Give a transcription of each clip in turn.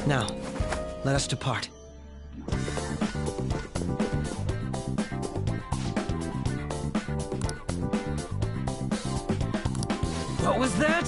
Now, let us depart. What was that?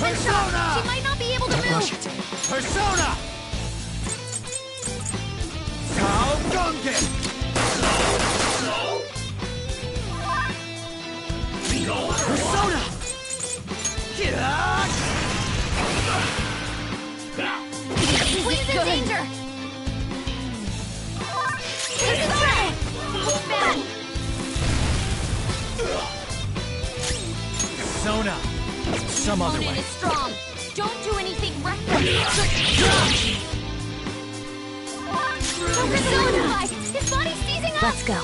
Persona! She might not be able to move! Persona! Sao Gungan! Persona! Queen's in danger! Persona! Hold back! Persona! Some other way. Is strong. Don't do anything reckless. Persona! His body's seizing up! Let's go.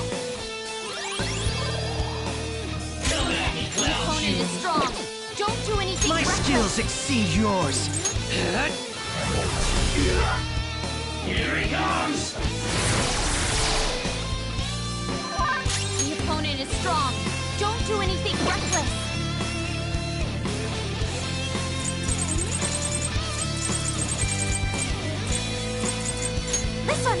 The opponent is strong. Don't do anything My reckless. skills exceed yours. Here he comes! The opponent is strong. Don't do anything reckless. This one!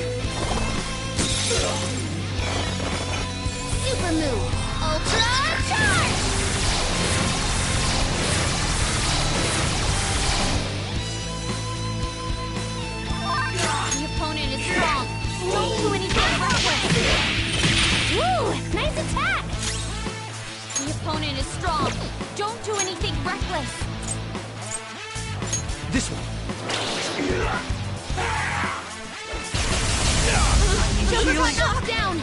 Super move! Ultra charge! The opponent is strong. Don't do anything reckless. Woo! Nice attack! The opponent is strong. Don't do anything reckless. This one. Joker's knocked down!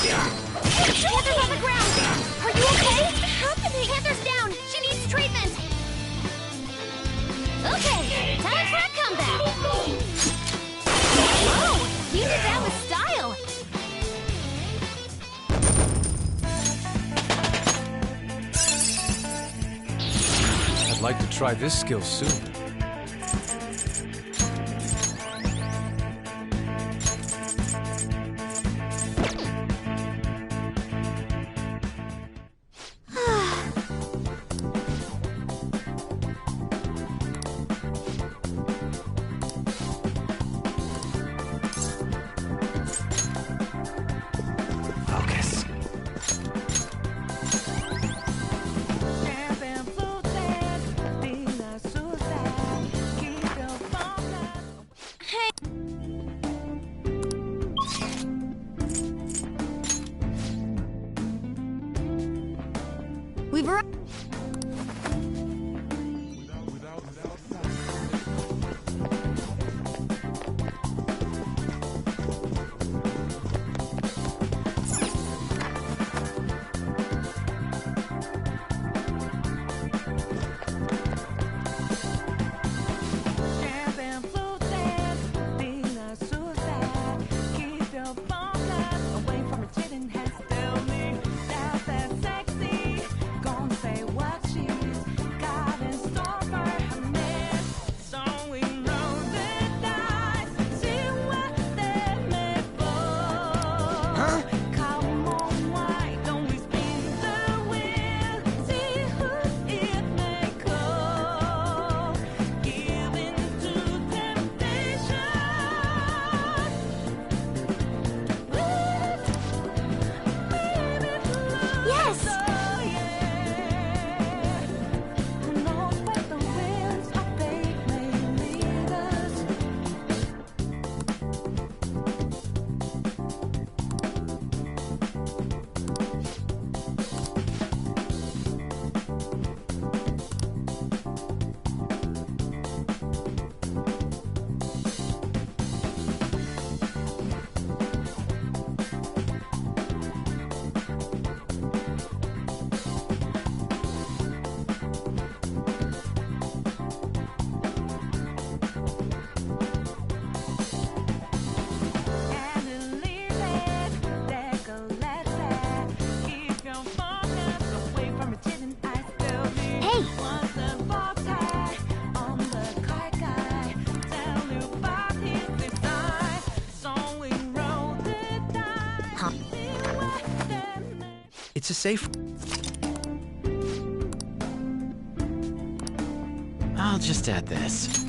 Panther's on the ground! Are you okay? What's happening? Panther's down! She needs treatment! Okay, time for a comeback! Whoa! You did that with style! I'd like to try this skill soon. to say? I'll just add this.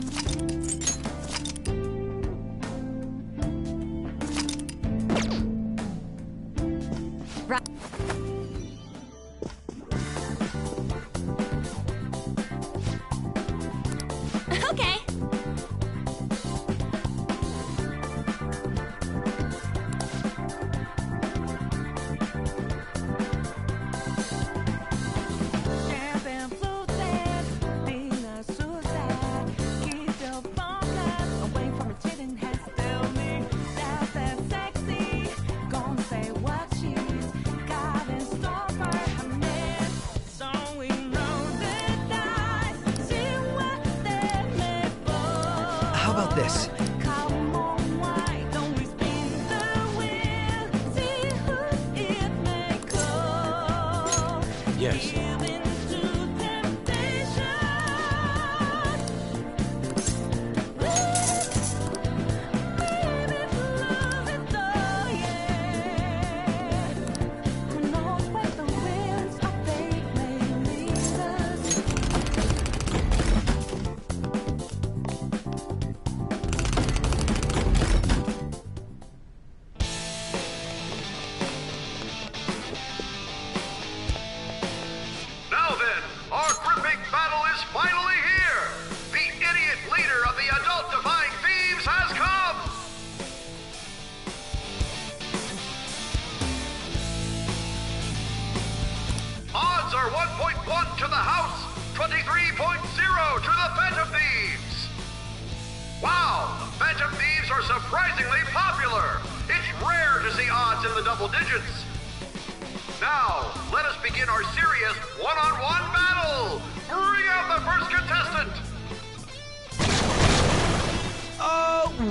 Right. Okay. How about this? Yes. Now then, our gripping battle is finally here! The idiot leader of the adult-defying thieves has come! Odds are 1.1 to the house, 23.0 to the Phantom Thieves! Wow, the Phantom Thieves are surprisingly popular! It's rare to see odds in the double digits! Now, let us begin our serious one-on-one battle! Bring out the first contestant!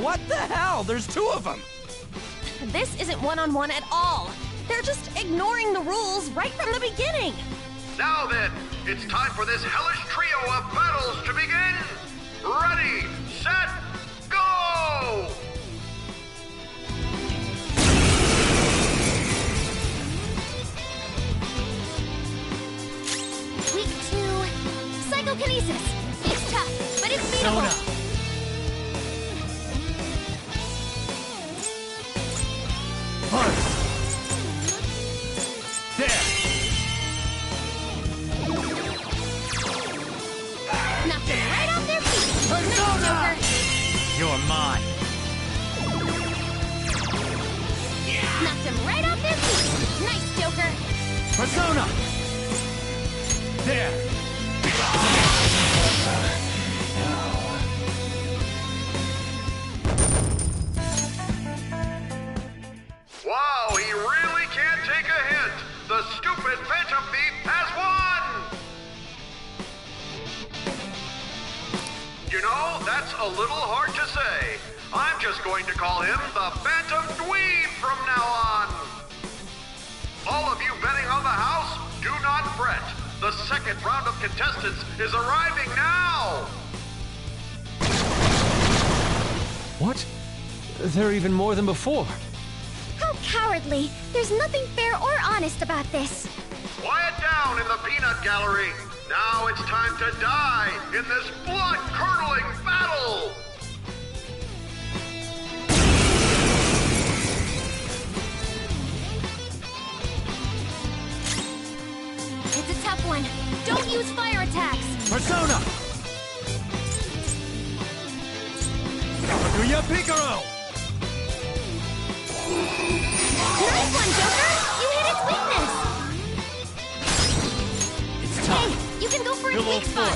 What the hell? There's two of them! This isn't one-on-one at all. They're just ignoring the rules right from the beginning. Now then, it's time for this hellish trio of battles to begin! Ready, set, go! Week 2, psychokinesis. It's tough, but it's beatable. Punch! There! Knocked them right off their feet. Persona! Nice, Joker. You're mine. Knocked them right off their feet. Nice, Joker. Persona! There! Wow, he really can't take a hint! The stupid Phantom Thief has won! You know, that's a little hard to say. I'm just going to call him the Phantom Dweeb from now on! All of you betting on the house, do not fret. The second round of contestants is arriving now! What? They're even more than before. How cowardly. There's nothing fair or honest about this. Quiet down in the peanut gallery. Now it's time to die in this blood-curdling battle! It's a tough one. Don't use fire attacks. Persona! Sabakuya Picaro! Nice one, Joker. You hit its weakness. It's time. Hey, you can go for its Pillow weak spot.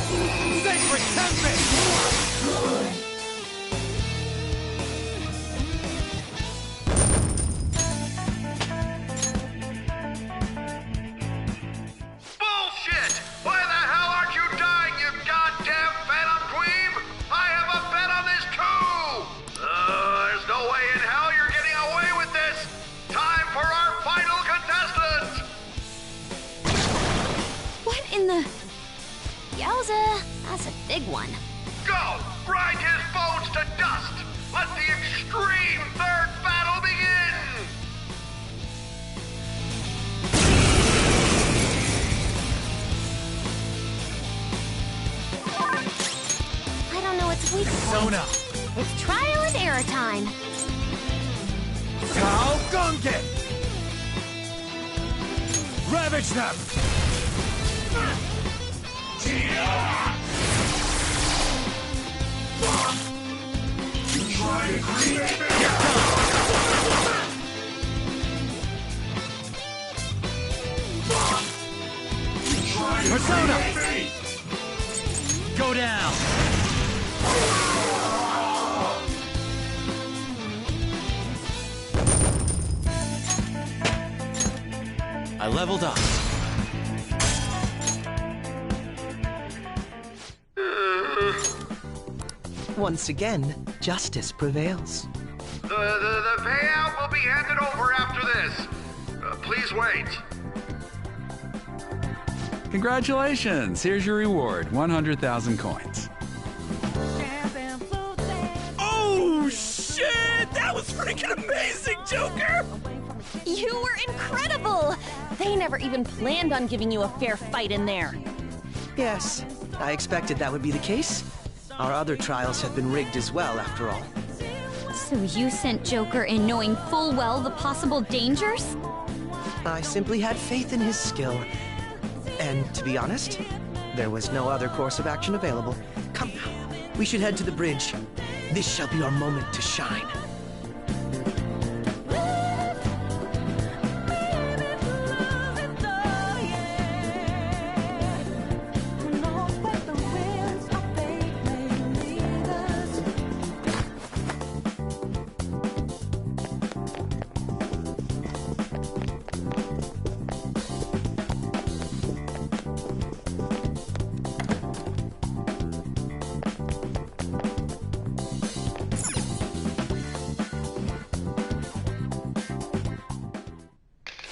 Sacred Tempest! Bullshit! Why the hell aren't you dying, you goddamn Phantom Dweeb? I have a bet on this too! There's no way in hell you're getting away with this! Time for our final contestant! What in the... Yowza, that's a big one. Go! Grind his bones to dust! Let the extreme third battle begin! Weak point. Sona. It's trial and error time. Tao Gongen. Ravage them. Persona. Go down. I leveled up. Once again, justice prevails. The payout will be handed over after this. Please wait. Congratulations! Here's your reward, 100,000 coins. Oh, shit! That was freaking amazing, Joker! You were incredible! They never even planned on giving you a fair fight in there. Yes, I expected that would be the case. Our other trials have been rigged as well, after all. So you sent Joker in knowing full well the possible dangers? I simply had faith in his skill. And to be honest, there was no other course of action available. Come now, we should head to the bridge. This shall be our moment to shine.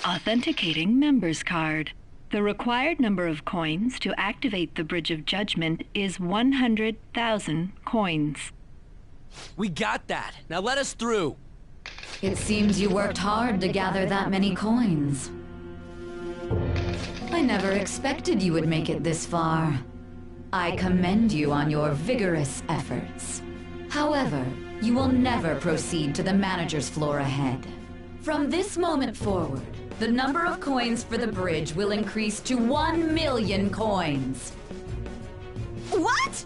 Authenticating member's card. The required number of coins to activate the Bridge of Judgment is 100,000 coins. We got that. Now let us through. It seems you worked hard to gather that many coins. I never expected you would make it this far. I commend you on your vigorous efforts. However, you will never proceed to the manager's floor ahead. From this moment forward, the number of coins for the bridge will increase to 1 million coins. What?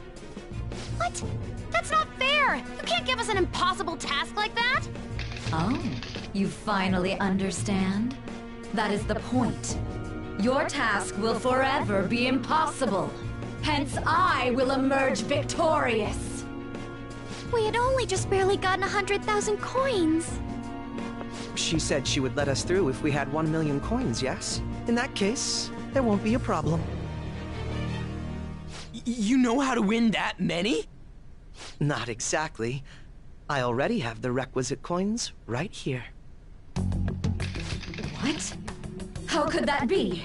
What? That's not fair! You can't give us an impossible task like that! Oh, you finally understand? That is the point. Your task will forever be impossible. Hence, I will emerge victorious. We had only just barely gotten 100,000 coins. She said she would let us through if we had 1 million coins, yes? In that case, there won't be a problem. You know how to win that many? Not exactly. I already have the requisite coins right here. What? How could that be?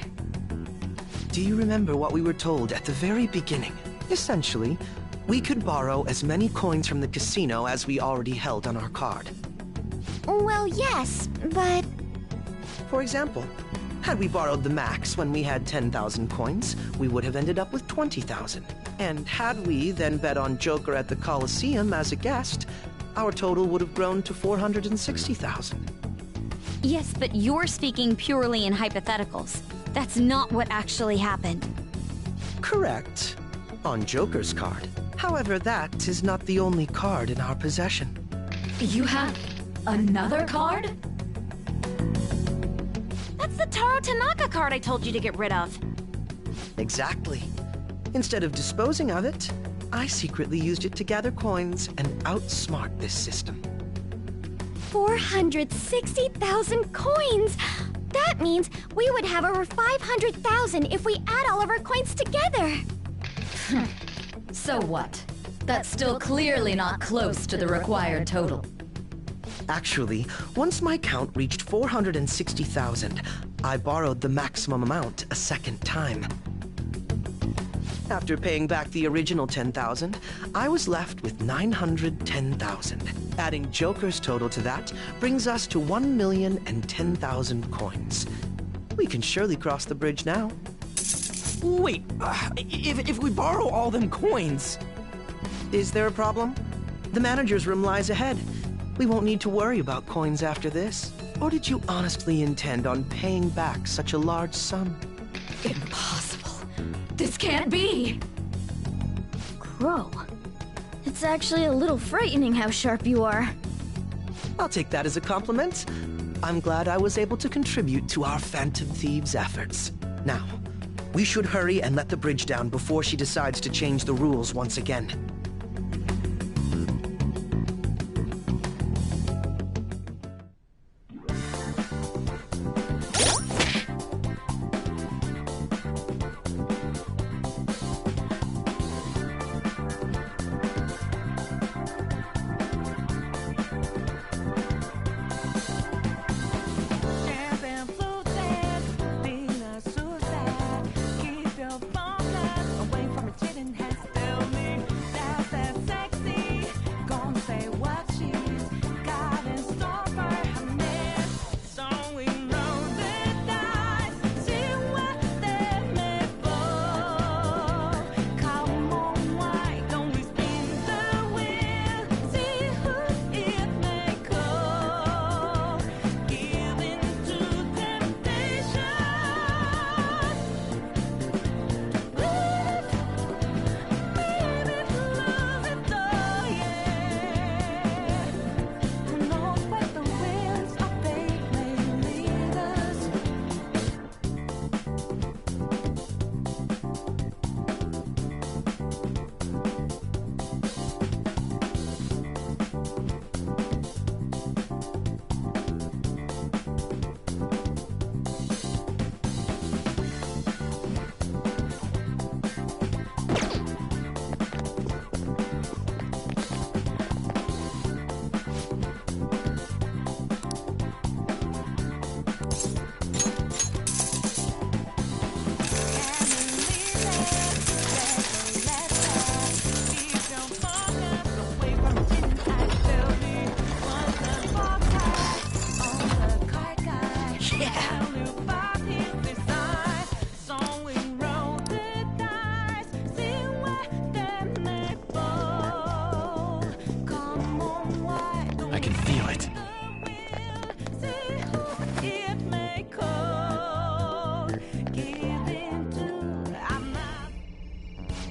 Do you remember what we were told at the very beginning? Essentially, we could borrow as many coins from the casino as we already held on our card. Well, yes, but... For example, had we borrowed the max when we had 10,000 coins, we would have ended up with 20,000. And had we then bet on Joker at the Coliseum as a guest, our total would have grown to 460,000. Yes, but you're speaking purely in hypotheticals. That's not what actually happened. Correct. On Joker's card. However, that is not the only card in our possession. You have another card? That's the Taro Tanaka card I told you to get rid of. Exactly. Instead of disposing of it, I secretly used it to gather coins and outsmart this system. 460,000 coins! That means we would have over 500,000 if we add all of our coins together! So what? That's still clearly not close to the required total. Actually, once my count reached 460,000, I borrowed the maximum amount a second time. After paying back the original 10,000, I was left with 910,000. Adding Joker's total to that brings us to 1,010,000 coins. We can surely cross the bridge now. Wait, if we borrow all them coins... Is there a problem? The manager's room lies ahead. We won't need to worry about coins after this. Or did you honestly intend on paying back such a large sum? Impossible. This can't be! Crow. It's actually a little frightening how sharp you are. I'll take that as a compliment. I'm glad I was able to contribute to our Phantom Thieves' efforts. Now, we should hurry and let the bridge down before she decides to change the rules once again.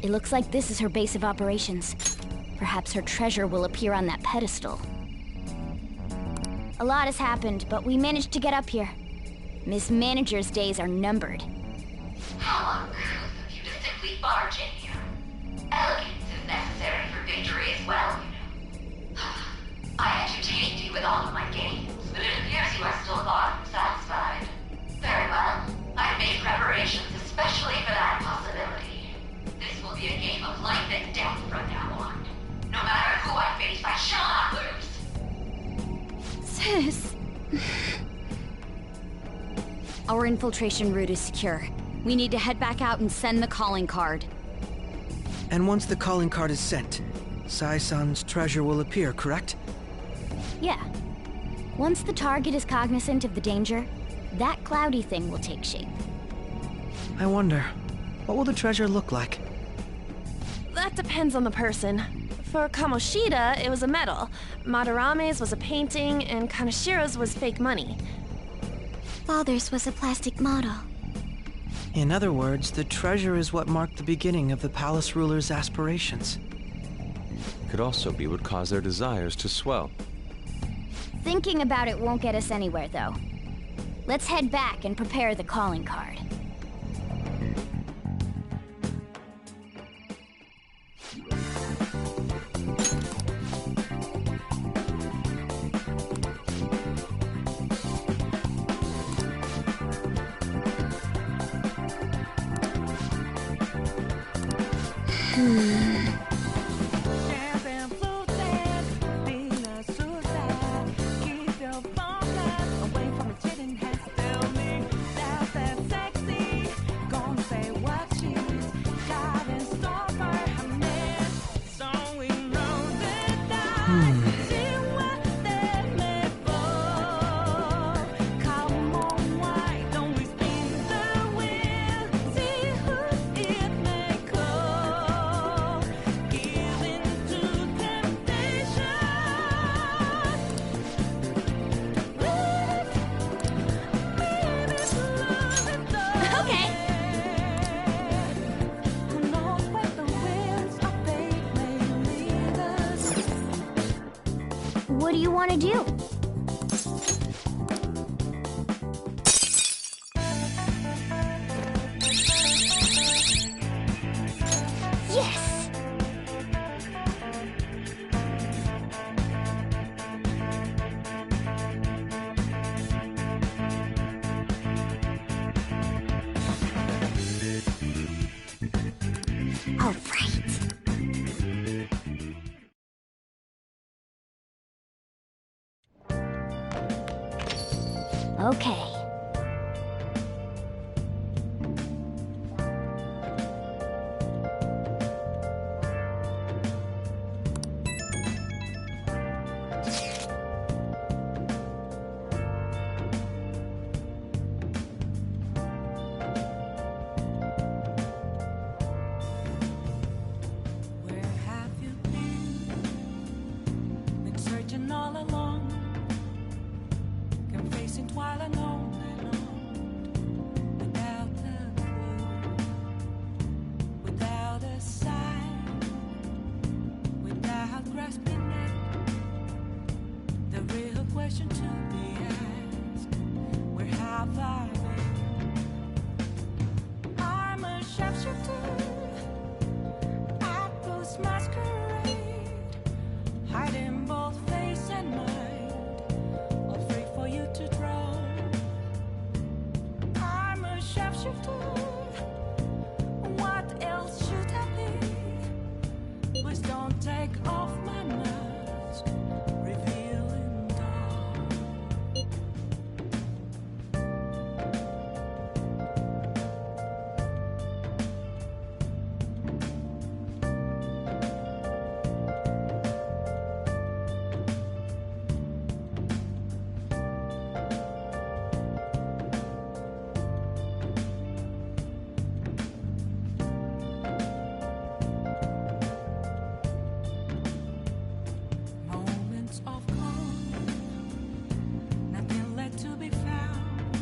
It looks like this is her base of operations. Perhaps her treasure will appear on that pedestal. A lot has happened, but we managed to get up here. Miss Manager's days are numbered. How uncouth of you to simply barge in here. Elegance is necessary for victory as well, you know. I entertained you with all of my games, but it appears you are still far from satisfied. Very well. I've made preparations especially for that possibility. This will be a game of life and death from now on. No matter who I face, I shall not lose. Sis. Our infiltration route is secure. We need to head back out and send the calling card. And once the calling card is sent, Sai-san's treasure will appear, correct? Yeah. Once the target is cognizant of the danger, that cloudy thing will take shape. I wonder, what will the treasure look like? That depends on the person. For Kamoshida, it was a medal. Madarame's was a painting, and Kanashiro's was fake money. Father's was a plastic model. In other words, the treasure is what marked the beginning of the palace ruler's aspirations. Could also be what caused their desires to swell. Thinking about it won't get us anywhere, though. Let's head back and prepare the calling card. What do you want to do? Yes! All right. Okay. Where have you been searching all along, confessing while alone and on, without a clue, without a sign, without grasping it. The real question to be asked: where have I been? I'm a sharpshooter. Masquerade, hiding both face and mind, all free for you to draw. I'm a sharpshooter. What else should I be? Please don't take off my mask, revealing dawn. Moments of calm, nothing left to be found.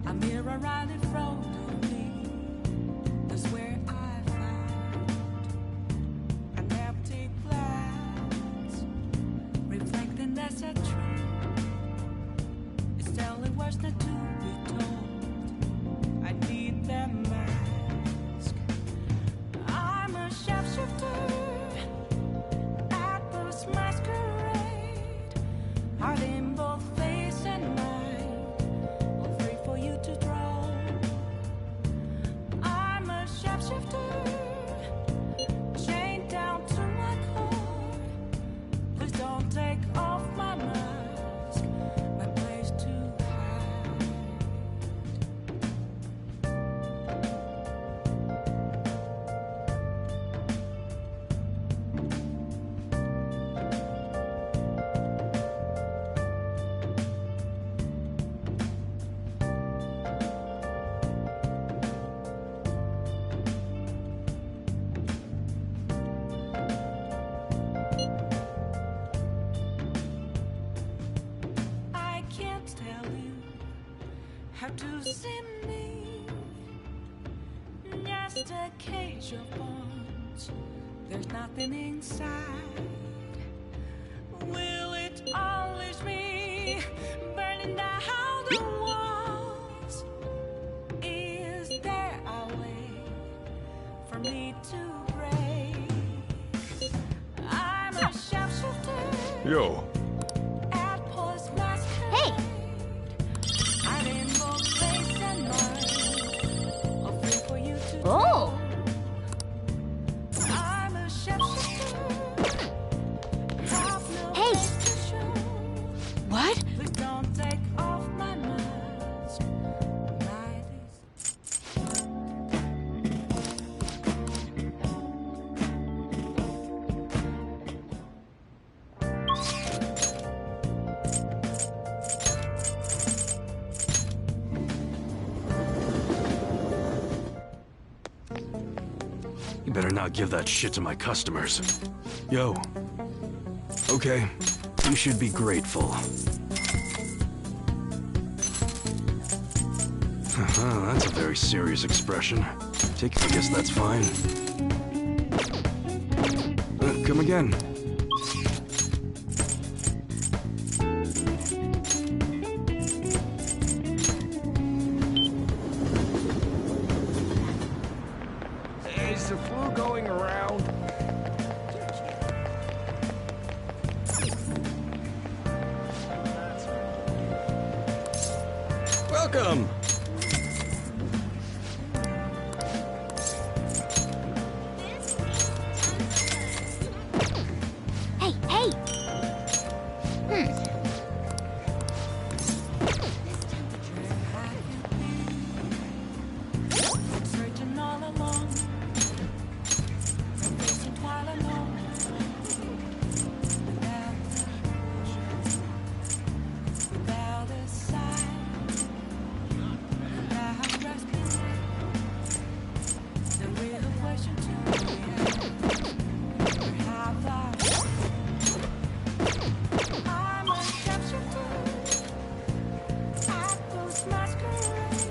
A mirror right in front of me, that's where I found an empty glass, reflecting that's a truth. It's telling what's not to be told. I need that mask. I'm a sharpshooter. Masquerade, hiding both face and mind, all free for you to draw. I'm a sharpshooter, chained down to my core. Please don't take off my mask, my place to hide. I can't tell you how to see me. Just a cage of bones. There's nothing inside. Will it unleash me, burning down the walls? Is there a way for me to break? I'm a sharpshooter. Yo. Hey! Oh! Hey! What? Please don't take off my mask. You better not give that shit to my customers. Yo. Okay. You should be grateful. That's a very serious expression. Take it, I guess that's fine. Come again. Welcome! Hey, hey! Searching all along, facing while alone, without a sign, without resting. The real question to me is, where have I? I'm a capture. I post masquerade.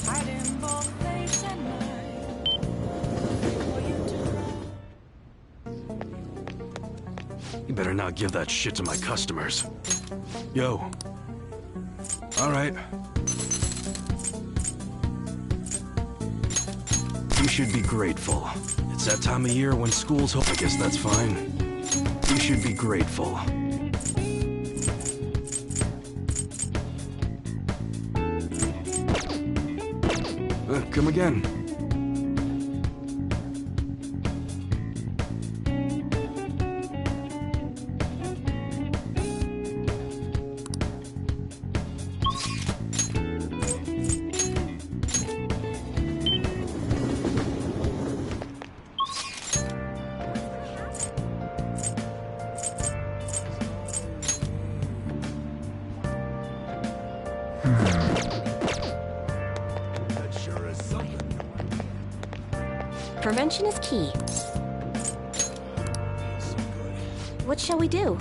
Hiding both face and mind for you to try. You better not give that shit to my customers. Yo. Alright. You should be grateful. It's that time of year when school's I guess that's fine. You should be grateful. Come again. Prevention is key. What shall we do?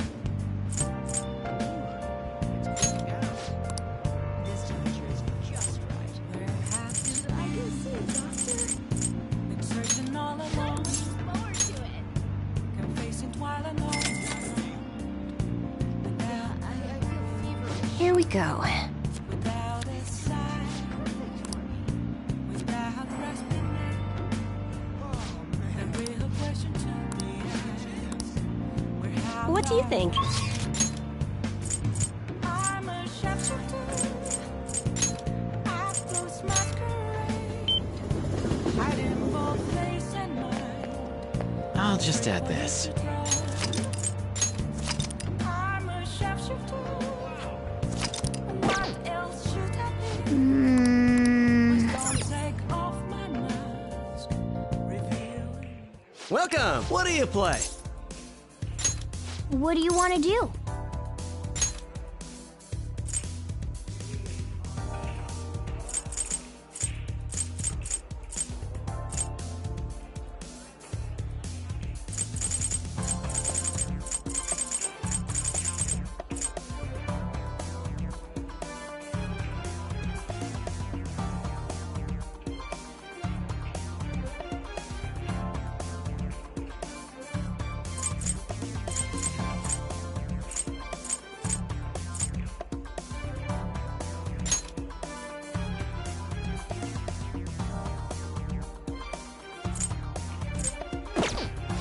Searching all along, facing while alone. Here we go. Without a sign, without resting. The real question to me is, where have What do you think? I'm a shapeshifter. I close masquerade. Hiding both face and mind. I'll just add this. I'm a shapeshifter. What else should I be? Don't take off my mask. Revealing. Welcome! What do you play? What do you want to do?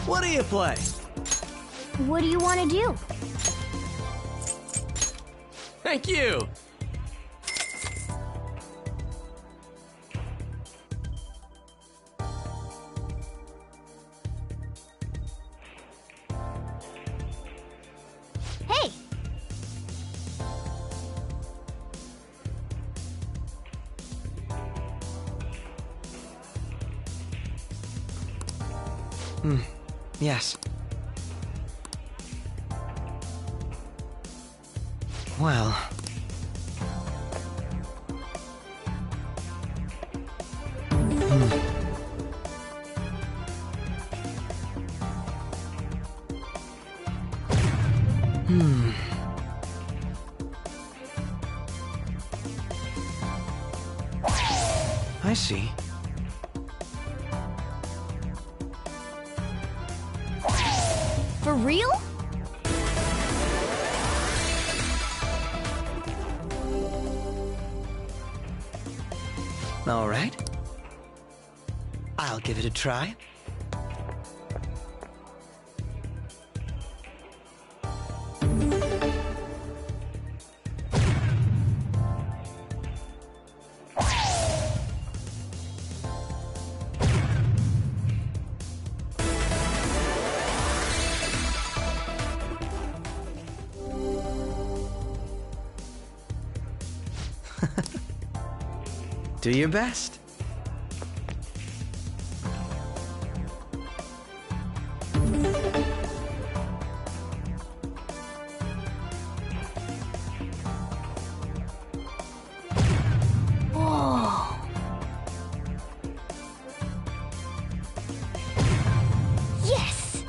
What do you play? What do you want to do? Thank you! Hey! Yes. Well... I see. For real? All right. I'll give it a try. Do your best. Whoa. Yes.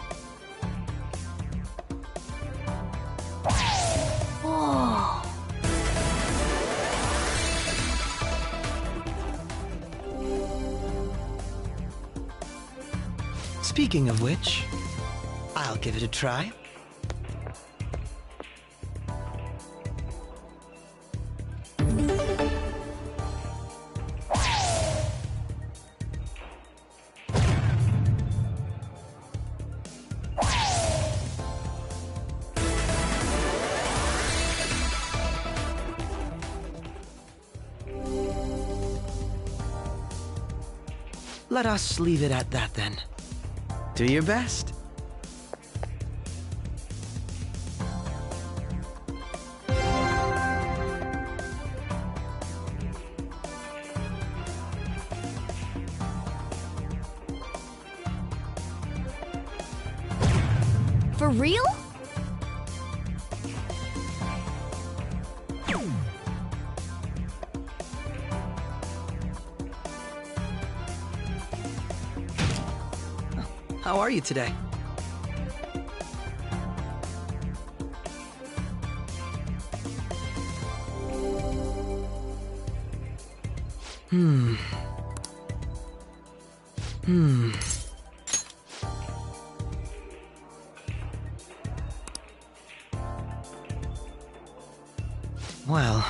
Whoa. Speaking of which, I'll give it a try. Let us leave it at that then. Do your best. For real? How are you today? Well...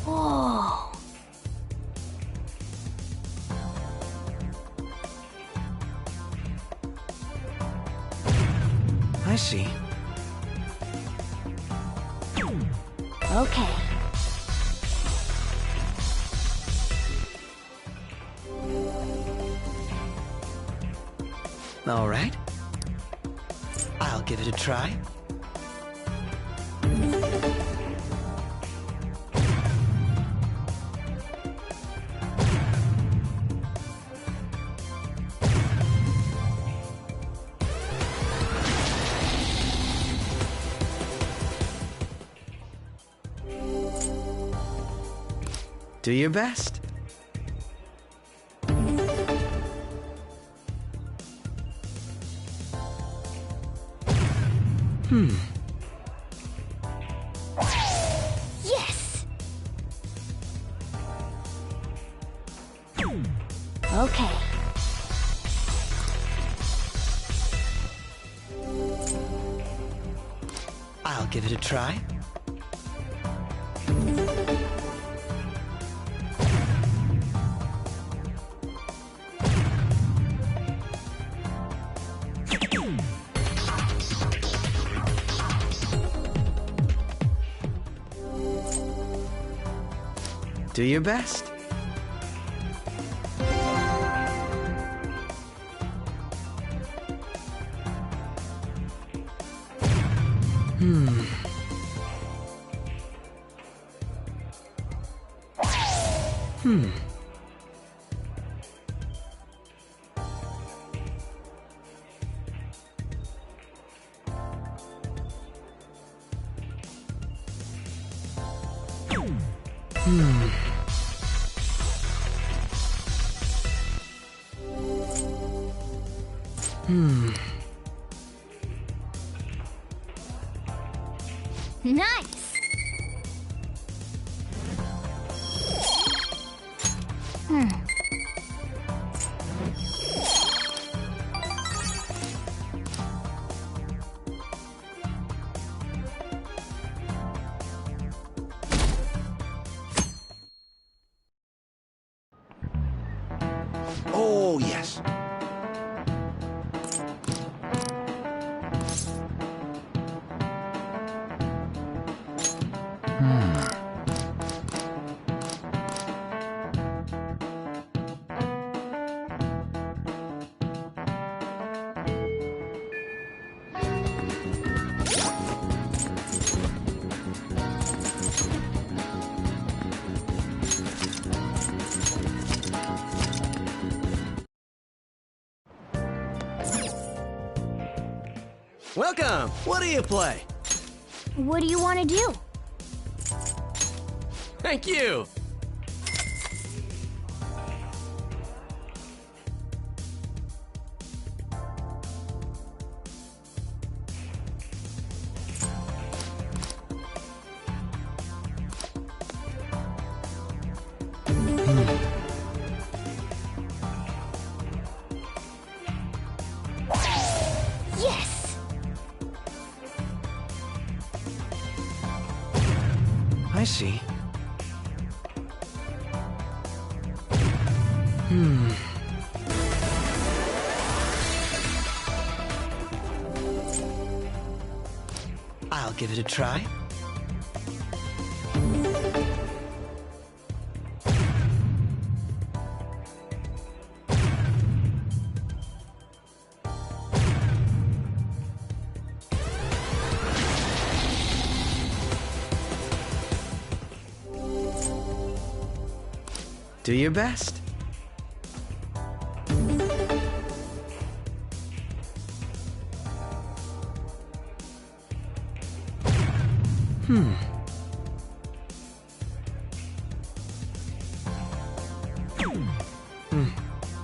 Whoa. I see. Okay. All right. I'll give it a try. Do your best. Yes. Okay. I'll give it a try. Do your best. Nice. Oh, yes. Welcome! What do you play? What do you want to do? Thank you! Yes! I see. I'll give it a try. Do your best.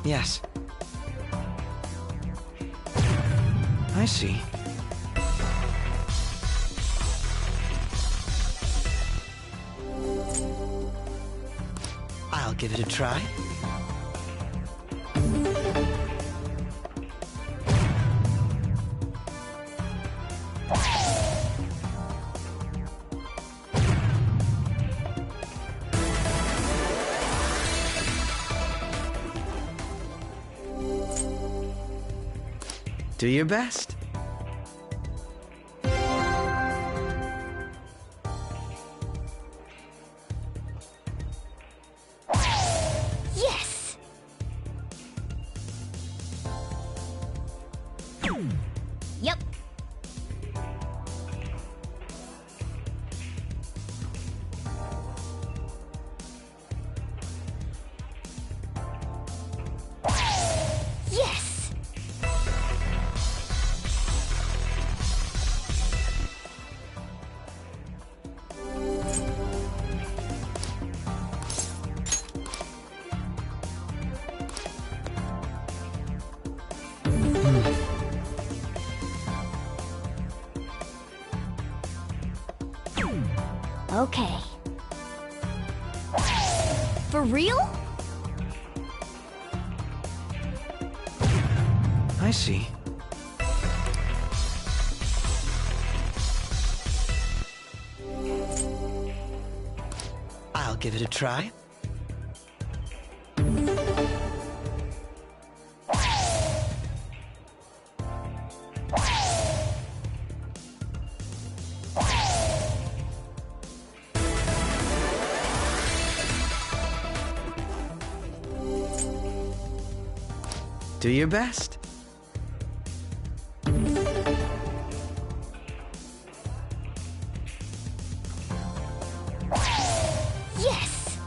Yes. I see. I'll give it a try. Do your best. Yes! Yep. Yes! Okay. For real? I see. I'll give it a try. Do your best. Yes!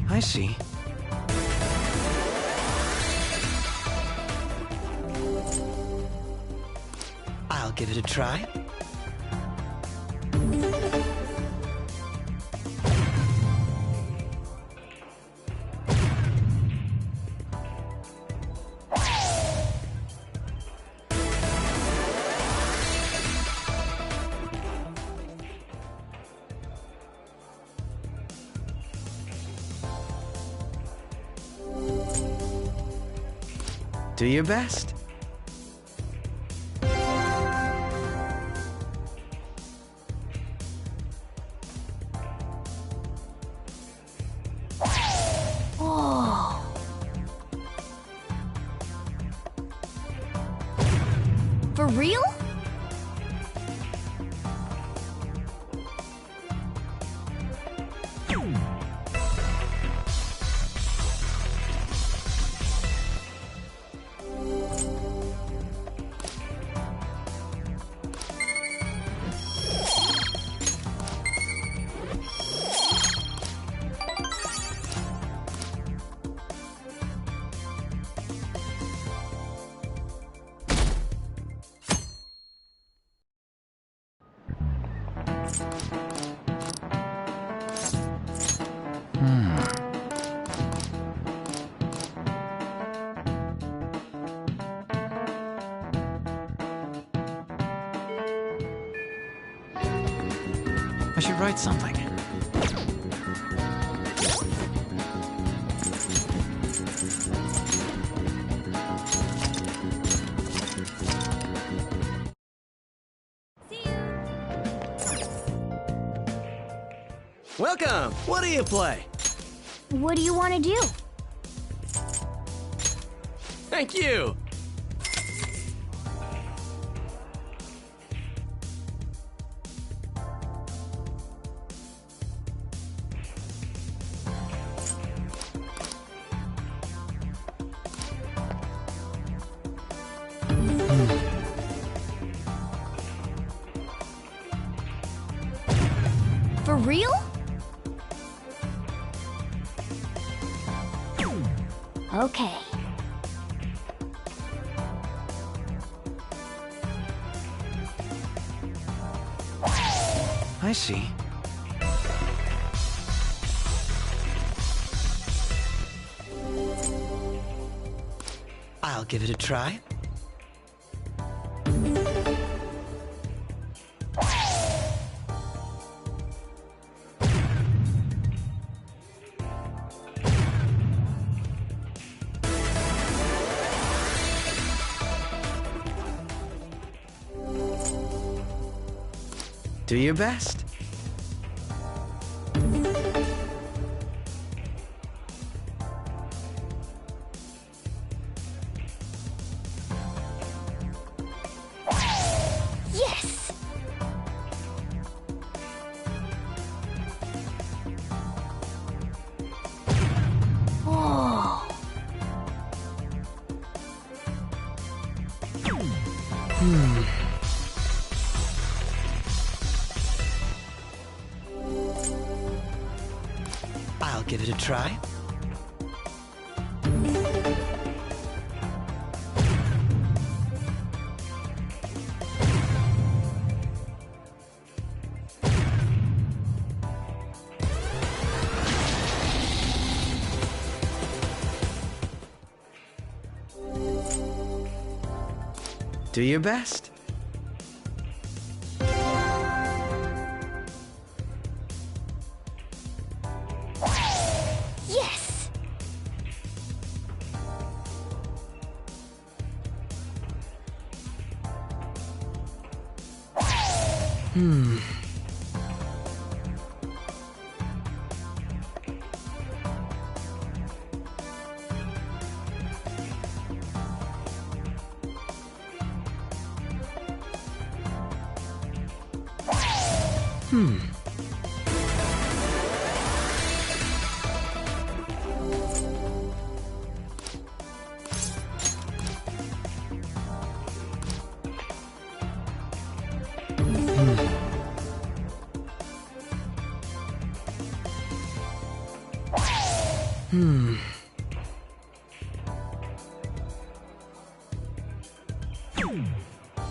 I see. I'll give it a try. Do your best. Oh. For real? I should write something. Welcome! What do you play? What do you want to do? Thank you! For real? Okay. I see. I'll give it a try. Do your best. Yes! Whoa. I'll give it a try. Do your best. Yes!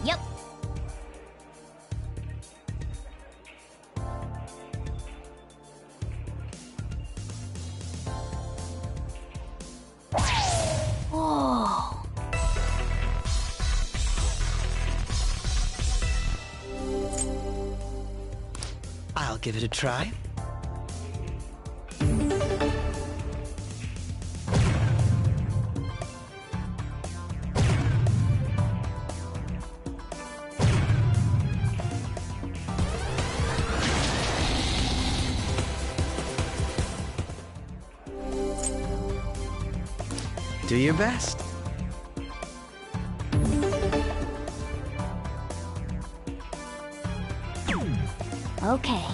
Yep. Whoa. I'll give it a try. Do your best. Okay.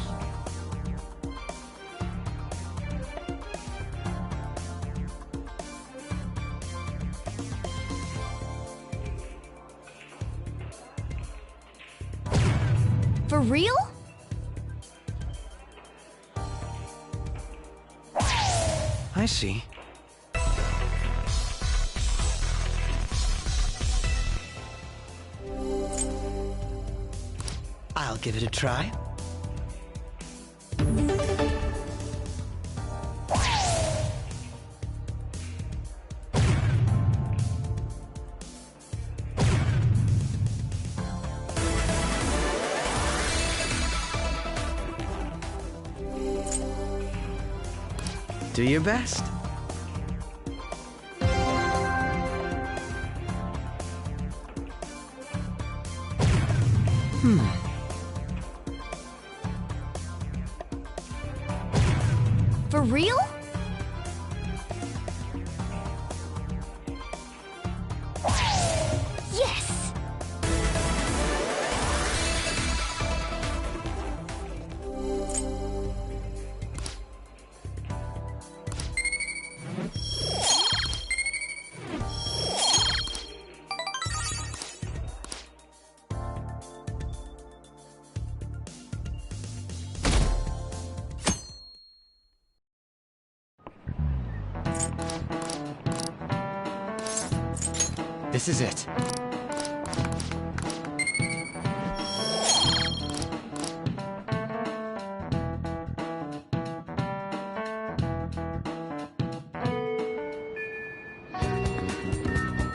For real? I see. I'll give it a try. Do your best. For real? Yes! This is it.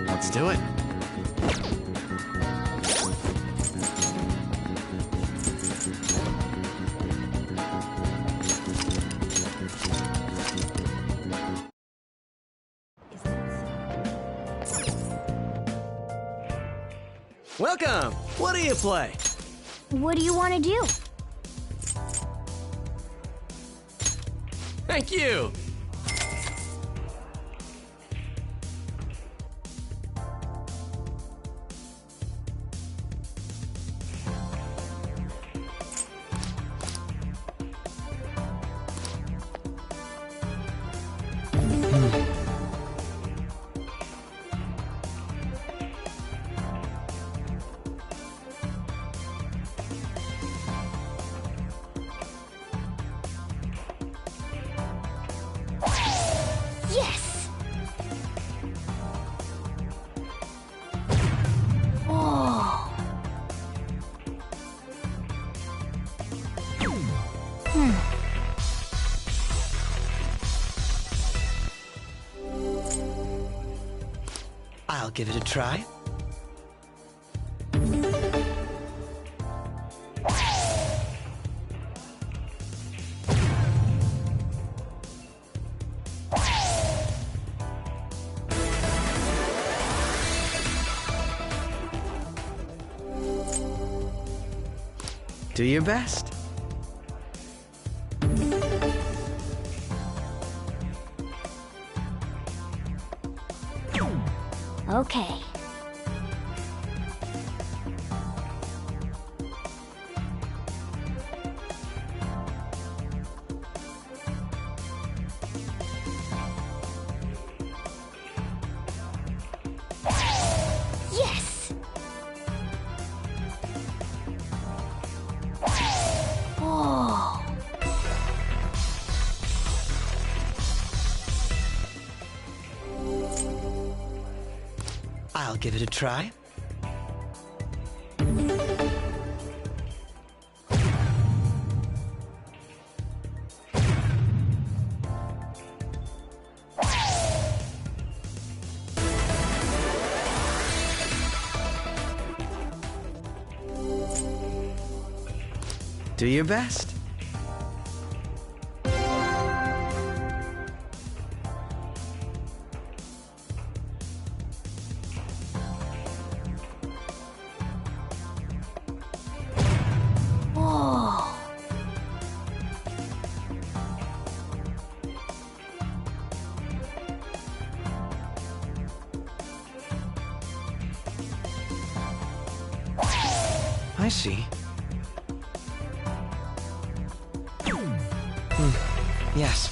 Let's do it. Welcome! What do you play? What do you want to do? Thank you! Yes! Oh. I'll give it a try. Do your best. Okay. Yes! Oh. I'll give it a try. Do your best. Oh. I see. Yes.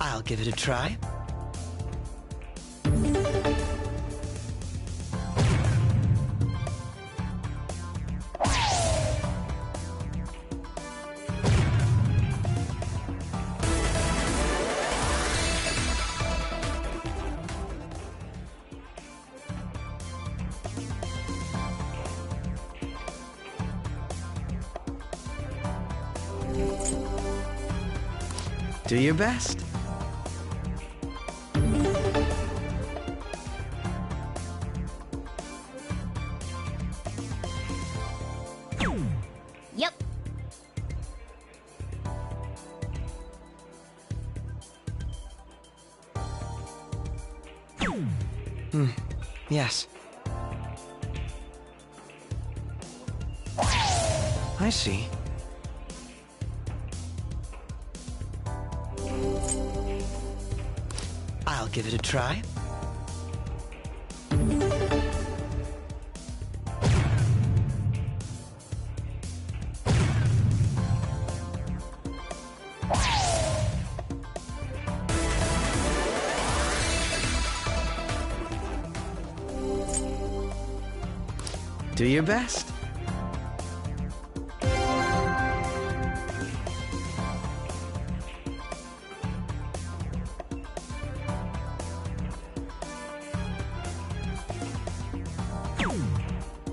I'll give it a try. Do your best. Yep. Yes. I see. I'll give it a try. Do your best.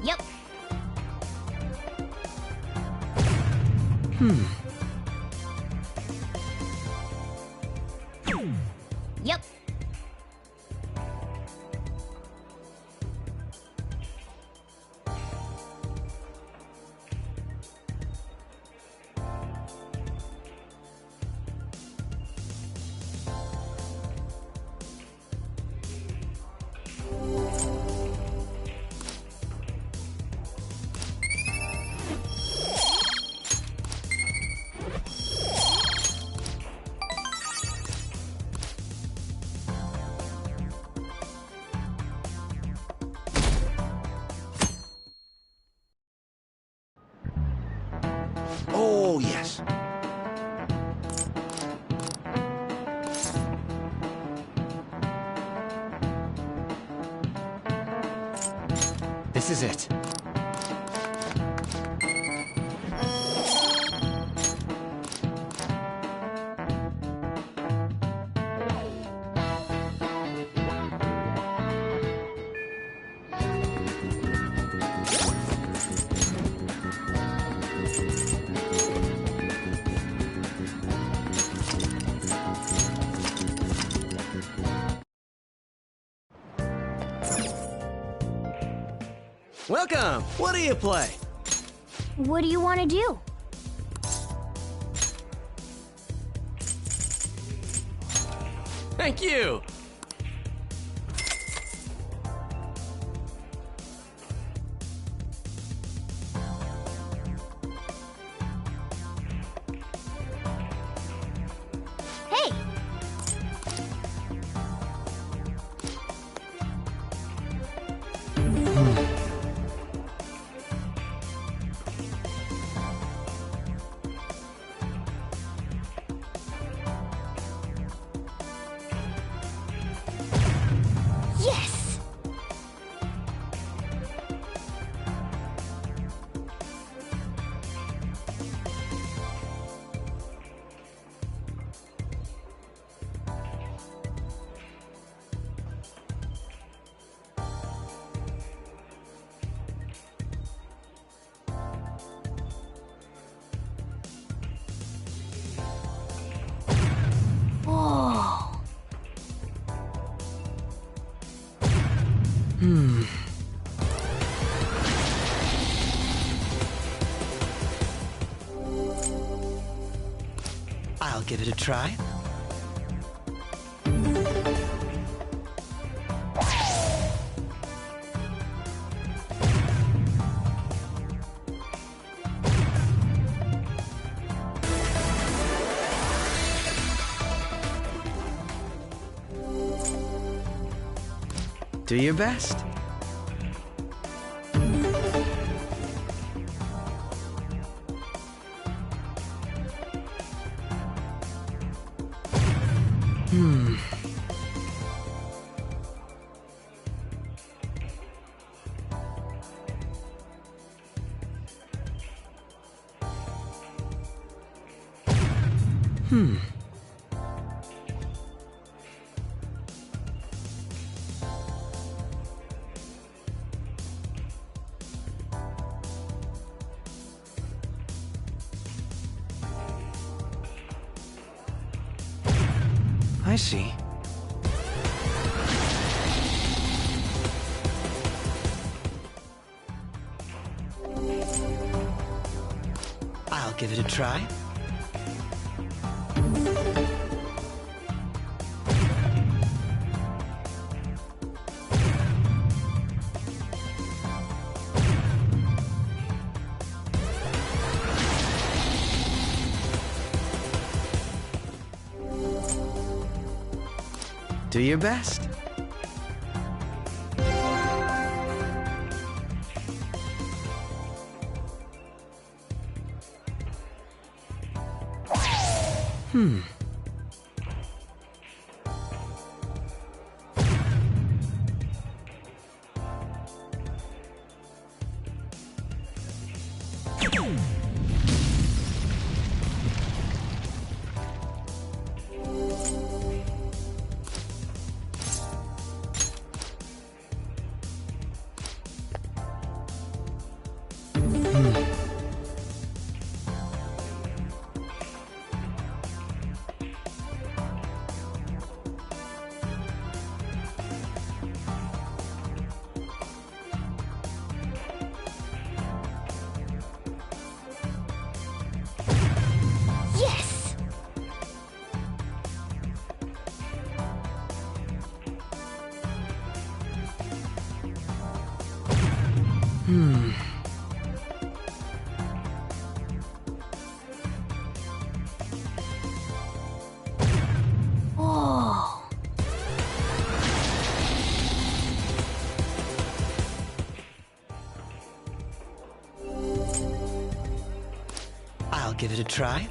Yep. Yep. Oh, yes. This is it. Welcome! What do you play? What do you want to do? Thank you! Hey! Yes! Whoa! I'll give it a try. Do your best. I see. I'll give it a try. Do your best. Yes! Oh. I'll give it a try.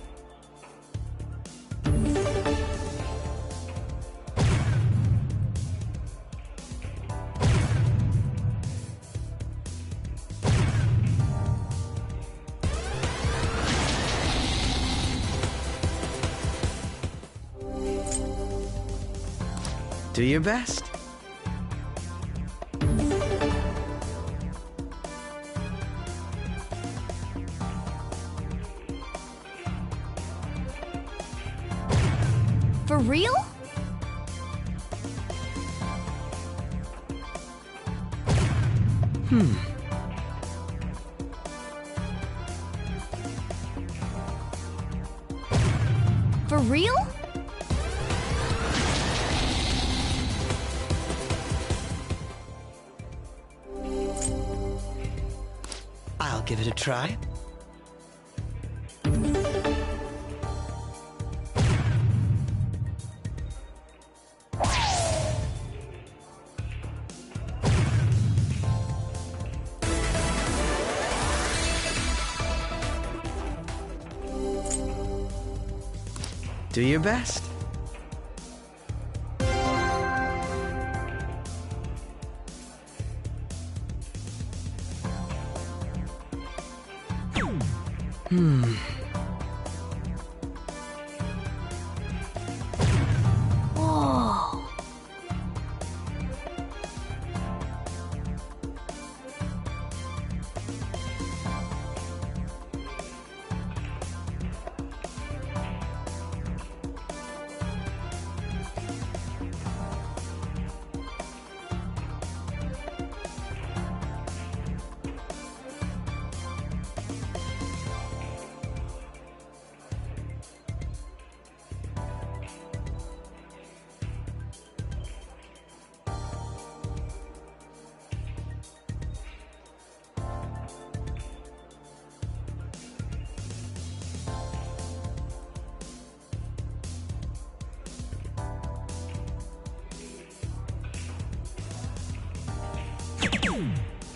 Do your best. For real? For real? I'll give it a try. Do your best. Oh.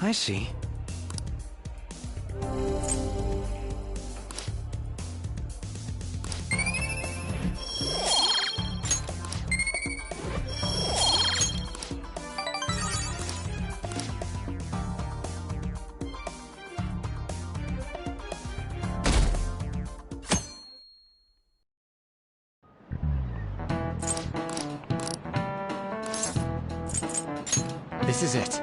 I see. This is it.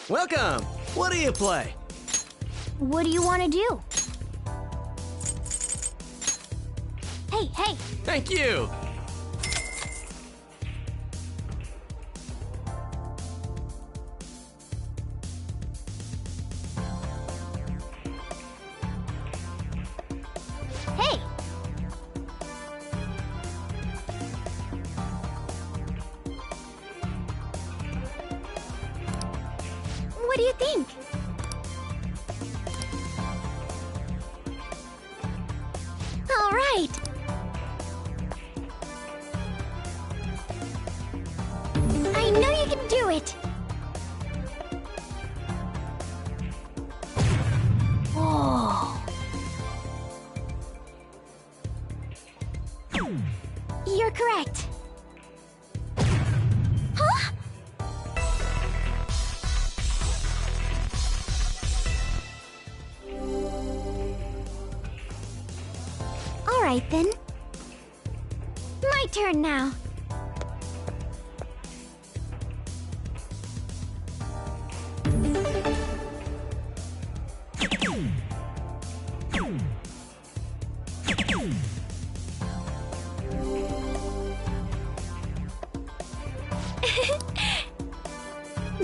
Welcome! What do you play? What do you want to do? Hey, hey! Thank you! Hey! What do you think? All right. I know you can do it. Oh. You're correct. Huh? All right then. My turn now.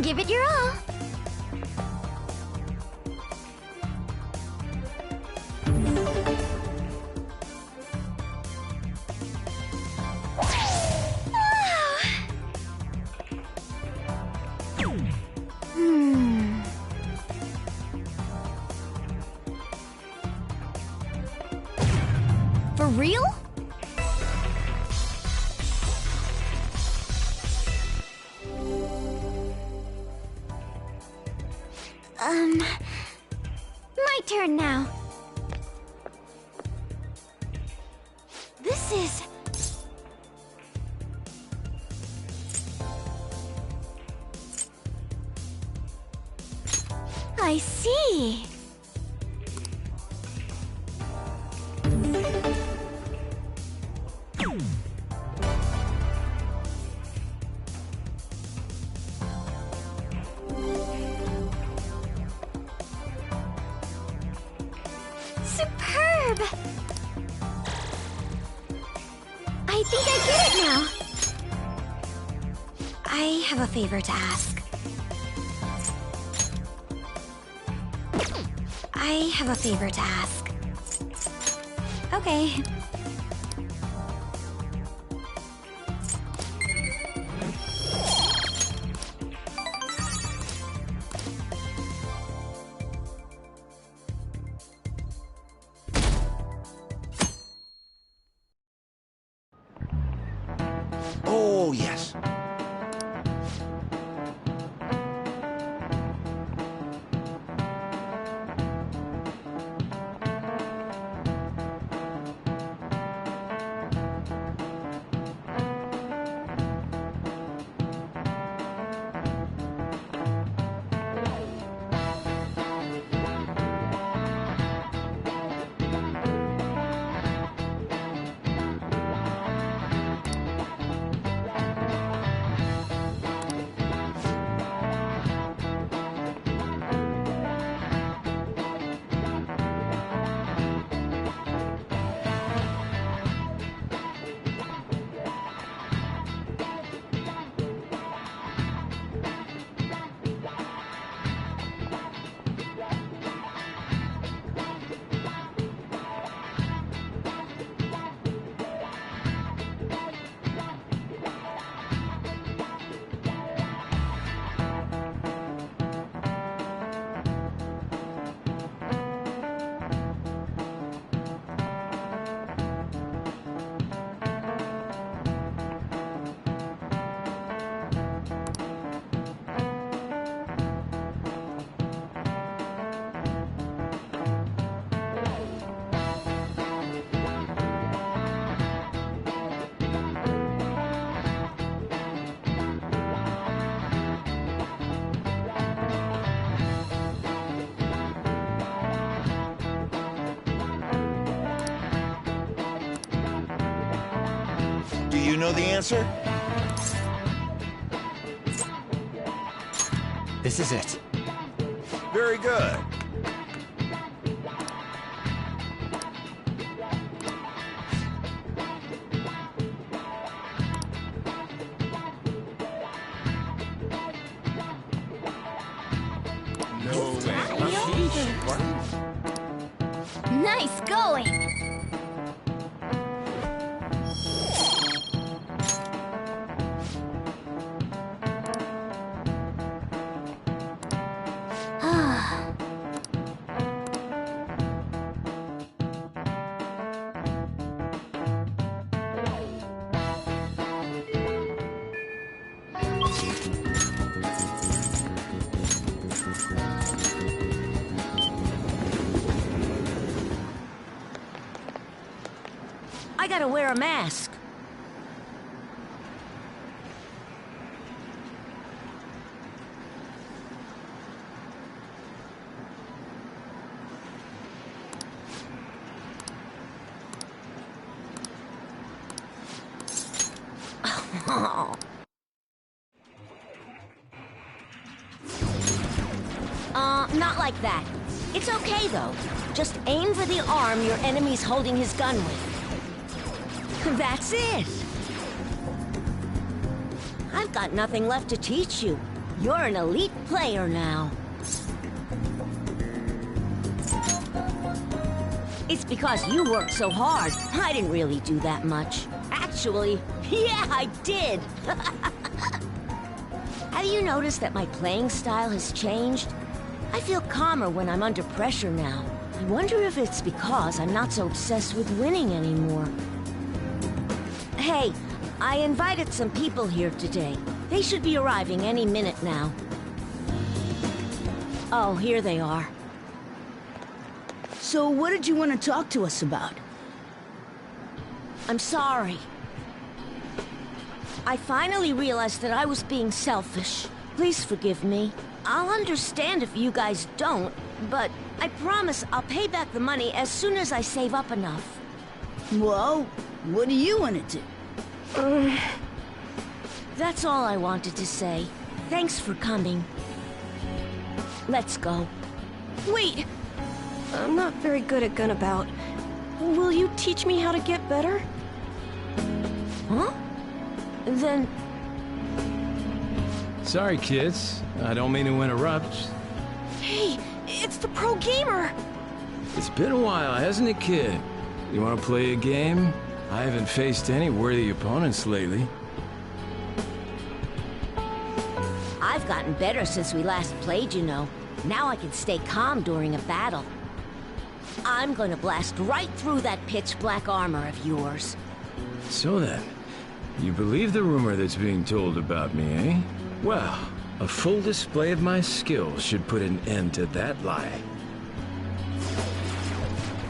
Give it your all. For real? My turn now. This is... I see. Superb! I think I get it now. I have a favor to ask. I have a favor to ask. Okay. Oh, yes. you know the answer? This is it. Very good. Nice going! I gotta wear a mask. Not like that. It's okay, though. Just aim for the arm your enemy's holding his gun with. That's it! I've got nothing left to teach you. You're an elite player now. It's because you worked so hard. I didn't really do that much. Actually, yeah, I did! Have you noticed that my playing style has changed? I feel calmer when I'm under pressure now. I wonder if it's because I'm not so obsessed with winning anymore. Hey, I invited some people here today. They should be arriving any minute now. Oh, here they are. So what did you want to talk to us about? I'm sorry. I finally realized that I was being selfish. Please forgive me. I'll understand if you guys don't, but I promise I'll pay back the money as soon as I save up enough. Well, what do you want to do? That's all I wanted to say. Thanks for coming. Let's go. Wait! I'm not very good at Gunabout. Will you teach me how to get better? Huh? Then... Sorry, kids. I don't mean to interrupt. Hey, it's the pro gamer! It's been a while, hasn't it, kid? You want to play a game? I haven't faced any worthy opponents lately. I've gotten better since we last played, you know. Now I can stay calm during a battle. I'm gonna blast right through that pitch-black armor of yours. So then, you believe the rumor that's being told about me, eh? Well, a full display of my skills should put an end to that lie.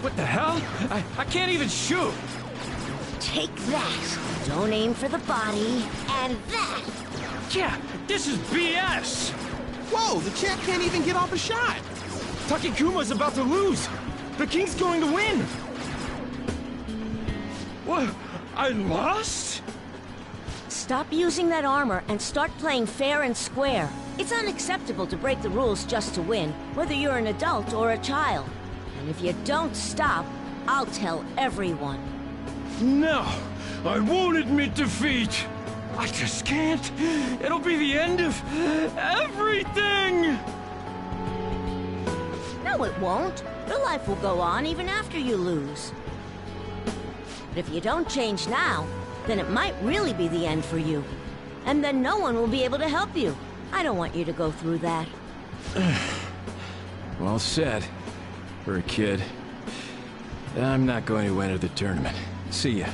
What the hell? I can't even shoot! Take that! Don't aim for the body, and that! Yeah, this is BS! Whoa, the champ can't even get off a shot! Takekuma's about to lose! The king's going to win! What? I lost? Stop using that armor and start playing fair and square. It's unacceptable to break the rules just to win, whether you're an adult or a child. And if you don't stop, I'll tell everyone. No, I won't admit defeat! I just can't! It'll be the end of everything! No, it won't. Your life will go on even after you lose. But if you don't change now, then it might really be the end for you. And then no one will be able to help you. I don't want you to go through that. Well said. For a kid. I'm not going to enter the tournament. See ya.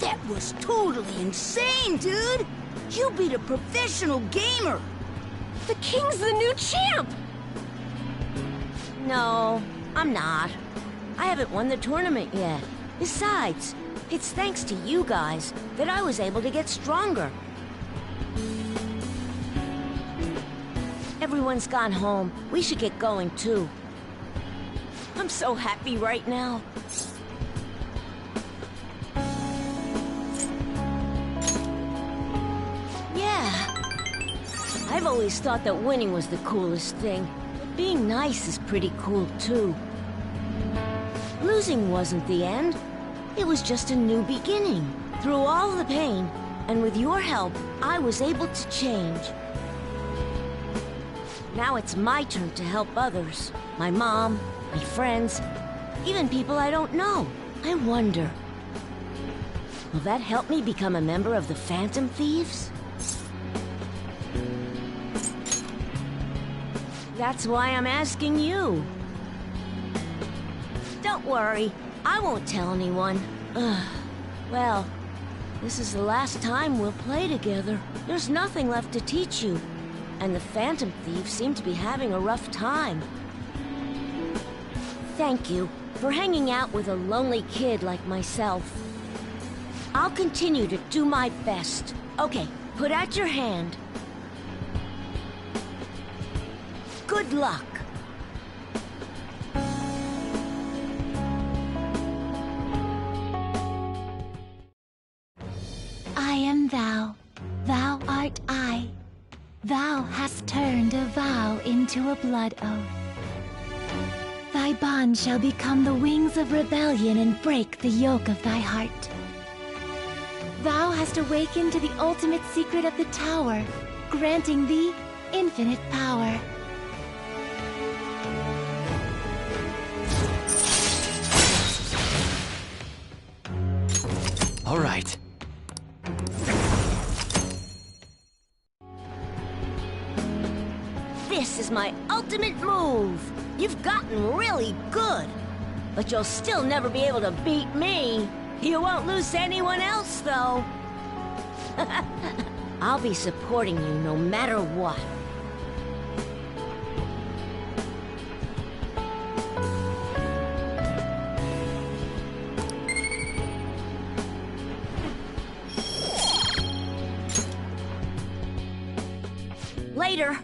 That was totally insane, dude! You beat a professional gamer! The king's the new champ! No, I'm not. I haven't won the tournament yet. Besides, it's thanks to you guys that I was able to get stronger. Everyone's gone home. We should get going, too. I'm so happy right now. I've always thought that winning was the coolest thing. But being nice is pretty cool, too. Losing wasn't the end. It was just a new beginning. Through all the pain, and with your help, I was able to change. Now it's my turn to help others. My mom, my friends, even people I don't know. I wonder, will that help me become a member of the Phantom Thieves? That's why I'm asking you. Don't worry, I won't tell anyone. Well, this is the last time we'll play together. There's nothing left to teach you, and the Phantom Thieves seem to be having a rough time. Thank you for hanging out with a lonely kid like myself. I'll continue to do my best. Okay, put out your hand. Good luck. I am thou, thou art I. Thou hast turned a vow into a blood oath. Thy bond shall become the wings of rebellion and break the yoke of thy heart. Thou hast awakened to the ultimate secret of the tower, granting thee infinite power. All right. This is my ultimate move. You've gotten really good. But you'll still never be able to beat me. You won't lose to anyone else, though. I'll be supporting you no matter what. Later.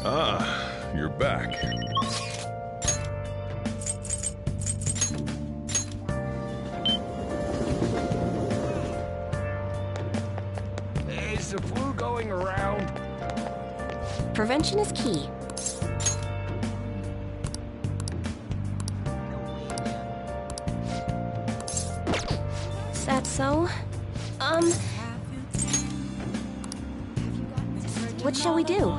Ah, you're back. Is the flu going around? Prevention is key. Is that so? What shall we do?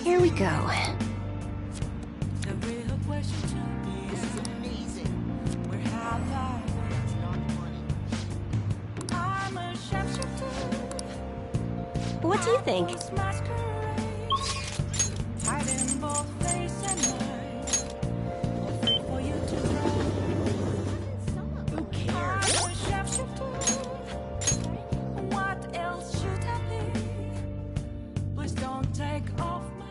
Here we go. What do you think? Who cares? What else should I be? Please don't take off my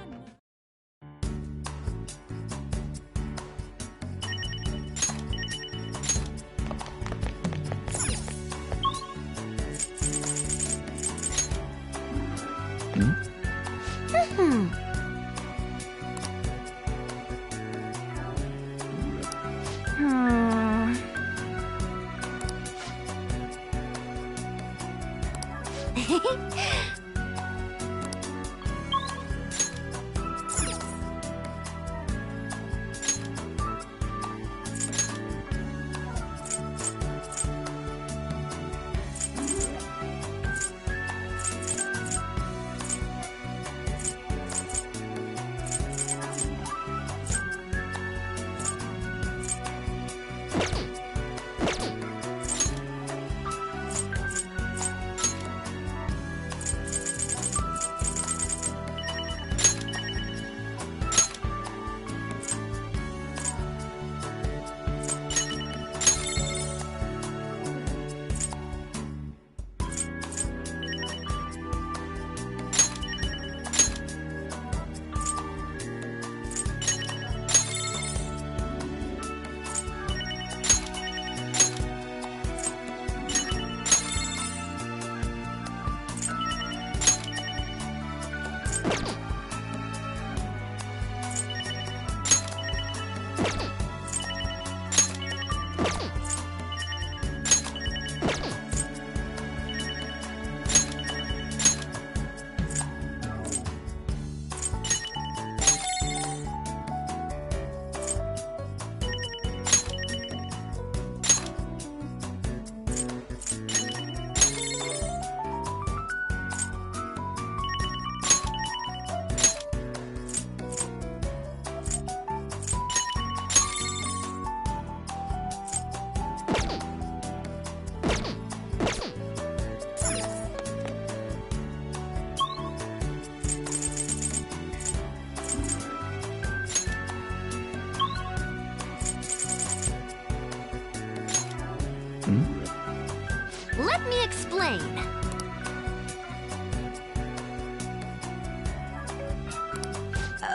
Let me explain.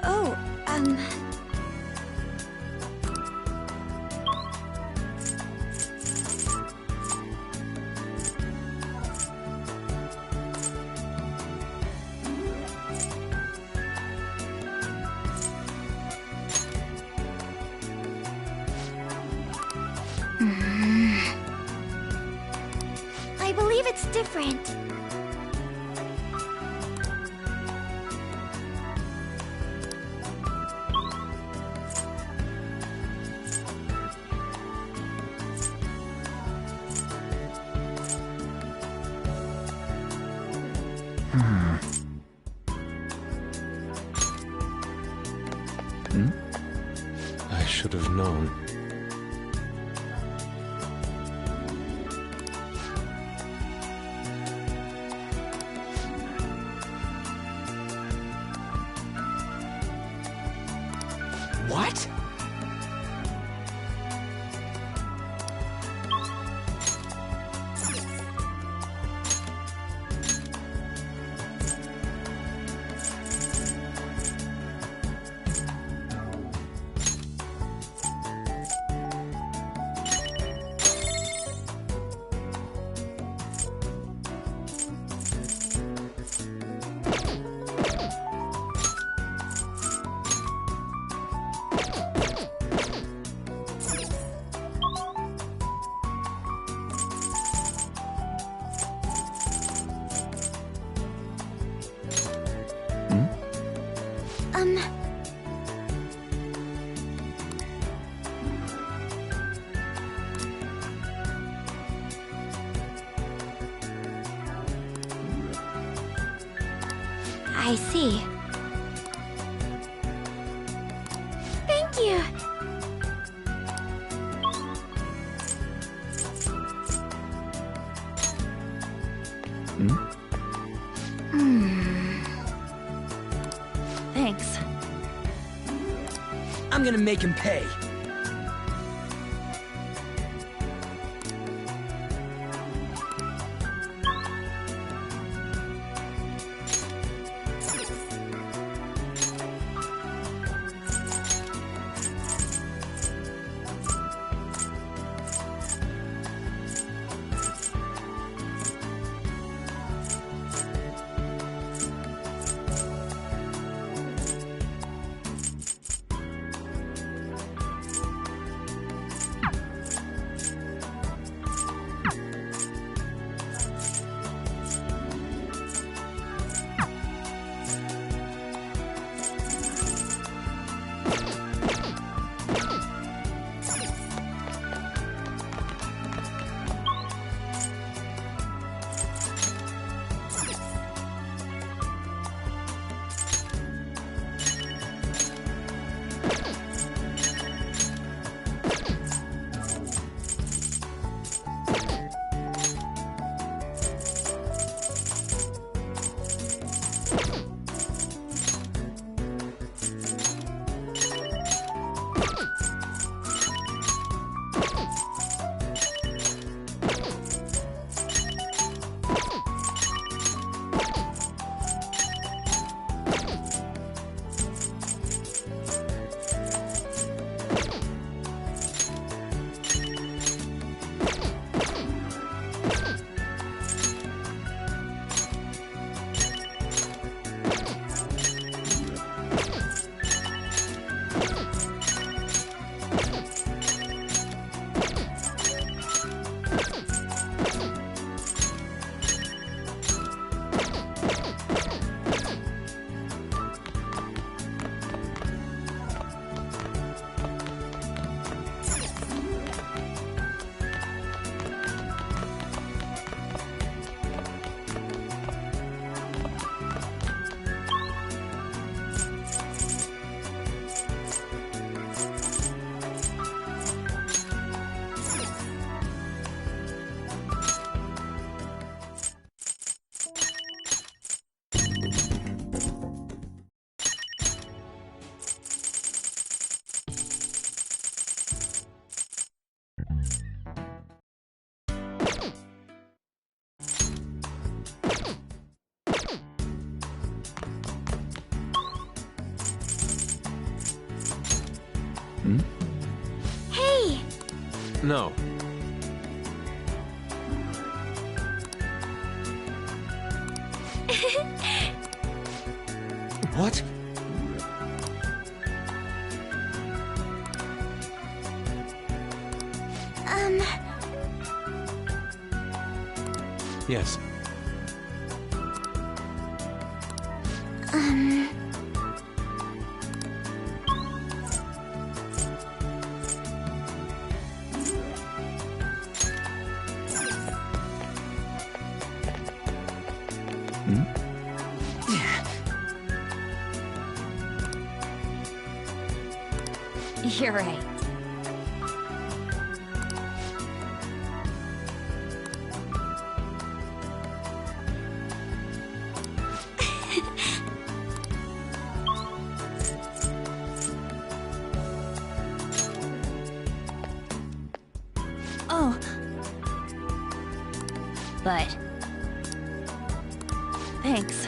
Oh, I believe it's different. I should have known. What? I see. Thank you. Thanks. I'm gonna make him pay. No. What? Yes. You're right. Oh. But Thanks.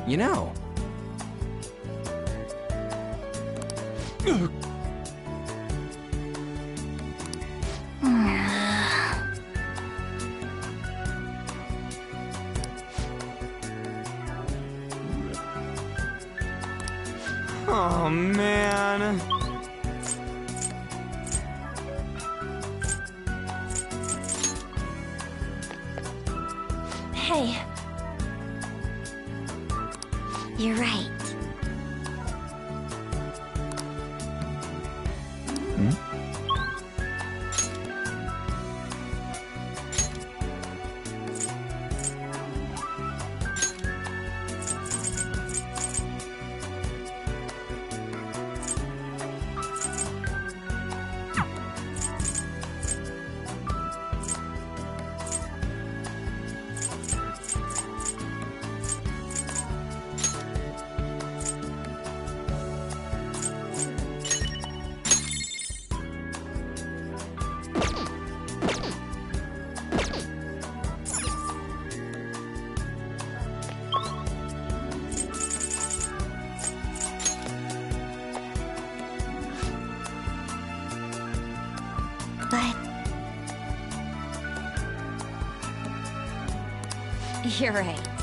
You know. Oh, man. hey, you're right. But you're right.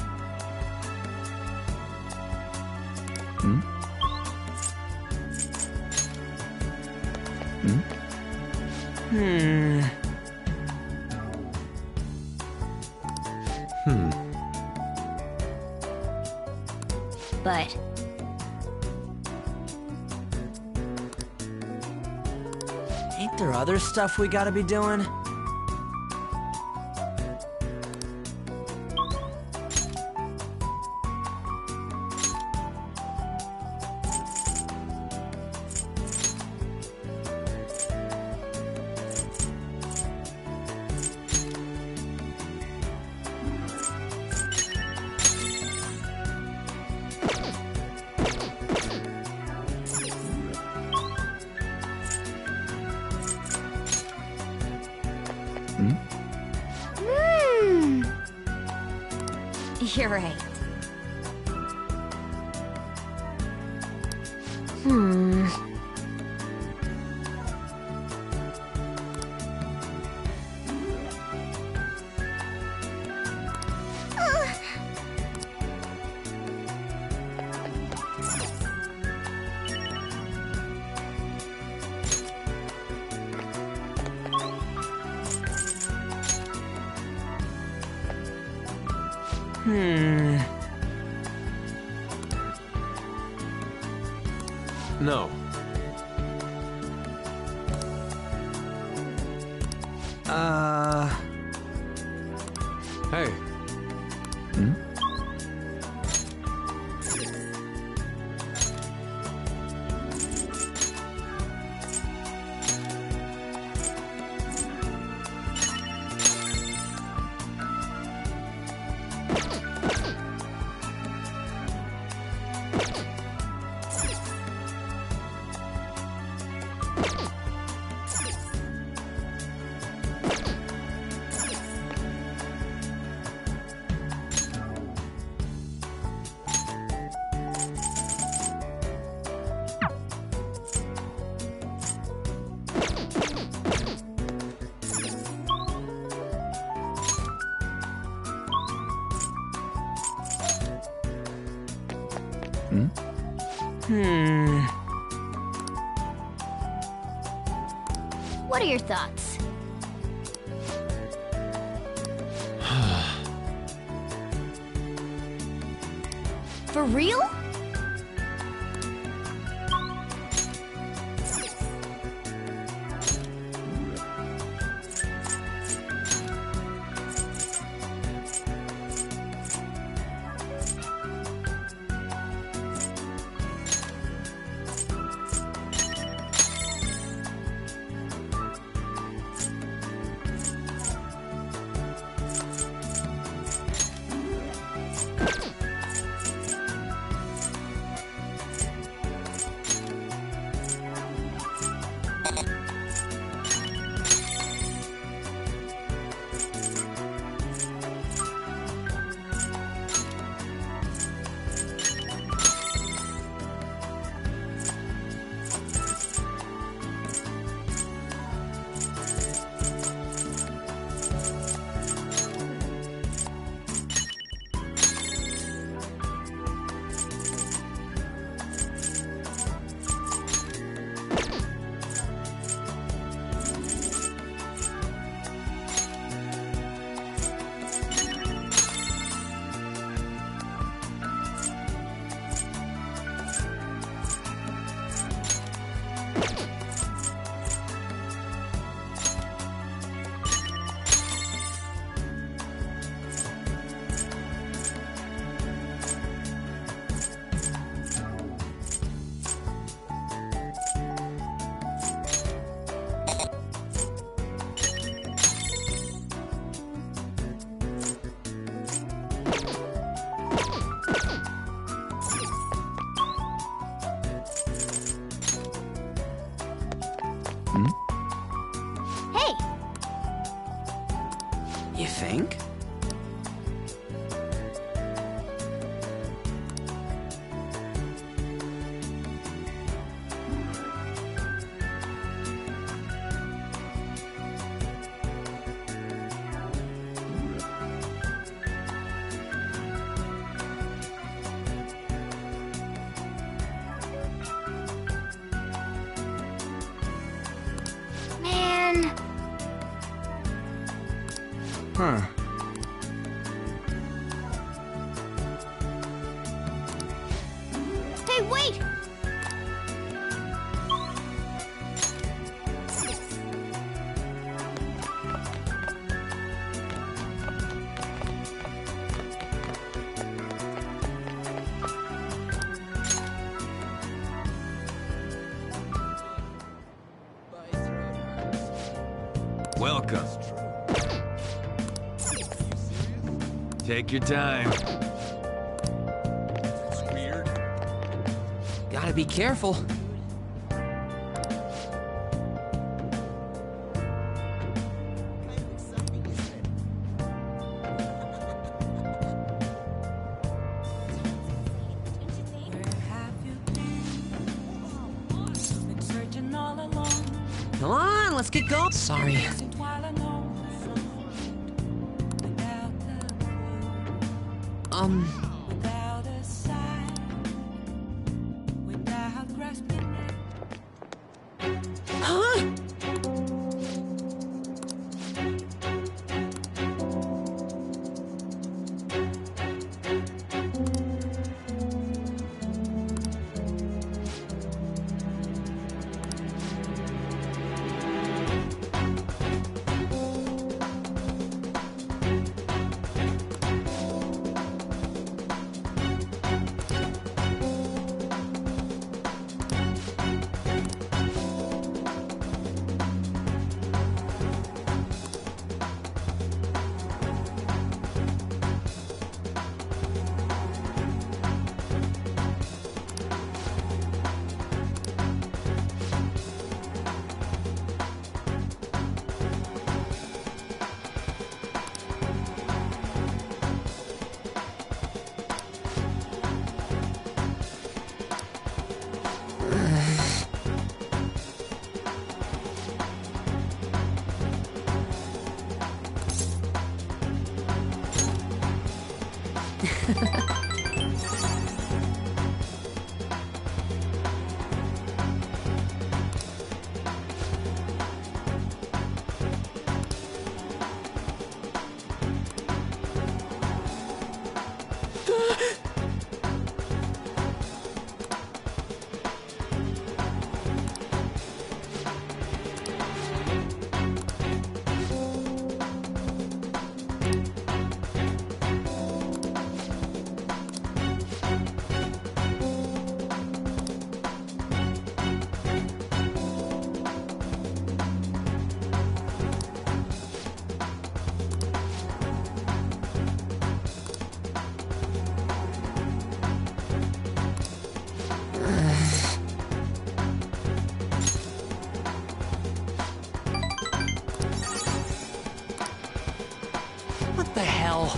But Ain't there other stuff we gotta be doing? you're right. No. Hey. Hmm? What are your thoughts? For real? Hey! You think? Man. Huh. Hey, wait! Welcome. Take your time. It's weird. Gotta be careful. Been searching all along. Come on, let's get going. Sorry. While I know without a sign, without grasping it. Huh? the hell?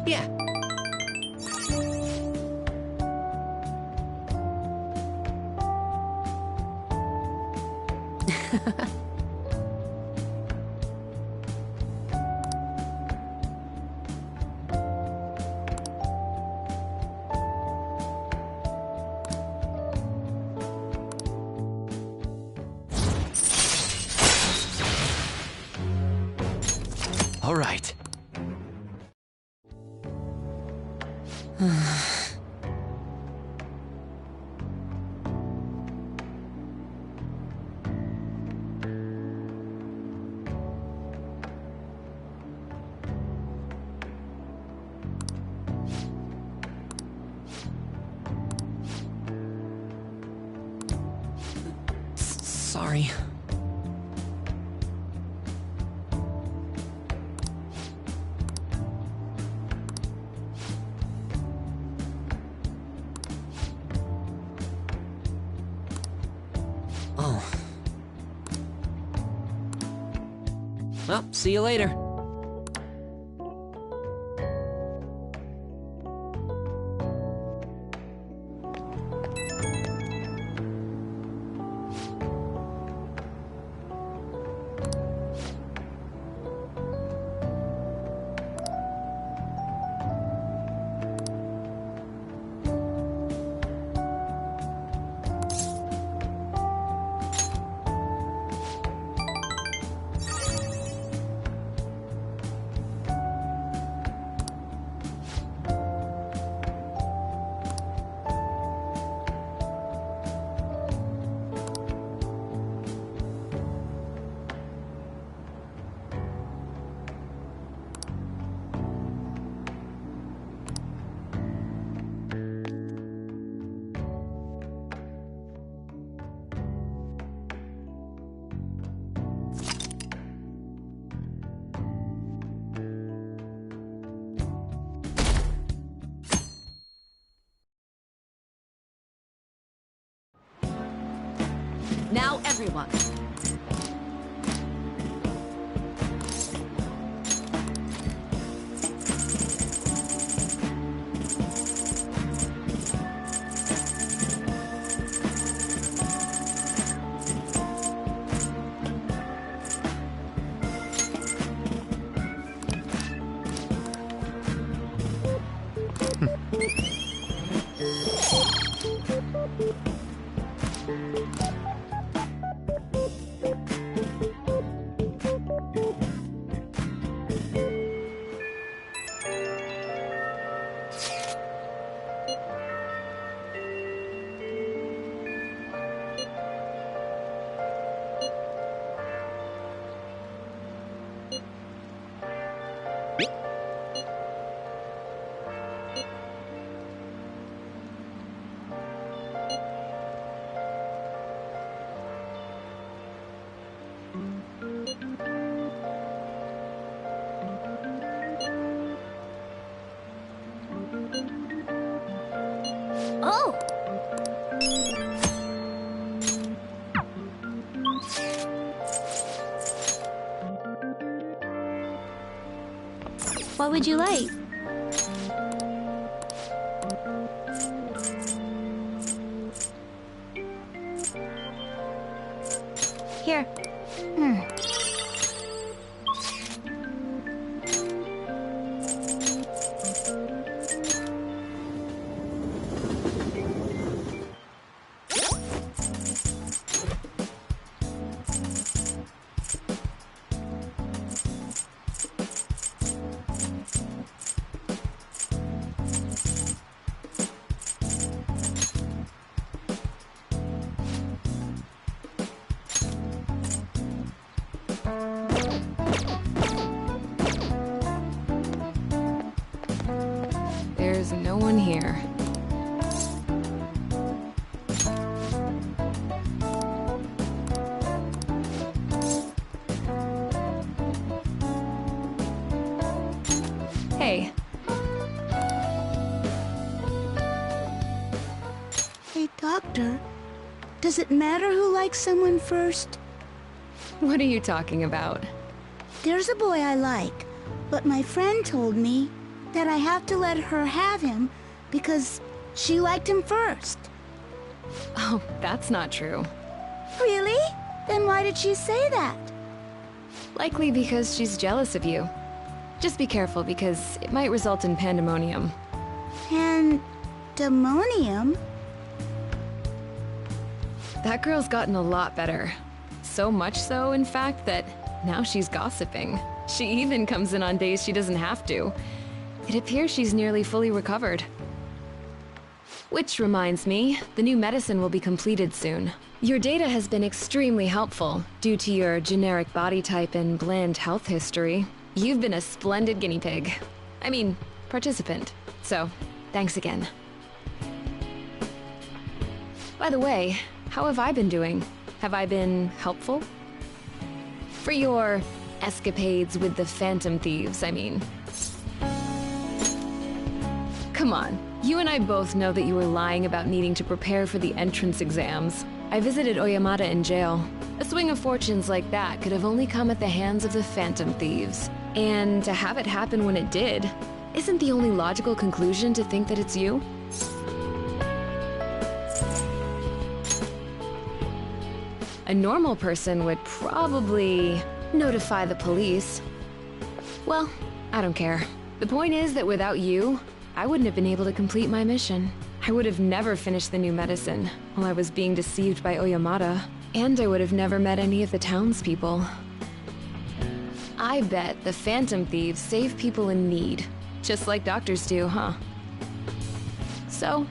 Yeah. All right. Sorry. Oh. Well, see you later. everyone. Oh! What would you like? Here. There's no one here. Hey. Hey, Doctor. Does it matter who likes someone first? What are you talking about? There's a boy I like, but my friend told me that I have to let her have him because she liked him first. Oh, that's not true. Really? Then why did she say that? Likely because she's jealous of you. Just be careful because it might result in pandemonium. Pandemonium? That girl's gotten a lot better. So much so, in fact, that now she's gossiping. She even comes in on days she doesn't have to. It appears she's nearly fully recovered. Which reminds me, the new medicine will be completed soon. Your data has been extremely helpful due to your generic body type and bland health history. You've been a splendid guinea pig. I mean, participant. So, thanks again. By the way, how have I been doing? Have I been helpful? For your escapades with the Phantom Thieves, I mean. Come on, you and I both know that you were lying about needing to prepare for the entrance exams. I visited Oyamada in jail. A swing of fortunes like that could have only come at the hands of the Phantom Thieves. And to have it happen when it did, isn't the only logical conclusion to think that it's you? A normal person would probably notify the police. Well, I don't care. The point is that without you, I wouldn't have been able to complete my mission. I would have never finished the new medicine while I was being deceived by Oyamada, and I would have never met any of the townspeople. I bet the Phantom Thieves save people in need, just like doctors do, huh? So,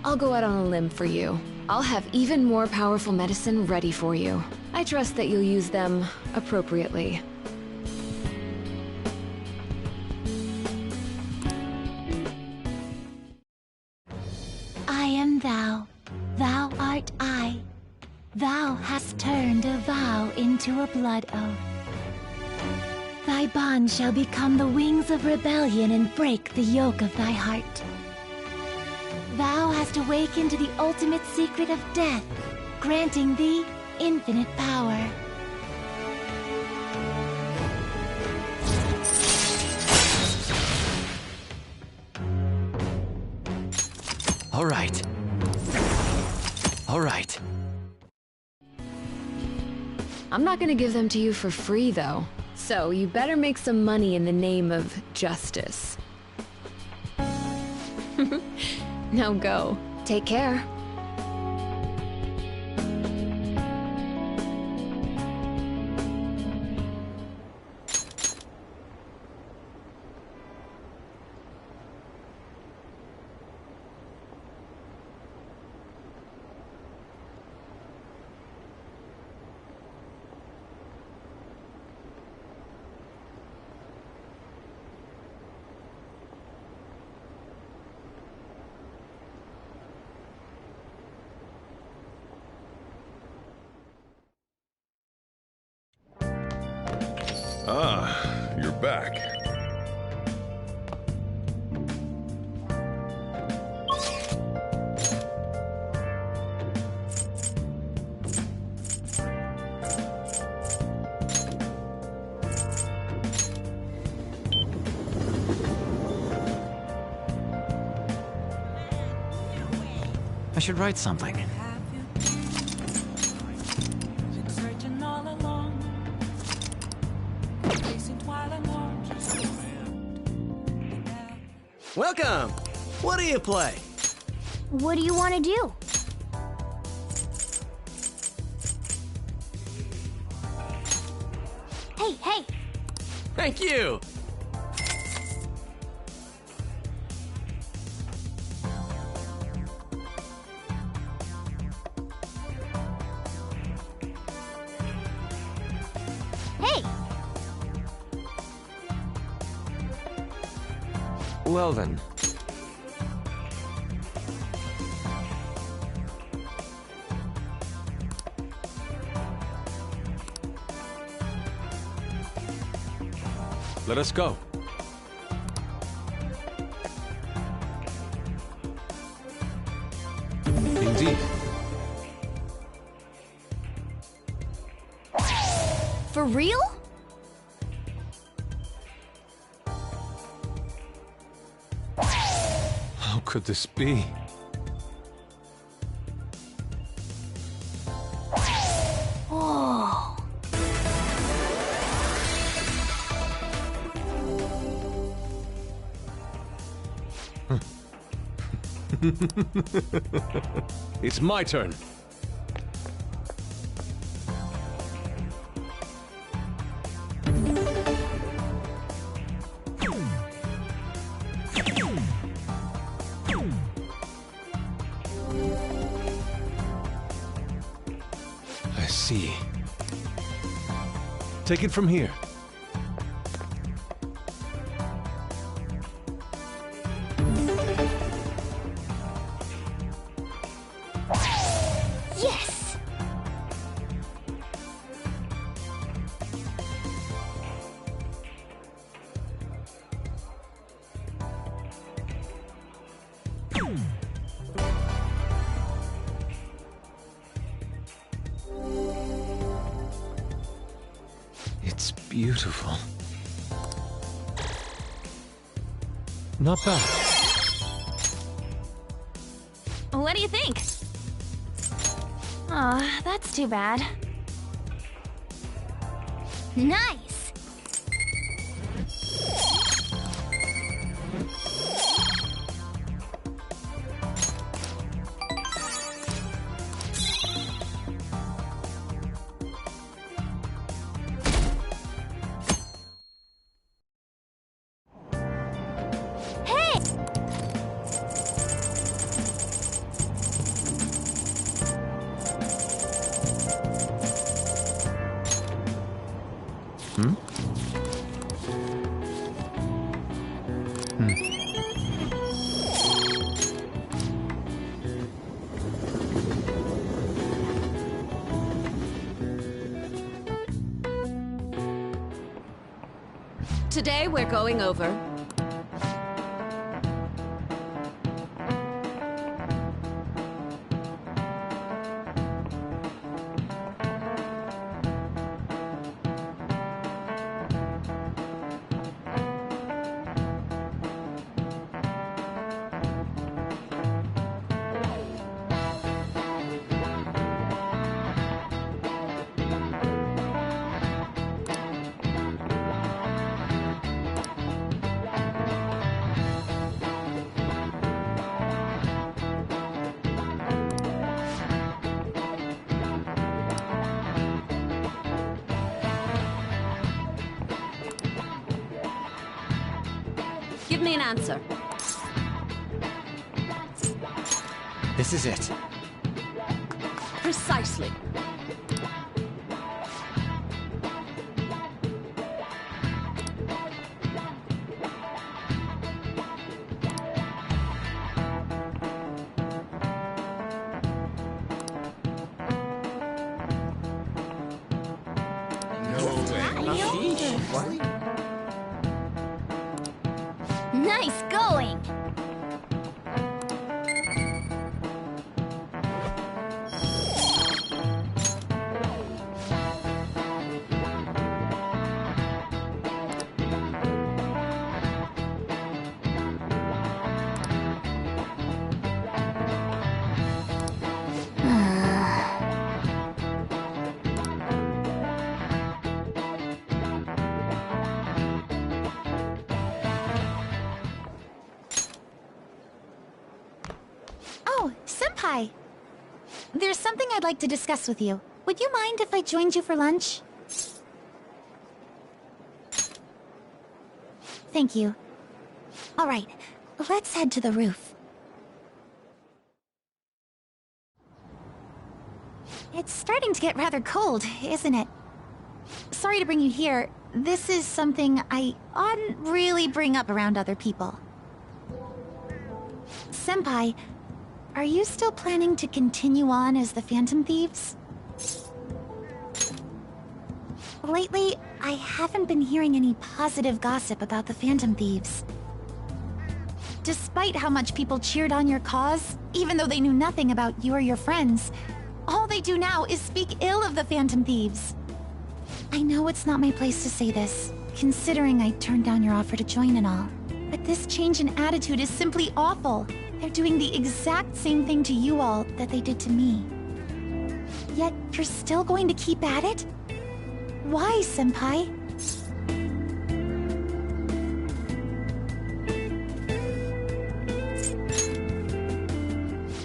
I'll go out on a limb for you. I'll have even more powerful medicine ready for you. I trust that you'll use them appropriately. I am thou, thou art I. Thou hast turned a vow into a blood oath. Thy bond shall become the wings of rebellion and break the yoke of thy heart. Thou hast awakened to the ultimate secret of death, granting thee infinite power. All right. All right. I'm not gonna give them to you for free, though. So you better make some money in the name of justice. Now go. Take care. Ah, you're back. I should write something. Searching all along, chasing twilight waters around. Welcome! What do you play? What do you want to do? Hey, hey! Thank you! Hey! Well then. Let us go. Indeed. For real? How could this be? Oh. It's my turn. I see. Take it from here. Yes! It's beautiful. Not bad. What do you think? Aw, that's too bad. Nice! Hey! Hmm? Today we're going over Give me an answer. This is it. Precisely. Nice going! Oh, Senpai! There's something I'd like to discuss with you. Would you mind if I joined you for lunch? Thank you. All right, let's head to the roof. It's starting to get rather cold, isn't it? Sorry to bring you here. This is something I oughtn't really bring up around other people. Senpai, are you still planning to continue on as the Phantom Thieves? Lately, I haven't been hearing any positive gossip about the Phantom Thieves. Despite how much people cheered on your cause, even though they knew nothing about you or your friends, all they do now is speak ill of the Phantom Thieves. I know it's not my place to say this, considering I turned down your offer to join and all. But this change in attitude is simply awful. They're doing the exact same thing to you all that they did to me. Yet you're still going to keep at it? Why, Senpai?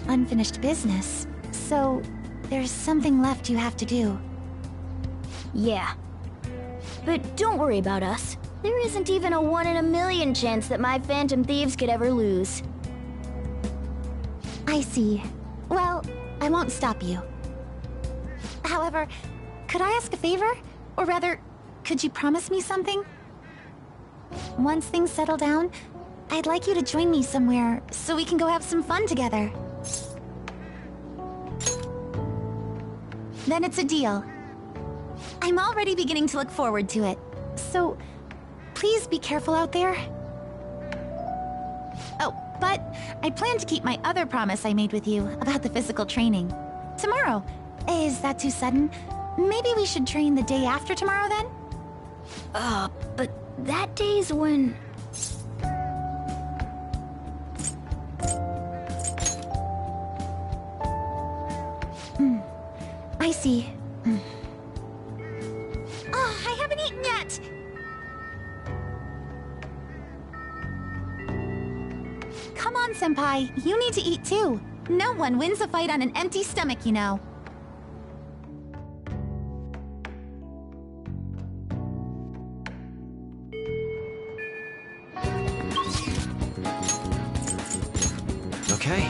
Unfinished business. So, there's something left you have to do. Yeah. But don't worry about us. There isn't even a 1 in a million chance that my Phantom Thieves could ever lose. I see. Well, I won't stop you. However, could I ask a favor? Or rather, could you promise me something? Once things settle down, I'd like you to join me somewhere so we can go have some fun together. Then it's a deal. I'm already beginning to look forward to it. So, please be careful out there. Oh, but I plan to keep my other promise I made with you about the physical training. Tomorrow. Is that too sudden? Maybe we should train the day after tomorrow then? But that day's when... I see. Oh, I haven't eaten yet! Come on, Senpai. You need to eat too. No one wins a fight on an empty stomach, you know. Okay.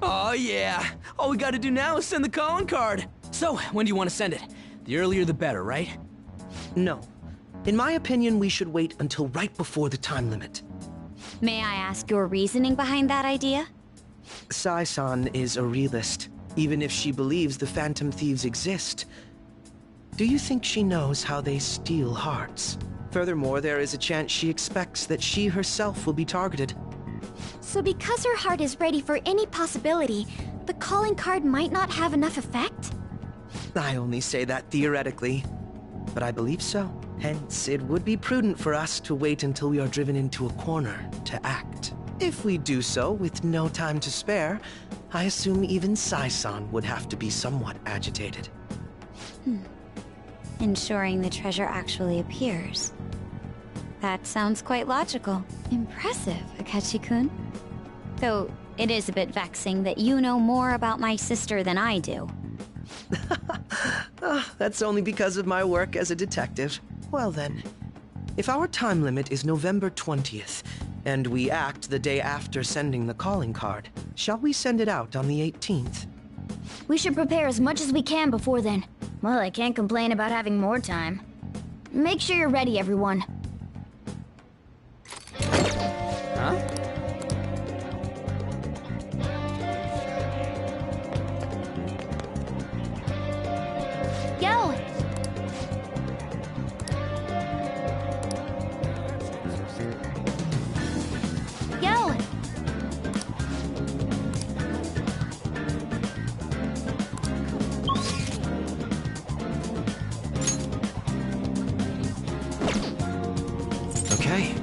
Oh, yeah. All we gotta do now is send the calling card. So, when do you want to send it? The earlier the better, right? No. In my opinion, we should wait until right before the time limit. May I ask your reasoning behind that idea? Sai-san is a realist, even if she believes the Phantom Thieves exist. Do you think she knows how they steal hearts? Furthermore, there is a chance she expects that she herself will be targeted. So because her heart is ready for any possibility, the calling card might not have enough effect? I only say that theoretically, but I believe so. Hence, it would be prudent for us to wait until we are driven into a corner to act. If we do so with no time to spare, I assume even Sai-san would have to be somewhat agitated. Ensuring the treasure actually appears. That sounds quite logical. Impressive, Akechi-kun. Though, it is a bit vexing that you know more about my sister than I do. That's only because of my work as a detective. Well then, If our time limit is November 20th, and we act the day after sending the calling card, shall we send it out on the 18th? We should prepare as much as we can before then. Well, I can't complain about having more time. Make sure you're ready, everyone. Huh? Go! Go! Okay.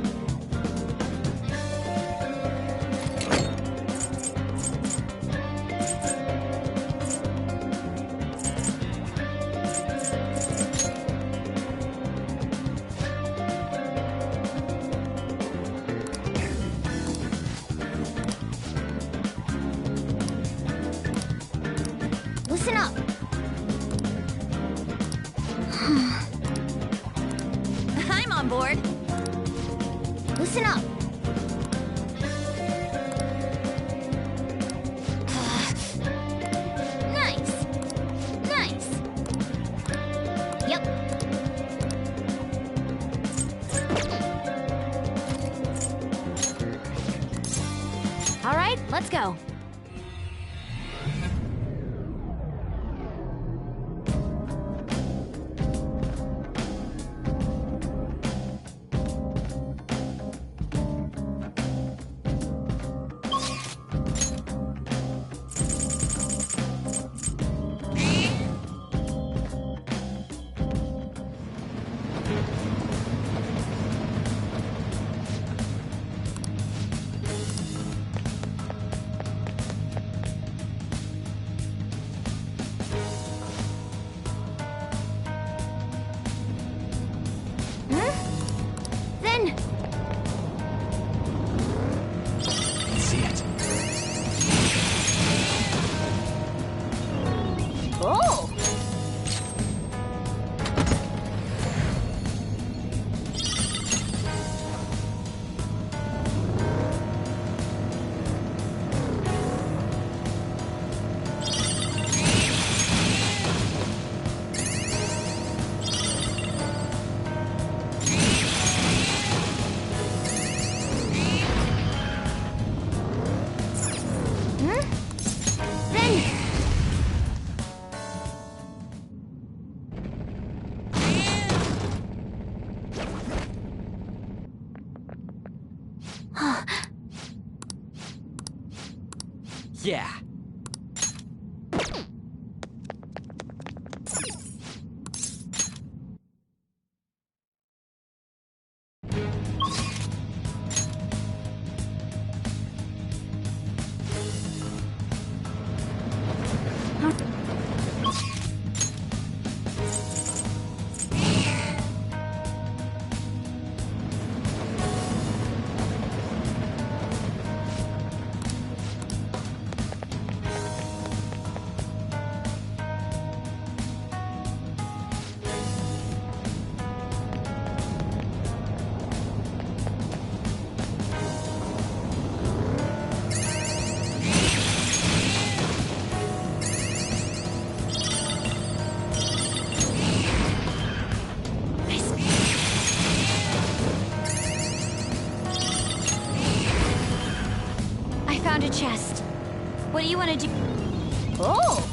Listen up! I'm on board. Listen up! Nice! Nice! Yep. All right, let's go. Then See it. oh! Then Yeah. I found a chest. What do you want to do? Oh!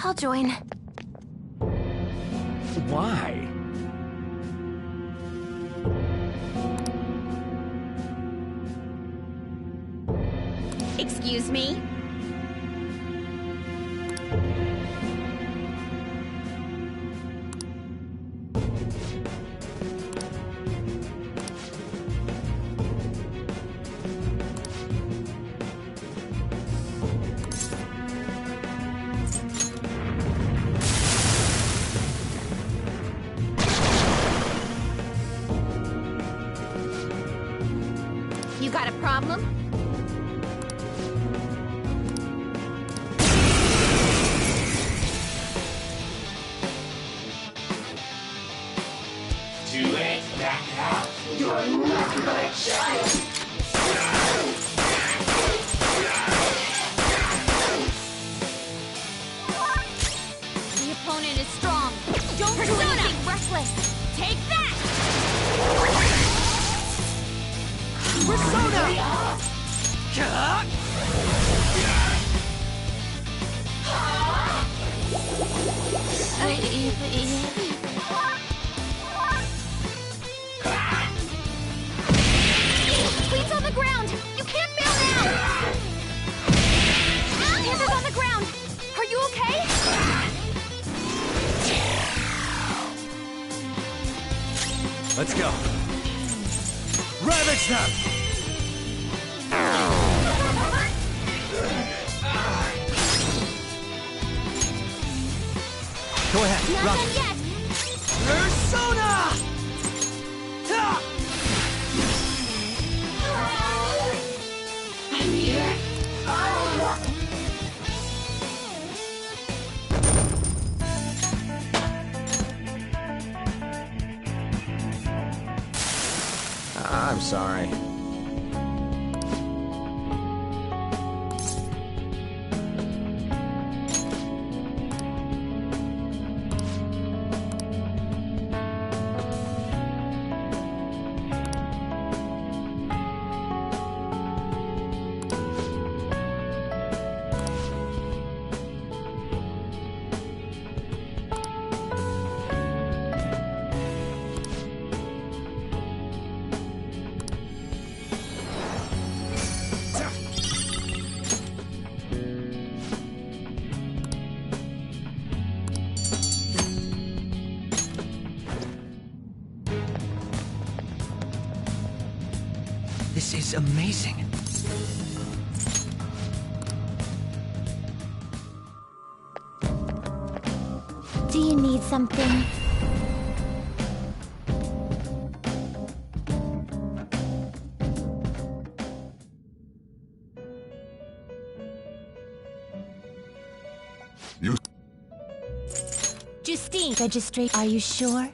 I'll join. Why? Excuse me? You got a problem? Too late, back out. You're nothing but a child. The opponent is strong. Don't do anything reckless. Take that! Queen's on the ground! You can't fail now! Panda's on the ground! Are you okay? Let's go. Ravage them! Go ahead, Not rock done it. yet! Persona! Ha! I'm here. I'm sorry. This is amazing. Do you need something? Justine! Registrate. Are you sure?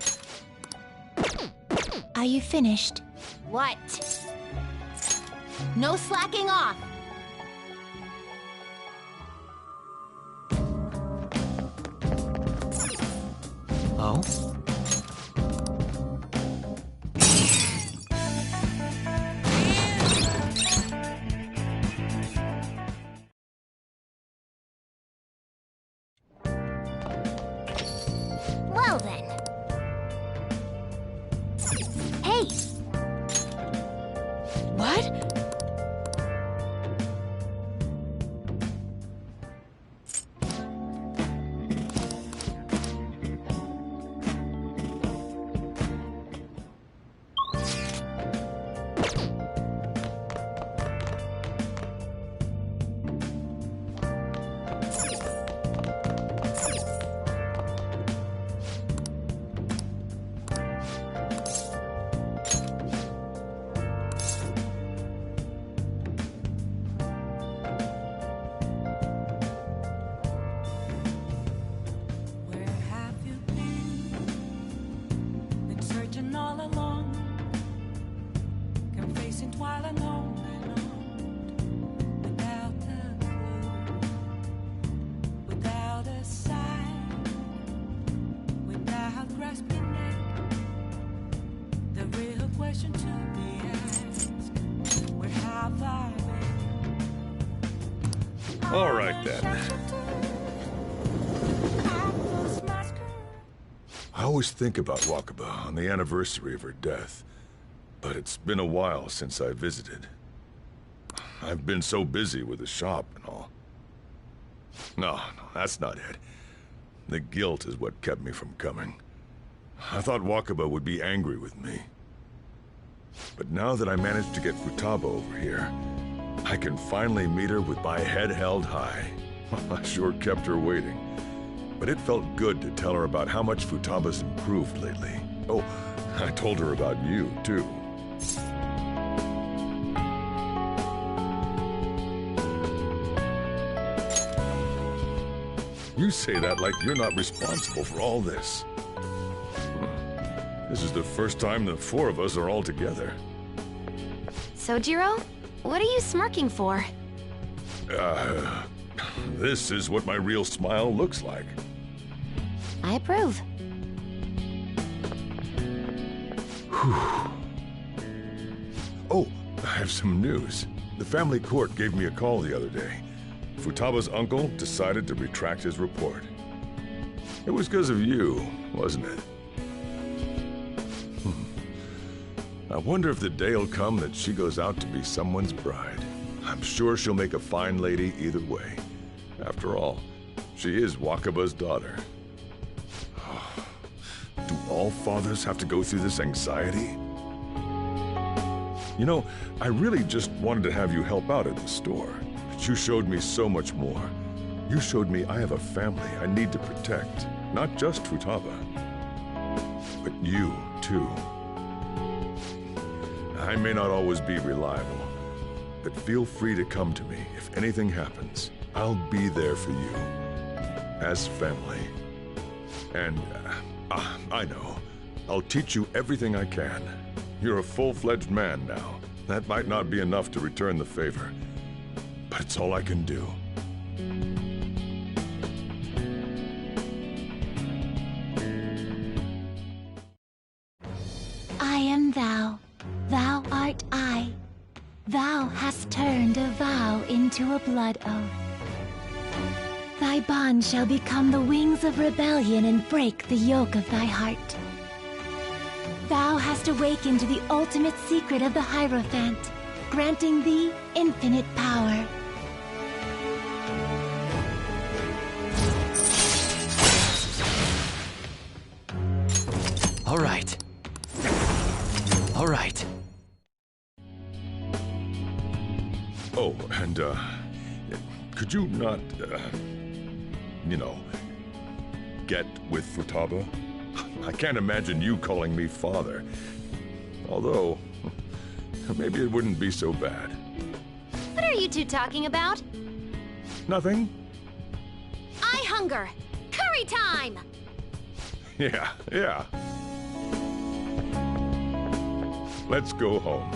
Are you finished? What? No slacking off! Oh? Well then. Hey! What? All right, then. I always think about Wakaba on the anniversary of her death, but it's been a while since I visited. I've been so busy with the shop and all. No, that's not it. The guilt is what kept me from coming. I thought Wakaba would be angry with me. But now that I managed to get Futaba over here, I can finally meet her with my head held high. I sure kept her waiting. But it felt good to tell her about how much Futaba's improved lately. Oh, I told her about you, too. You say that like you're not responsible for all this. This is the first time the four of us are all together. Sojiro, what are you smirking for? This is what my real smile looks like. I approve. Oh, I have some news. The family court gave me a call the other day. Futaba's uncle decided to retract his report. It was because of you, wasn't it? I wonder if the day'll come that she goes out to be someone's bride. I'm sure she'll make a fine lady either way. After all, she is Wakaba's daughter. Do all fathers have to go through this anxiety? You know, I really just wanted to have you help out at the store. But you showed me so much more. You showed me I have a family I need to protect. Not just Futaba, but you, too. I may not always be reliable, but feel free to come to me if anything happens. I'll be there for you, as family. And, I know. I'll teach you everything I can. You're a full-fledged man now. That might not be enough to return the favor, but it's all I can do. I am thou. Thou art I. Thou hast turned a vow into a blood oath. Thy bond shall become the wings of rebellion and break the yoke of thy heart. Thou hast awakened to the ultimate secret of the Hierophant, granting thee infinite power. All right. All right. Oh, and, could you not, you know, get with Futaba? I can't imagine you calling me father. Although, maybe it wouldn't be so bad. What are you two talking about? Nothing? I hunger! Curry time! Yeah. Let's go home.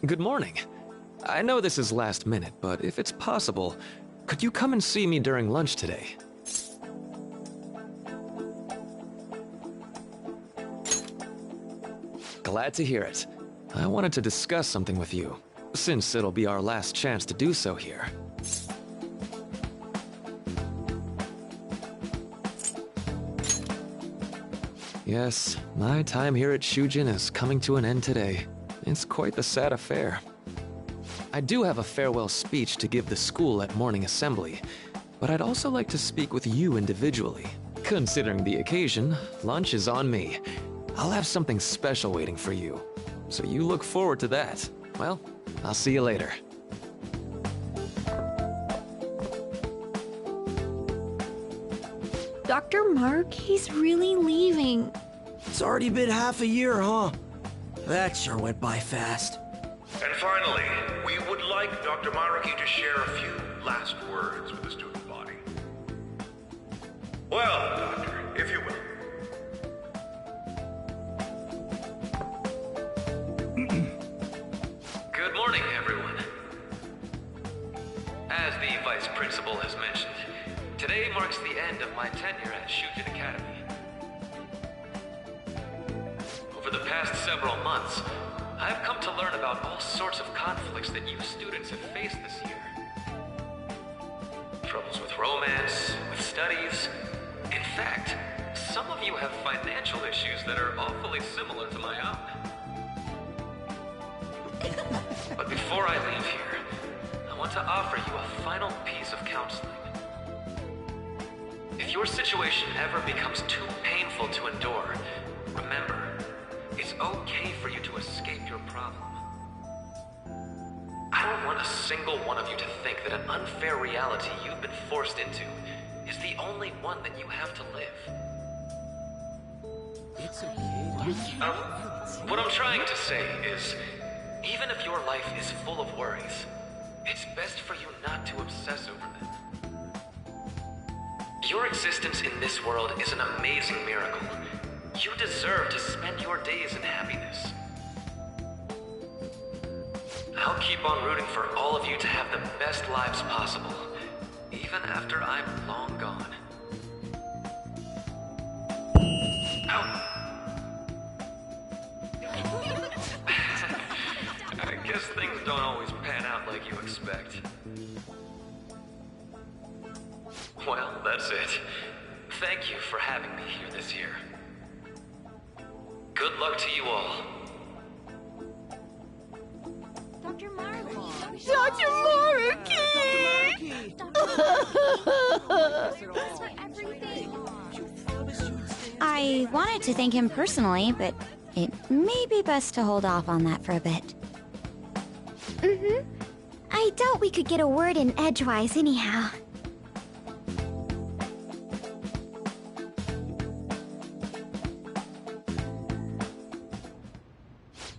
Good morning. I know this is last minute, but if it's possible, could you come and see me during lunch today? Glad to hear it. I wanted to discuss something with you, since it'll be our last chance to do so here. Yes, my time here at Shujin is coming to an end today. It's quite the sad affair. I do have a farewell speech to give the school at morning assembly, but I'd also like to speak with you individually. Considering the occasion, lunch is on me. I'll have something special waiting for you, so you look forward to that. Well, I'll see you later. Dr. Mark, he's really leaving. It's already been half a year, huh? That sure went by fast. And finally, we would like Dr. Maruki to share a few last words with the student body. Well, Doctor, if you will. Good morning, everyone. As the Vice Principal has mentioned, today marks the end of my tenure at Shujin Academy. Over the past several months, I've come to learn about all sorts of conflicts that you students have faced this year. Troubles with romance, with studies. In fact, some of you have financial issues that are awfully similar to my own. But before I leave here, I want to offer you a final piece of counseling. If your situation ever becomes too painful to endure, remember, it's okay for you to escape your problem. I don't want a single one of you to think that an unfair reality you've been forced into is the only one that you have to live. It's okay. What I'm trying to say is, even if your life is full of worries, it's best for you not to obsess over them. Your existence in this world is an amazing miracle. You deserve to spend your days in happiness. I'll keep on rooting for all of you to have the best lives possible, even after I'm long gone. Ow. I guess things don't always pan out like you expect. Well, that's it. Thank you for having me here this year. Good luck to you all. Dr. Maruki! Dr. Thanks for everything! I wanted to thank him personally, but it may be best to hold off on that for a bit. I doubt we could get a word in edgewise anyhow.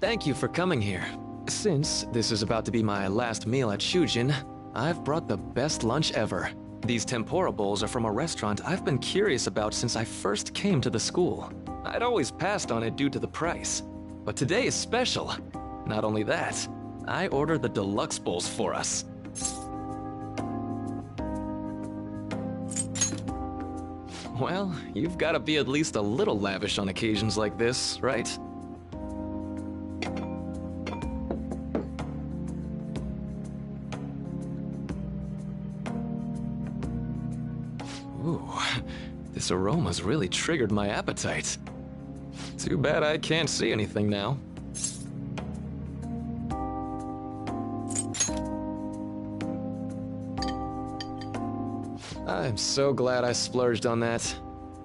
Thank you for coming here. Since this is about to be my last meal at Shujin, I've brought the best lunch ever. These tempura bowls are from a restaurant I've been curious about since I first came to the school. I'd always passed on it due to the price. But today is special. Not only that, I ordered the deluxe bowls for us. Well, you've got to be at least a little lavish on occasions like this, right? Ooh, this aroma's really triggered my appetite. Too bad I can't see anything now. I'm so glad I splurged on that.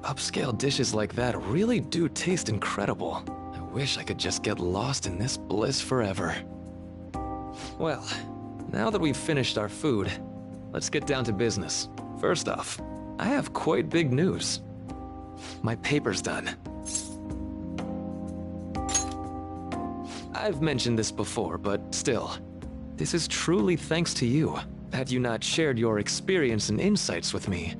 Upscale dishes like that really do taste incredible. I wish I could just get lost in this bliss forever. Well, now that we've finished our food, let's get down to business. First off, I have quite big news. My paper's done. I've mentioned this before, but still, this is truly thanks to you. Had you not shared your experience and insights with me,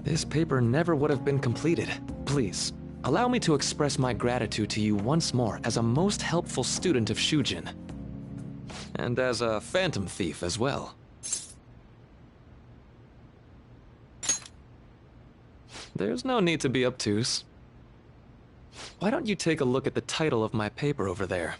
this paper never would have been completed. Please, allow me to express my gratitude to you once more as a most helpful student of Shujin. And as a phantom thief as well. There's no need to be obtuse. Why don't you take a look at the title of my paper over there?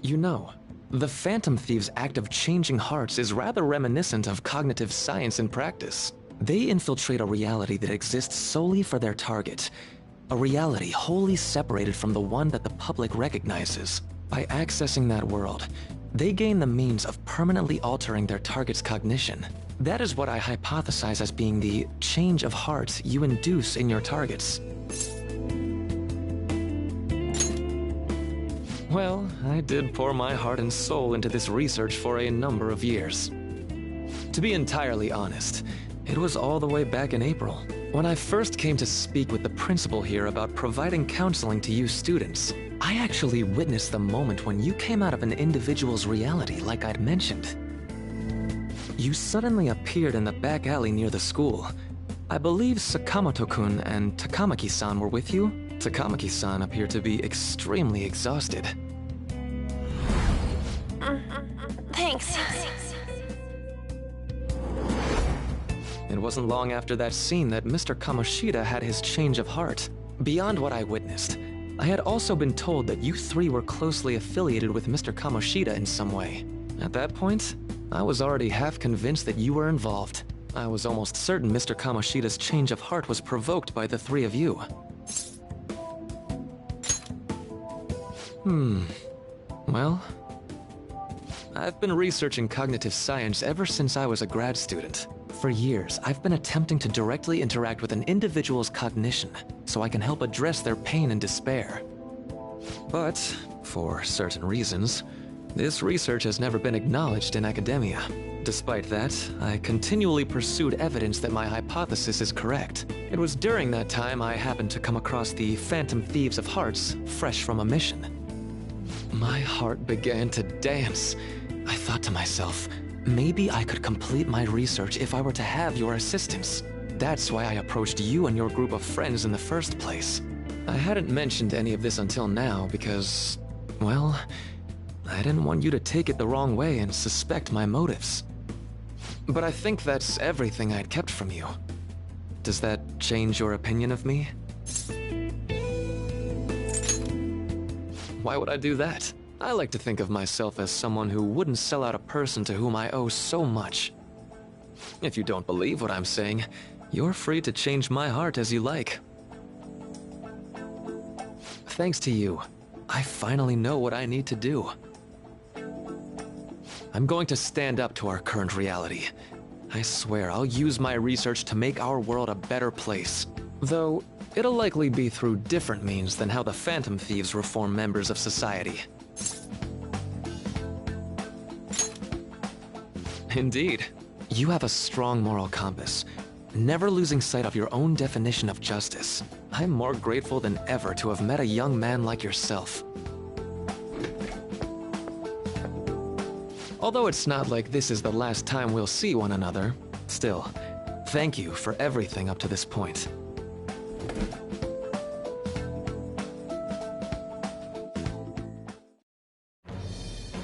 You know, the Phantom Thieves' act of changing hearts is rather reminiscent of cognitive science in practice. They infiltrate a reality that exists solely for their target, a reality wholly separated from the one that the public recognizes. By accessing that world, they gain the means of permanently altering their target's cognition. That is what I hypothesize as being the change of heart you induce in your targets. Well, I did pour my heart and soul into this research for a number of years. To be entirely honest, it was all the way back in April, when I first came to speak with the principal here about providing counseling to you students. I actually witnessed the moment when you came out of an individual's reality like I'd mentioned. You suddenly appeared in the back alley near the school. I believe Sakamoto-kun and Takamaki-san were with you. Takamaki-san appeared to be extremely exhausted. Thanks. It wasn't long after that scene that Mr. Kamoshida had his change of heart. Beyond what I witnessed, I had also been told that you three were closely affiliated with Mr. Kamoshida in some way. At that point, I was already half convinced that you were involved. I was almost certain Mr. Kamoshida's change of heart was provoked by the three of you. Well, I've been researching cognitive science ever since I was a grad student. For years, I've been attempting to directly interact with an individual's cognition so I can help address their pain and despair. But, for certain reasons, this research has never been acknowledged in academia. Despite that, I continually pursued evidence that my hypothesis is correct. It was during that time I happened to come across the Phantom Thieves of Hearts, fresh from a mission. My heart began to dance. I thought to myself, maybe I could complete my research if I were to have your assistance. That's why I approached you and your group of friends in the first place. I hadn't mentioned any of this until now because, well, I didn't want you to take it the wrong way and suspect my motives. But I think that's everything I'd kept from you. Does that change your opinion of me? Why would I do that? I like to think of myself as someone who wouldn't sell out a person to whom I owe so much. If you don't believe what I'm saying, you're free to change my heart as you like. Thanks to you, I finally know what I need to do. I'm going to stand up to our current reality. I swear I'll use my research to make our world a better place. Though, it'll likely be through different means than how the Phantom Thieves reform members of society. Indeed. You have a strong moral compass, never losing sight of your own definition of justice. I'm more grateful than ever to have met a young man like yourself. Although it's not like this is the last time we'll see one another, still, thank you for everything up to this point.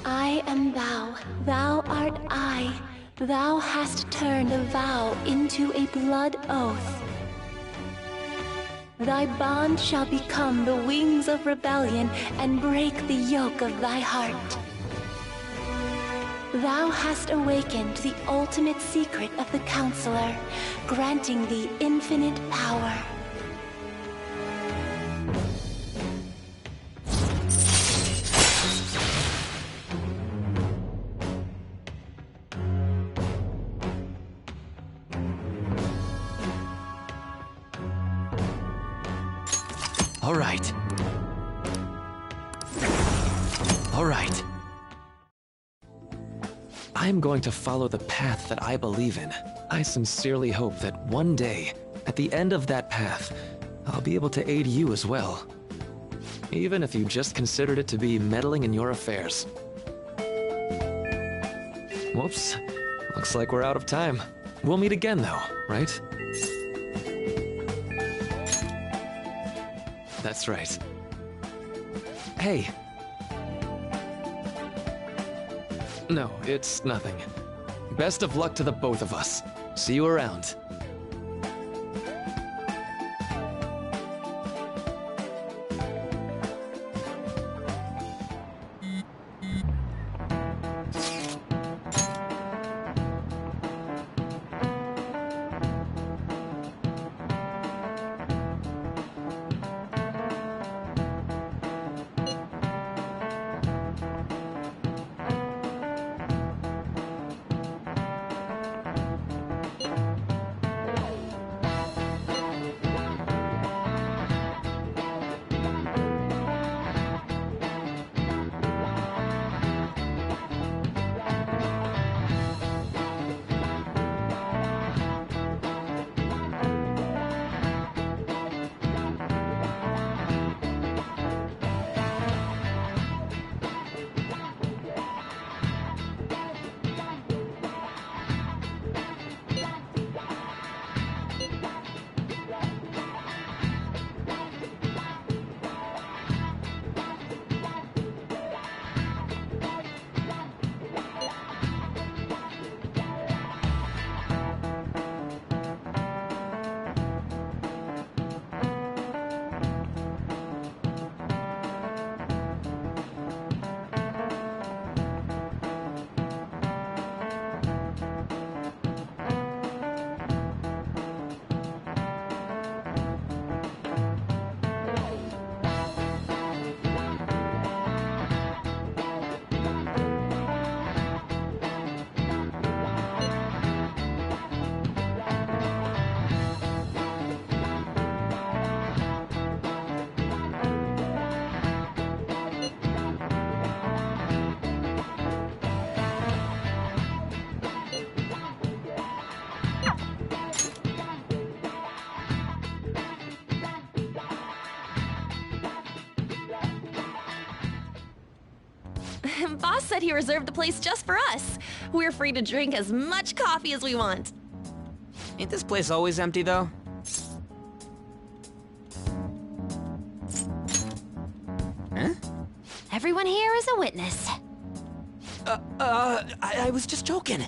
I am thou, thou art I. Thou hast turned a vow into a blood oath. Thy bond shall become the wings of rebellion and break the yoke of thy heart. Thou hast awakened the ultimate secret of the Counselor, granting thee infinite power. All right. I'm going to follow the path that I believe in. I sincerely hope that one day, at the end of that path, I'll be able to aid you as well. Even if you just considered it to be meddling in your affairs. Whoops. Looks like we're out of time. We'll meet again though, right? That's right. Hey. No, it's nothing. Best of luck to the both of us. See you around. Boss said he reserved the place just for us. We're free to drink as much coffee as we want. Ain't this place always empty, though? Huh? Everyone here is a witness. I was just joking.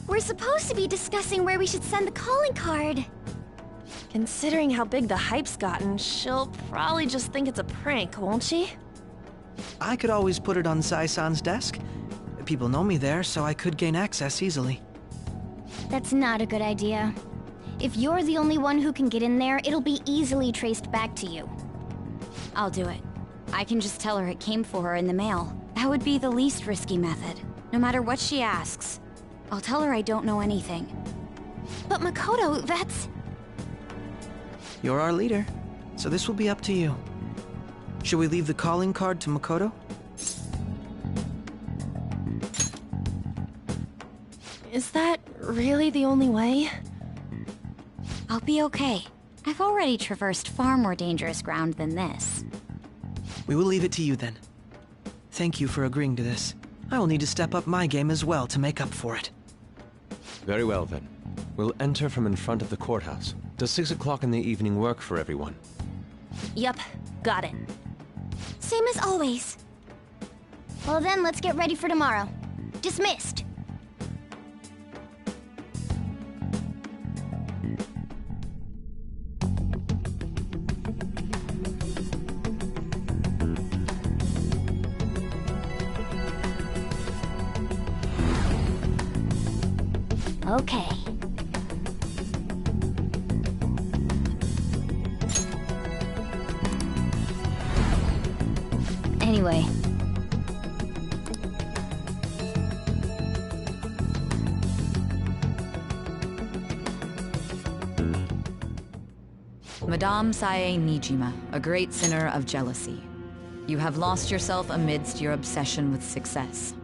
We're supposed to be discussing where we should send the calling card. Considering how big the hype's gotten, she'll probably just think it's a prank, won't she? I could always put it on Sai-san's desk. People know me there, so I could gain access easily. That's not a good idea. If you're the only one who can get in there, it'll be easily traced back to you. I'll do it. I can just tell her it came for her in the mail. That would be the least risky method. No matter what she asks, I'll tell her I don't know anything. But Makoto, that's... You're our leader, so this will be up to you. Should we leave the calling card to Makoto? Is that really the only way? I'll be okay. I've already traversed far more dangerous ground than this. We will leave it to you then. Thank you for agreeing to this. I will need to step up my game as well to make up for it. Very well, then. We'll enter from in front of the courthouse. Does 6 o'clock in the evening work for everyone? Yup, got it. Same as always. Well then, let's get ready for tomorrow. Dismissed. Okay. Anyway. Madame Sae Nijima, a great sinner of jealousy. You have lost yourself amidst your obsession with success.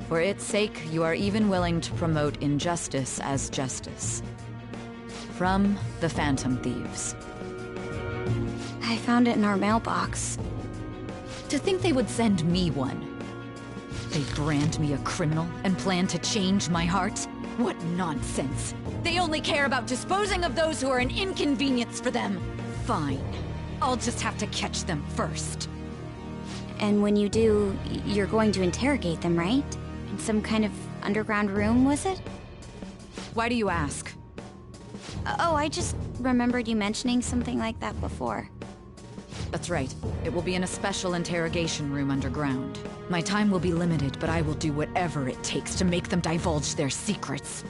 For its sake, you are even willing to promote injustice as justice. From the Phantom Thieves. I found it in our mailbox. To think they would send me one. They brand me a criminal and plan to change my heart? What nonsense! They only care about disposing of those who are an inconvenience for them. Fine. I'll just have to catch them first. And when you do, you're going to interrogate them, right? In some kind of underground room, was it? Why do you ask? Oh, I just remembered you mentioning something like that before. That's right. It will be in a special interrogation room underground. My time will be limited, but I will do whatever it takes to make them divulge their secrets.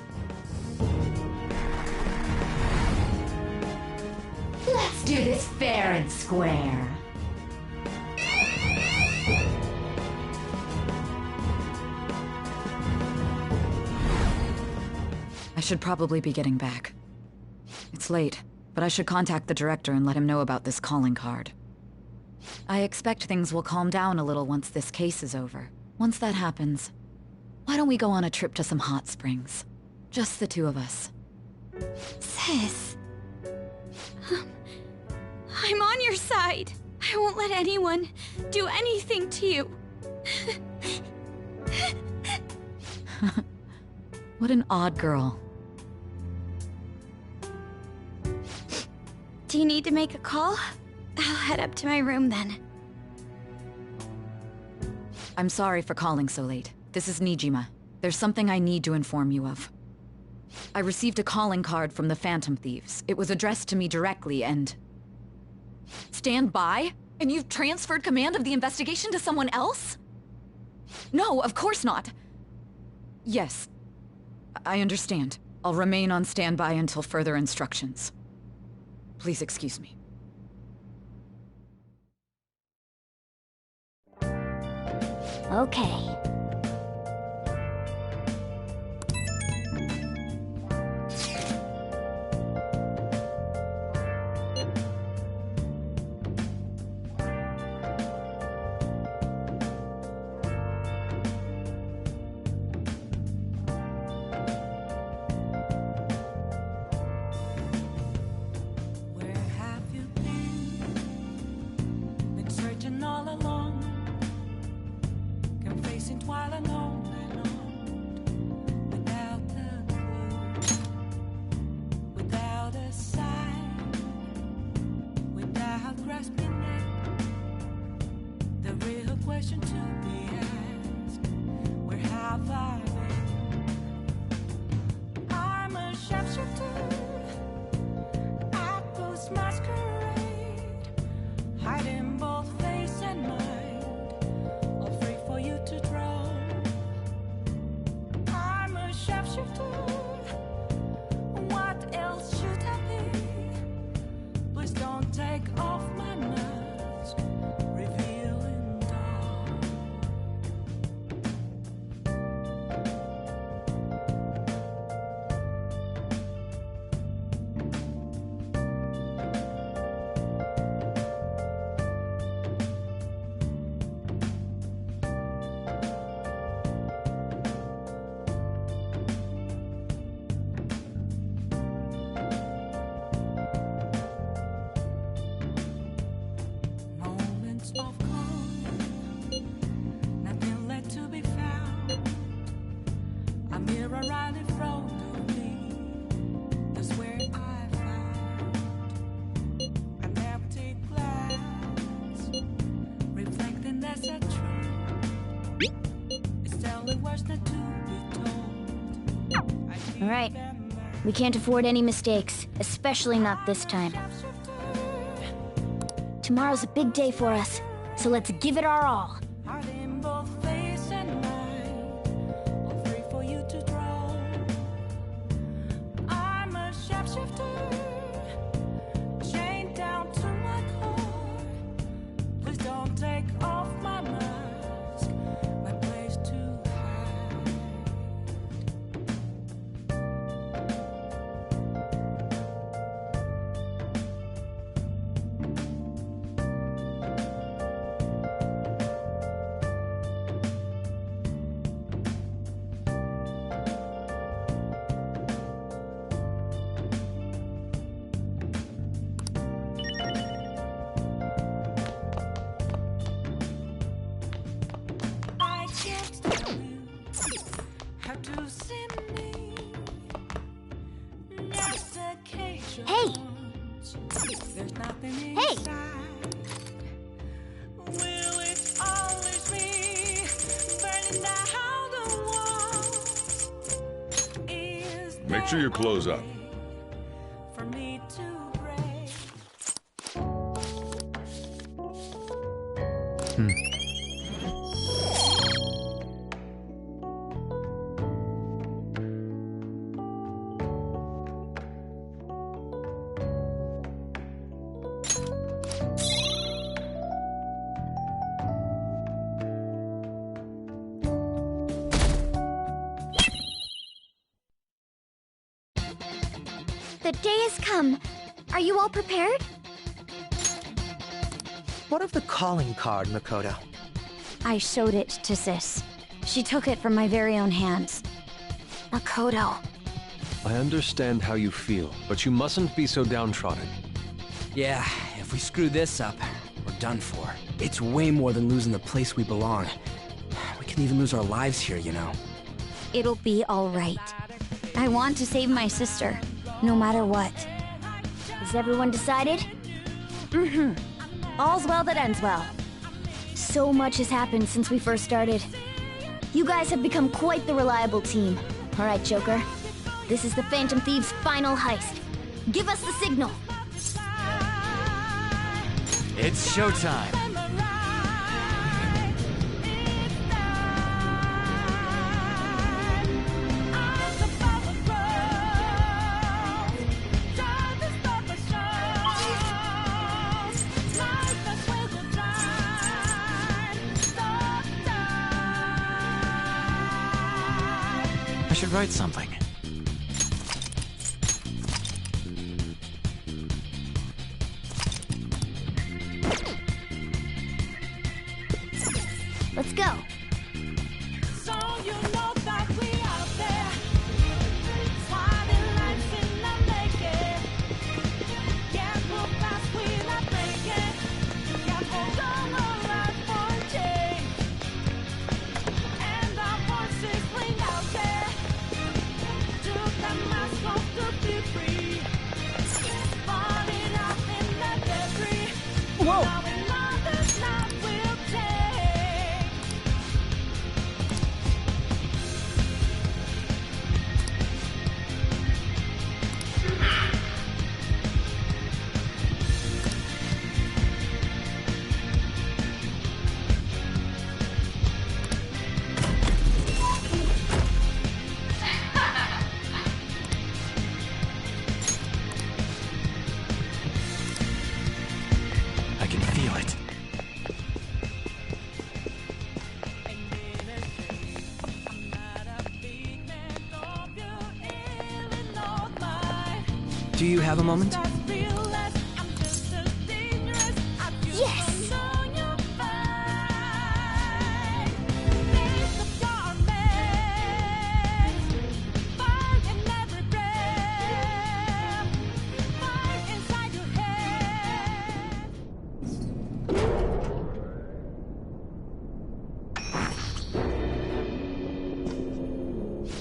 Let's do this fair and square. I should probably be getting back. It's late, but I should contact the director and let him know about this calling card. I expect things will calm down a little once this case is over. Once that happens, why don't we go on a trip to some hot springs? Just the two of us. Sis. I'm on your side. I won't let anyone do anything to you. What an odd girl. Do you need to make a call? I'll head up to my room then. I'm sorry for calling so late. This is Nijima. There's something I need to inform you of. I received a calling card from the Phantom Thieves. It was addressed to me directly and... Stand by? And you've transferred command of the investigation to someone else? No, of course not. Yes, I understand. I'll remain on standby until further instructions. Please excuse me. Okay. chasing twilight on and on, without a clue, without a sign, without grasping it. The real question to be asked: where have I been? I'm a sharpshooter at this masquerade, hiding both face and mind, all free for you to draw. I'm a sharpshooter. What else should I be? Please don't take off my mask, revealing dawn. Moments of calm, nothing left to be found. A mirror right in front of me, that's where I found an empty glass, reflecting that's a truth. It's telling words not to be told. All right. We can't afford any mistakes, especially not this time. Tomorrow's a big day for us, so let's give it our all. Hiding both face and mind, all free for you to draw. I'm a sharpshooter, chained down to my core. Please don't take off my mask, my place to hide. I can't tell you how to see me. Just occasion. Hey! There's nothing Hey! inside. Will it always be burning down the walls? Is Make sure you close up. for me to break? The day has come. Are you all prepared? What of the calling card, Makoto? I showed it to Sis. She took it from my very own hands. Makoto. I understand how you feel, but you mustn't be so downtrodden. Yeah, if we screw this up, we're done for. It's way more than losing the place we belong. We can even lose our lives here, you know. It'll be all right. I want to save my sister, no matter what. Is everyone decided? Mm-hmm. All's well that ends well. So much has happened since we first started. You guys have become quite the reliable team. All right, Joker. This is the Phantom Thieves' final heist. Give us the signal. It's showtime. I should write something. Let's go. So you know that we out there, fighting lives in the naked. Can't move fast, we not breaking. Can't hold on our life for change. Do you have a moment? Yes!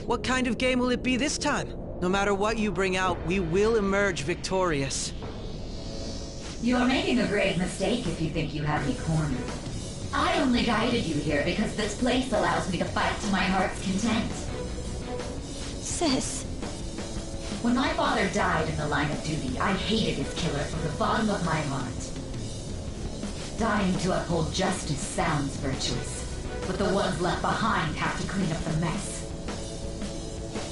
What kind of game will it be this time? No matter what you bring out, we will emerge victorious. You're making a grave mistake if you think you have me cornered. I only guided you here because this place allows me to fight to my heart's content. Sis. When my father died in the line of duty, I hated his killer from the bottom of my heart. Dying to uphold justice sounds virtuous, but the ones left behind have to clean up the mess.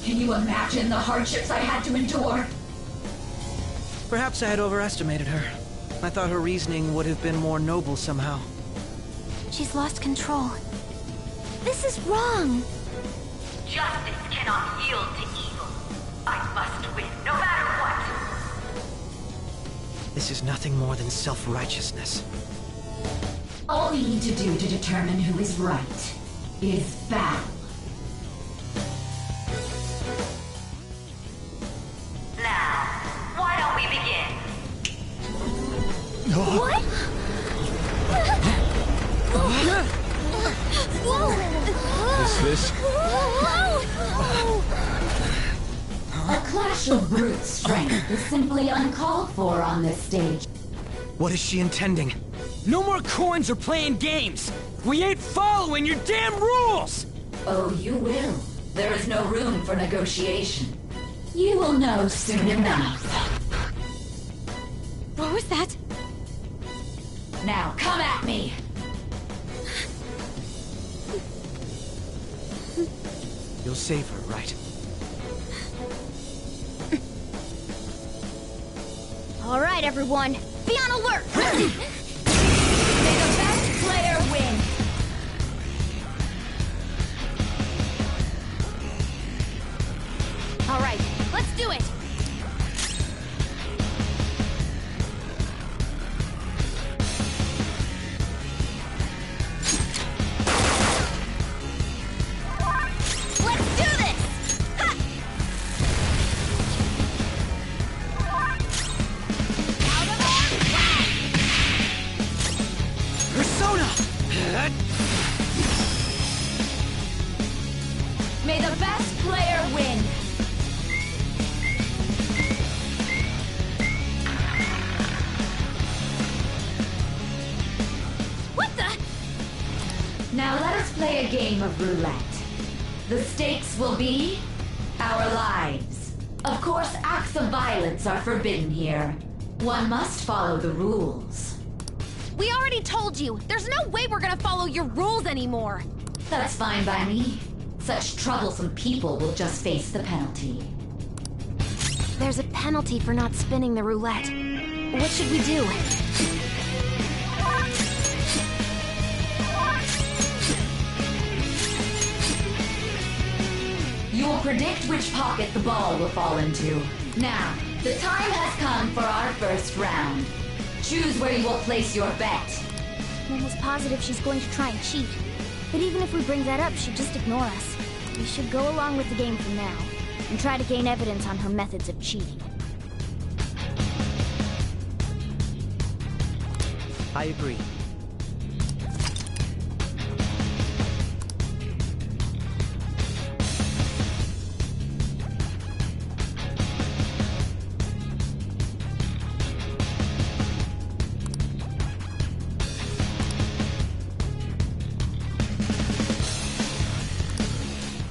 Can you imagine the hardships I had to endure? Perhaps I had overestimated her. I thought her reasoning would have been more noble somehow. She's lost control. This is wrong. Justice cannot yield to evil. I must win, no matter what. This is nothing more than self-righteousness. All we need to do to determine who is right is battle. Now, why don't we begin? What? Is this? A clash of brute strength is simply uncalled for on this stage. What is she intending? No more coins or playing games! We ain't following your damn rules! Oh, you will. There is no room for negotiation. You will know soon enough. What was that? Now, come at me! You'll save her, right? All right, everyone. Be on alert! May the best player win! All right, let's do it! Let's do this! Ha! Out of our way! Persona! May the best player win! What the? Now let us play a game of roulette. The stakes will be our lives. Of course, acts of violence are forbidden here. One must follow the rules. We already told you. There's no way we're gonna follow your rules anymore. That's fine by me. Such troublesome people will just face the penalty. There's a penalty for not spinning the roulette. What should we do? You will predict which pocket the ball will fall into. Now, the time has come for our first round. Choose where you will place your bet. I'm almost positive she's going to try and cheat. But even if we bring that up, she'll just ignore us. We should go along with the game for now, and try to gain evidence on her methods of cheating. I agree.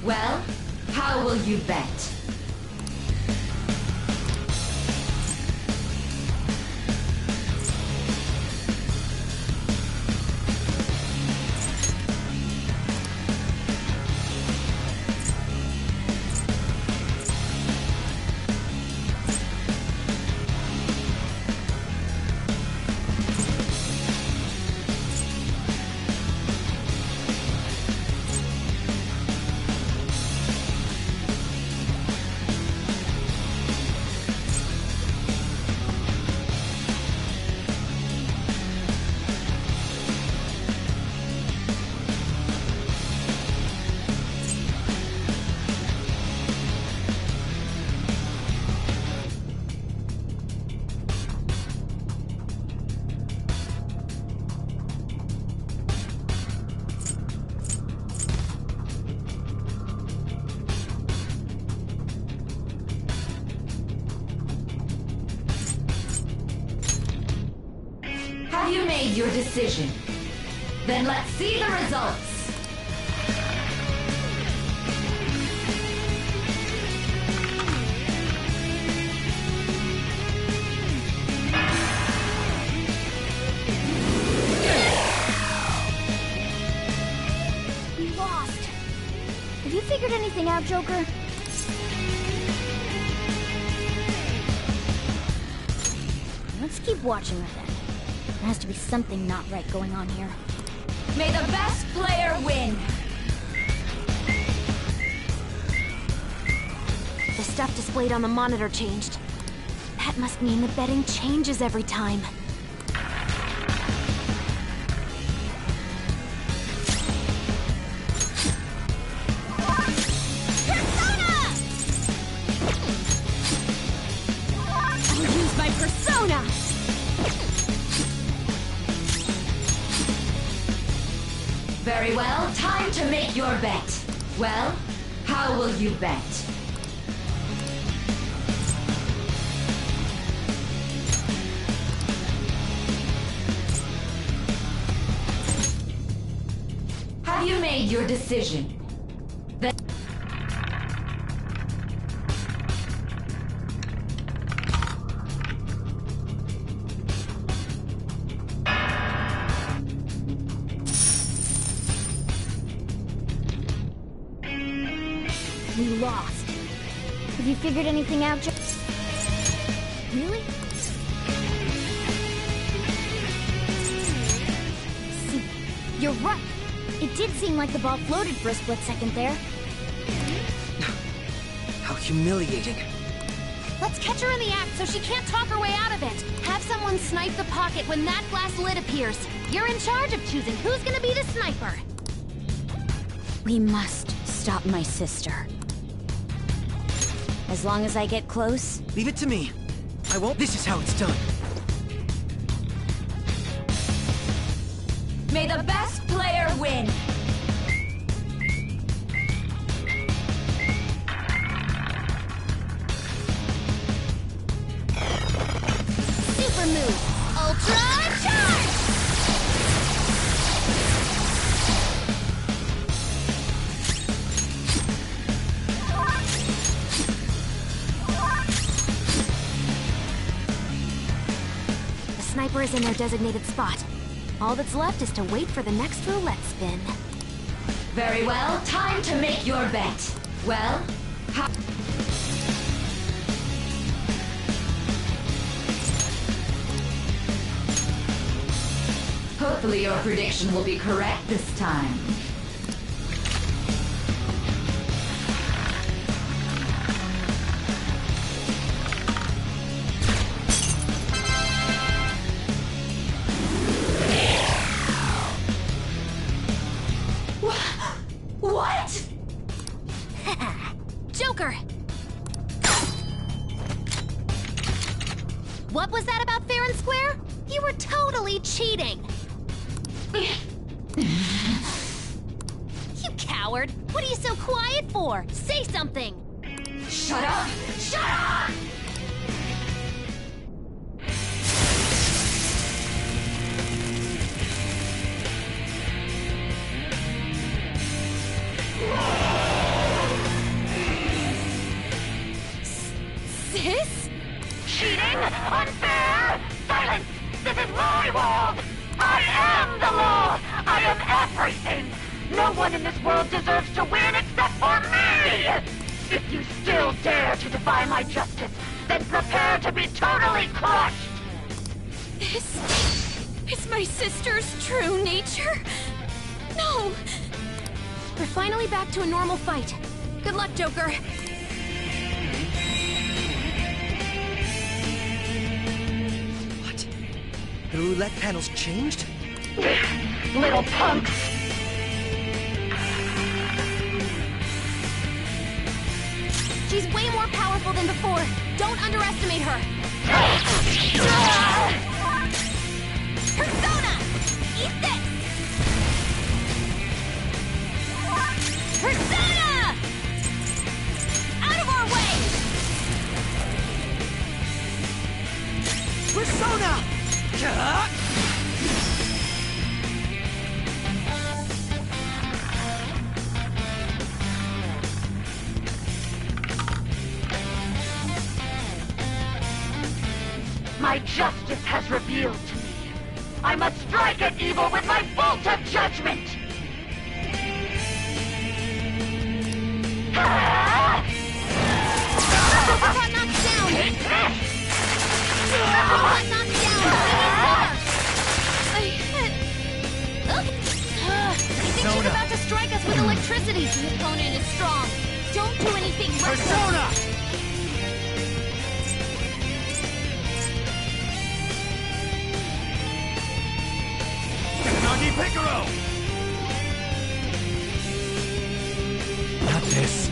Well, how will you bet? made your decision? Then let's see the results. We lost. Have you figured anything out, Joker? Let's keep watching her then. There has to be something not right going on here. May the best player win! The stuff displayed on the monitor changed. That must mean the betting changes every time. I'll use my persona! Very well, time to make your bet. Well, how will you bet? Have you made your decision? Then We lost. Have you figured anything out, Joker? Really? See, you're right. It did seem like the ball floated for a split second there. How humiliating. Let's catch her in the act so she can't talk her way out of it. Have someone snipe the pocket when that glass lid appears. You're in charge of choosing who's gonna be the sniper. We must stop my sister. As long as I get close. Leave it to me. I won't. This is how it's done. may the best player win. Super move! Ultra charge! The sniper is in their designated spot. All that's left is to wait for the next roulette spin. Very well, time to make your bet. Well, how... Hopefully your prediction will be correct this time. What? Joker! What was that about fair and square? You were totally cheating! You coward! What are you so quiet for? Say something! Shut up! Shut up! Sis? Cheating? Unfair? Silence! This is my world! I am the law! I am everything! No one in this world deserves to win except for me! If you still dare to defy my justice, then prepare to be totally crushed! Is my sister's true nature? No! We're finally back to a normal fight. Good luck, Joker. The roulette panel's changed? Little punks! She's way more powerful than before. Don't underestimate her. Persona! Eat this! Persona! Out of our way! Persona! My justice has revealed to me. I must strike at evil with my bolt of judgment! Got knocked down! Got knocked down! I think she's about to strike us with electricity! The opponent is strong. Don't do anything reckless! Persona! Nagi Picaro! Not this.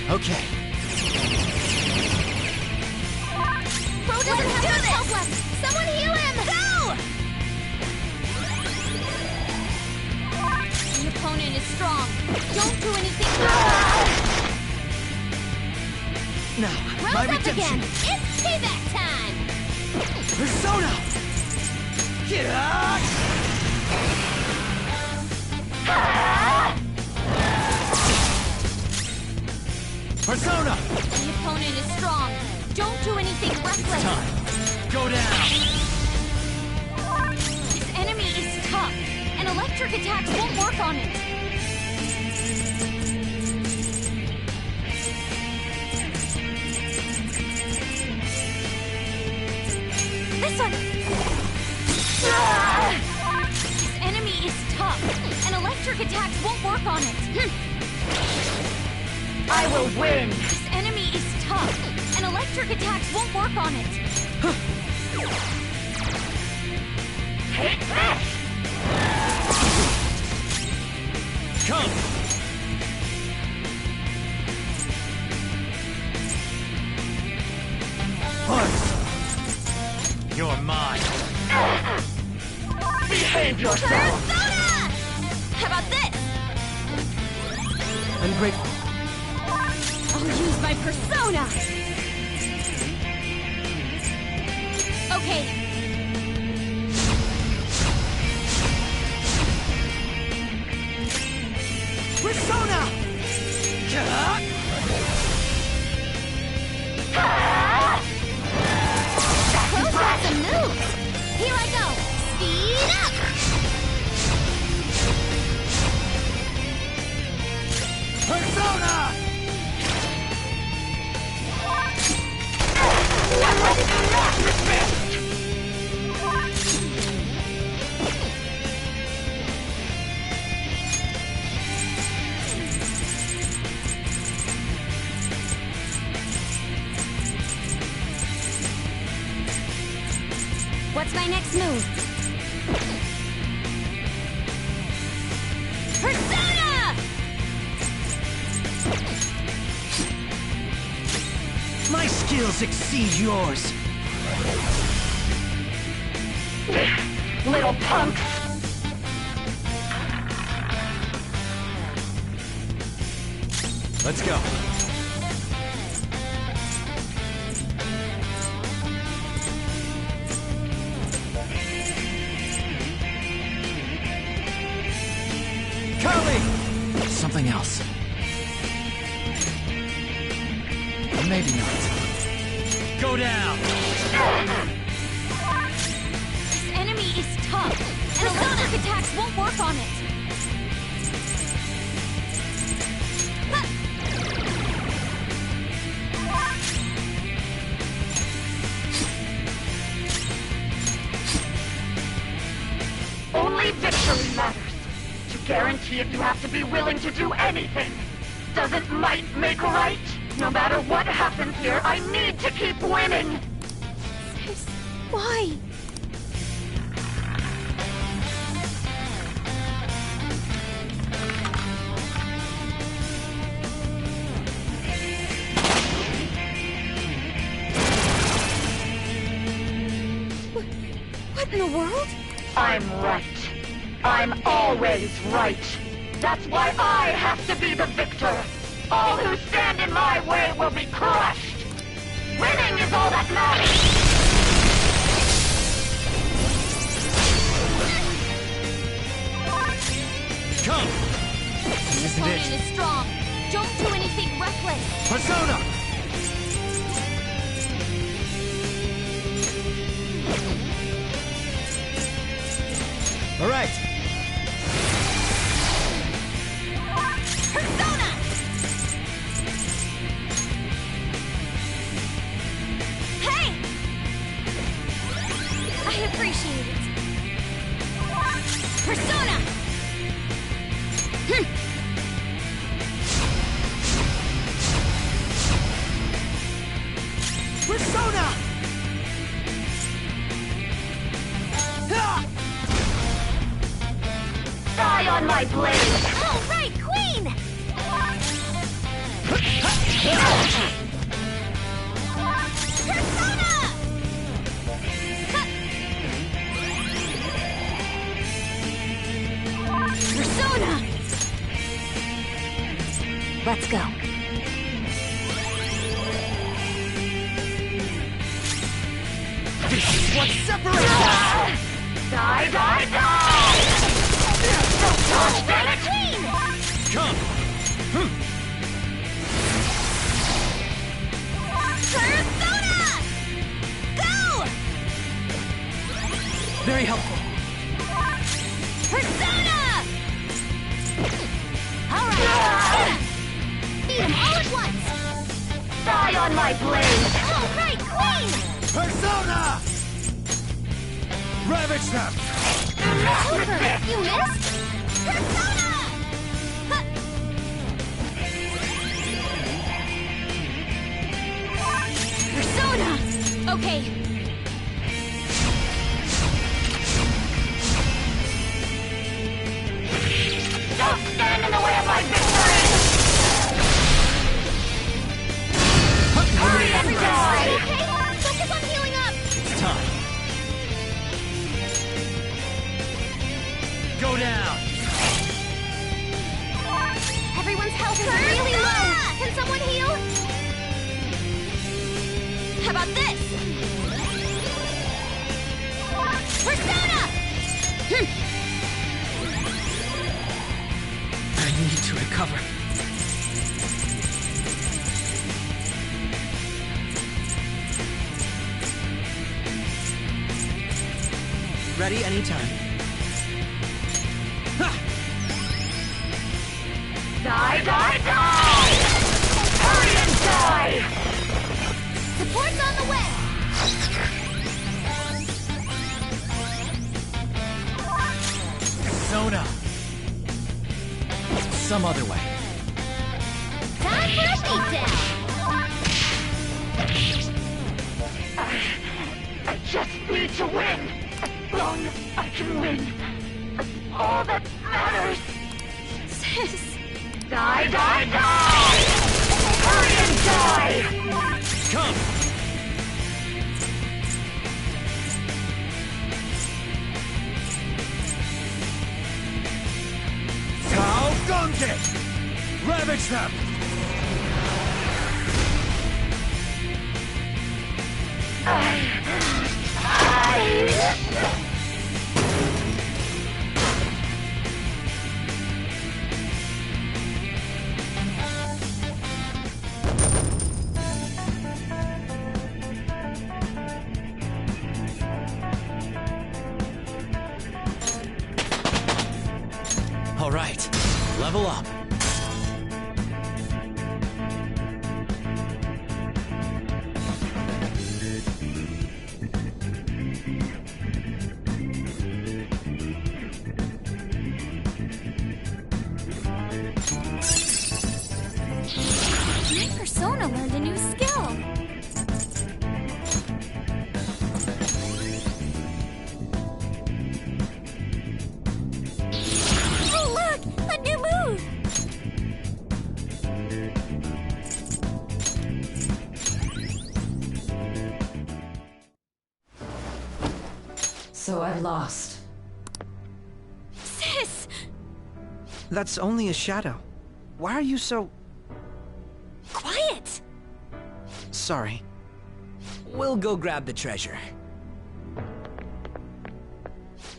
Okay. Bro doesn't have much health left! Someone heal him! Go! The opponent is strong. Don't do anything reckless! Now, Rose my up redemption. again! It's payback time! Persona! Get out! Persona! The opponent is strong. Don't do anything reckless! Time. Go down! This enemy is tough, and electric attacks won't work on it. This one! This enemy is tough, and electric attacks won't work on it. I will win! This enemy is tough, and electric attacks won't work on it. Take this! Come! Hearts! You're mine! Behave yourself! Persona! How about this? I'm grateful. I'll use my persona! Okay. Persona! Pro's got some moves! Here I go! Speed up! Persona! What's my next move? Persona! My skills exceed yours. Little punks! Let's go. Kali! Something else. Or maybe not. Go down! This enemy is tough, and electric attacks won't work on it. Only victory matters. To guarantee it, you have to be willing to do anything. Doesn't might make right? No matter what happens here, I need to keep winning! Sis, why? What in the world? I'm right. I'm always right. That's why I have to be the victor. All who stand in my way will be crushed. Winning is all that matters. Come! The opponent is strong. Don't do anything reckless! Persona! All right. Persona! Hey! I appreciate it. Persona! Persona! Die on my blade! All right, Queen! Persona! Persona! Let's go. This is what separates us! Die, die, die! Don't touch that! Come! Persona! Go! Very helpful. Persona! All right, get him! Beat him all at once! Die on my blade! All right, Queen! Persona! Ravage them! Super! You missed? Persona! Huh. Persona! Okay. Don't stand in the way of my victory! Hurry and die! Okay, focus on healing up! It's time. Go down! Everyone's health is really low! Can someone heal? How about this? Persona! I need to recover. Ready anytime. Die, die, die! Hurry and die! Support's on the way! Persona! Some other way. Time for a beatdown! I just need to win! As long as I can win! That's all that matters! Sis! Die, die, die! Hurry and die! Come! Tao Gonge! Ravage them! All right, level up. My persona learned a new skill! Oh look! A new move! So I've lost. Sis! That's only a shadow. Why are you so... Quiet! Sorry. We'll go grab the treasure.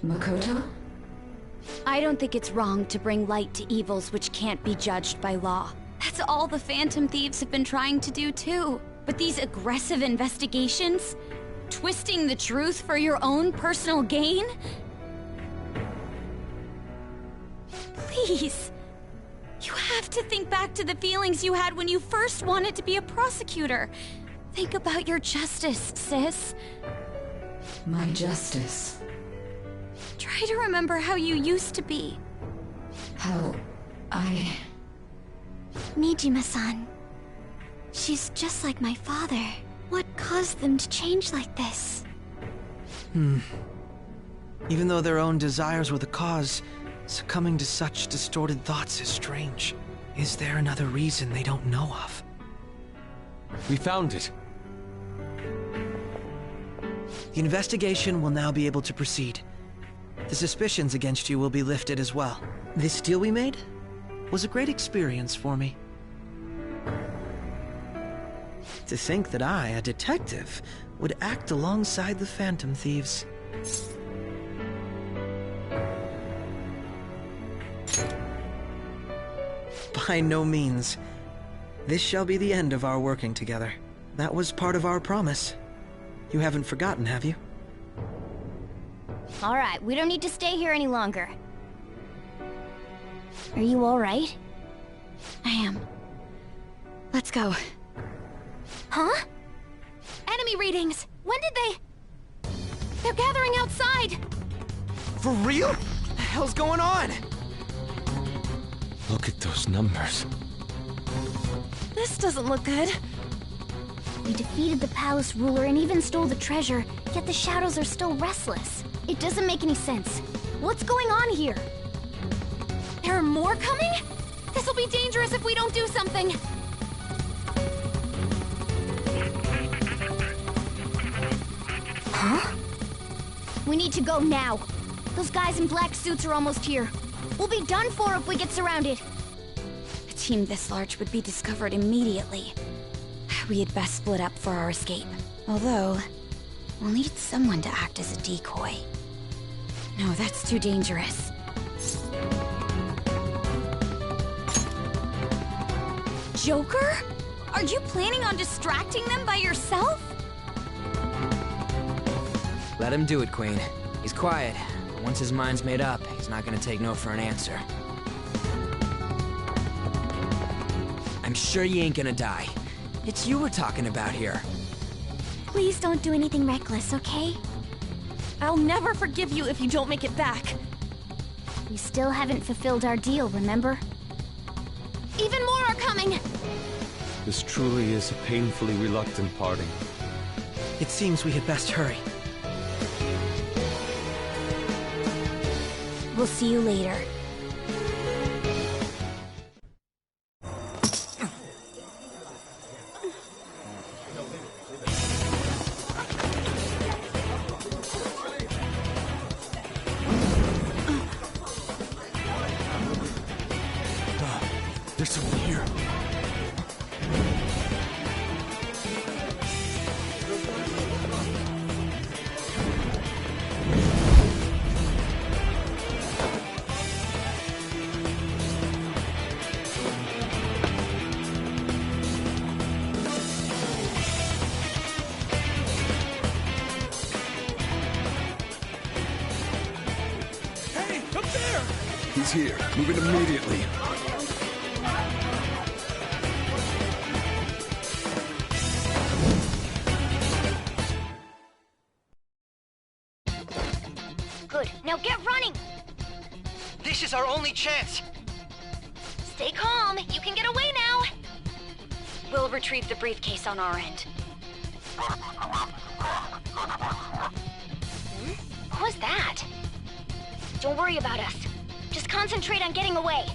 Makoto? I don't think it's wrong to bring light to evils which can't be judged by law. That's That's all the Phantom Thieves have been trying to do too. But these aggressive investigations? Twisting the truth for your own personal gain? Please. You have to think back to the feelings you had when you first wanted to be a prosecutor. Think about your justice, sis. My justice. Try to remember how you used to be. How I... Nijima-san. She's just like my father. What caused them to change like this? Even though their own desires were the cause, succumbing to such distorted thoughts is strange. Is there another reason they don't know of? We found it. The investigation will now be able to proceed. The suspicions against you will be lifted as well. This deal we made was a great experience for me. To think that I, a detective, would act alongside the Phantom Thieves. By no means. This shall be the end of our working together. That was part of our promise. You haven't forgotten, have you? All right, we don't need to stay here any longer. Are you all right? I am. Let's go. Huh? Enemy readings! When did they... They're gathering outside! For real? What the hell's going on? Look at those numbers. This doesn't look good. We defeated the palace ruler and even stole the treasure, yet the shadows are still restless. It doesn't make any sense. What's going on here? There are more coming? This'll be dangerous if we don't do something! Huh? We need to go now. Those guys in black suits are almost here. We'll be done for if we get surrounded. A team this large would be discovered immediately. We had best split up for our escape. Although, we'll need someone to act as a decoy. No, that's too dangerous. Joker? Are you planning on distracting them by yourself? Let him do it, Queen. He's quiet. Once his mind's made up, he's not gonna take no for an answer. I'm sure you ain't gonna die. It's you we're talking about here. Please don't do anything reckless, okay? I'll never forgive you if you don't make it back. We still haven't fulfilled our deal, remember? Even more are coming! This truly is a painfully reluctant parting. It seems we had best hurry. We'll see you later. There's someone here. Hey, up there! He's here. Moving immediately. Good. Now get running! This is our only chance! Stay calm. You can get away now. We'll retrieve the briefcase on our end. What was that? Don't worry about us. Just concentrate on getting away.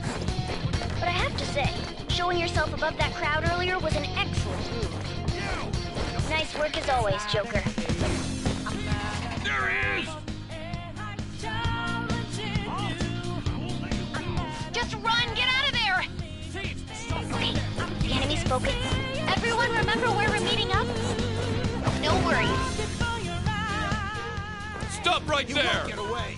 But I have to say, showing yourself above that crowd earlier was an excellent move. Nice work as always, Joker. There he is! Just run! Get out of there! Okay, the enemy's focused. Everyone remember where we're meeting up? No worries. Stop right there! Get away!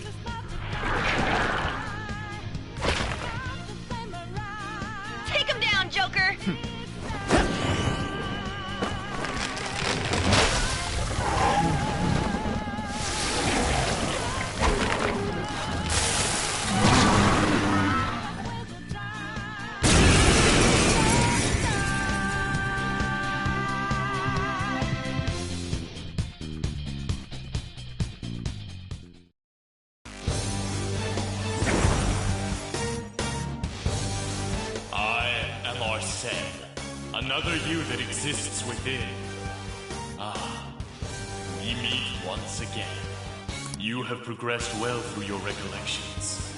Another you that exists within. Ah, we meet once again. You have progressed well through your recollections.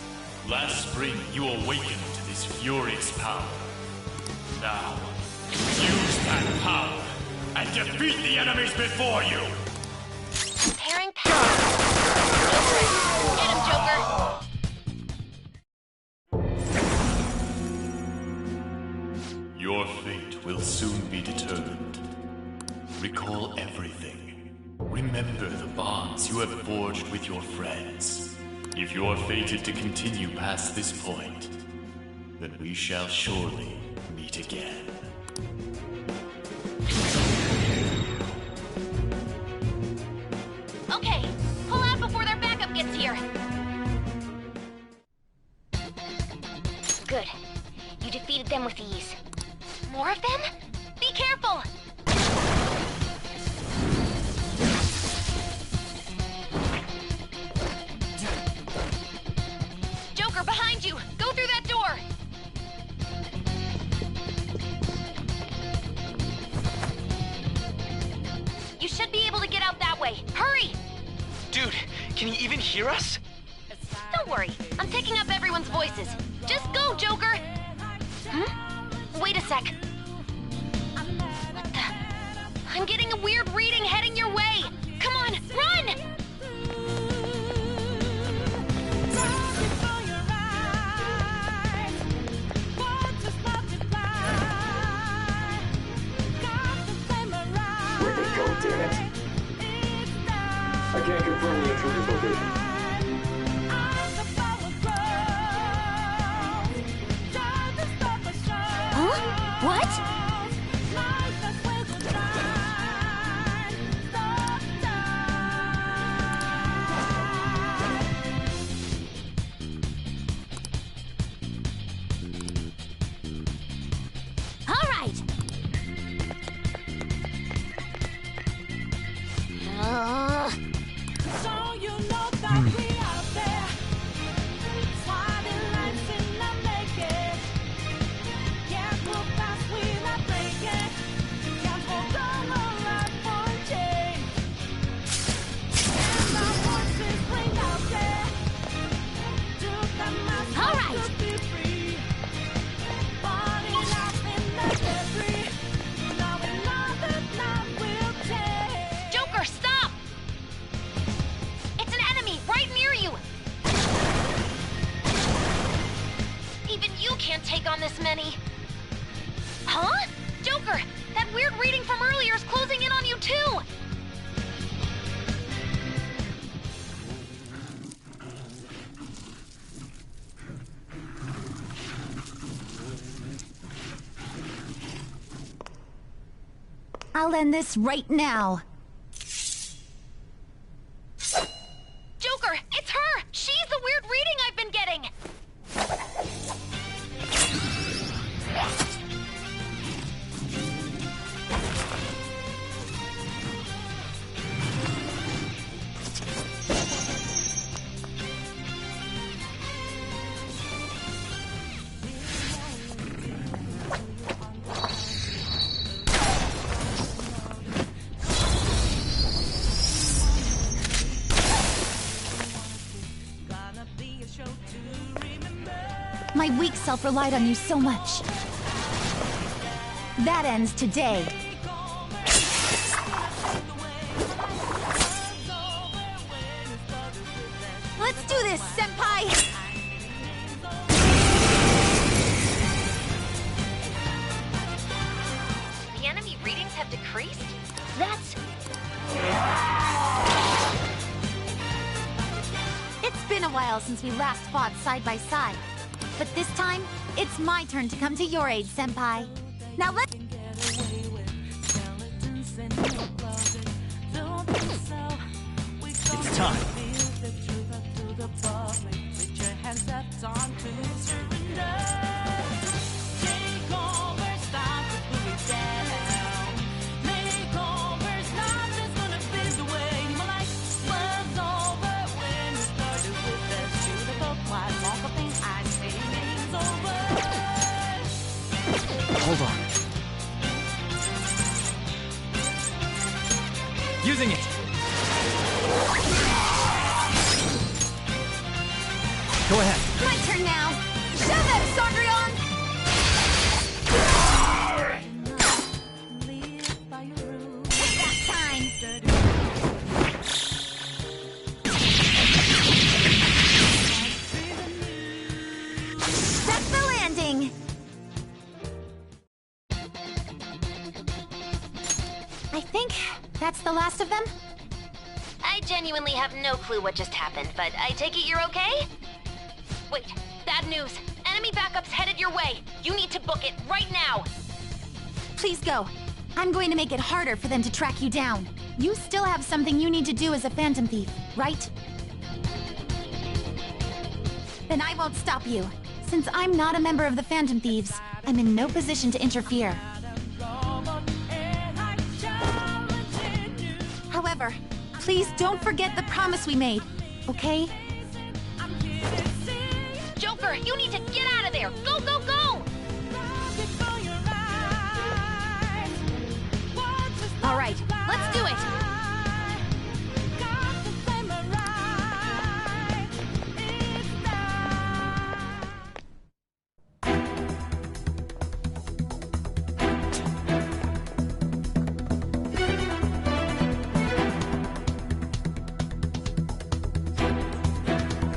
Last spring, you awakened to this furious power. Now, use that power and defeat the enemies before you! Preparing power. Get him, Joker! Your fate will soon be determined. Recall everything. Remember the bonds you have forged with your friends. If you are fated to continue past this point, then we shall surely meet again. Okay, pull out before their backup gets here. Good. You defeated them with ease. More of them? Be careful! Joker, behind you! Go through that door! You should be able to get out that way. Hurry! Dude, can he even hear us? Don't worry. I'm picking up everyone's voices. Just go, Joker! Wait a sec. What the? I'm getting a weird reading heading your way! Come on, run! Where'd they go, damn it? I can't confirm the intruder's location. Huh? What? All right. So you know that we out there, sliding lights in the naked. Can't move fast, we not breaking. Can't hold on right for a change. And our voices ring out there. Do the mask All right. to be free. Body out in the debris. Now we know that night will take. Joker, stop! It's an enemy right near you! Even you can't take on this many. Huh? Joker, that weird reading from earlier is closing in on you too! I'll end this right now. Joker, it's her! She's the weird reading I've been getting! My weak self relied on you so much. That ends today. Let's do this, Senpai! The enemy readings have decreased? That's... It's been a while since we last fought side by side. But this time, it's my turn to come to your aid, Senpai. Now let's... It's time. Hold on. using it. Go ahead. My turn now. Shove it, Sagrion! Payback time! That's the landing! I think that's the last of them. I genuinely have no clue what just happened, but I take it you're okay? Wait, bad news. Enemy backup's headed your way. You need to book it right now. Please go. I'm going to make it harder for them to track you down. You still have something you need to do as a Phantom Thief, right? Then I won't stop you. Since I'm not a member of the Phantom Thieves, I'm in no position to interfere. However, please don't forget the promise we made, okay? Joker, you need to get out of there! Go, go, go! All right, let's do it!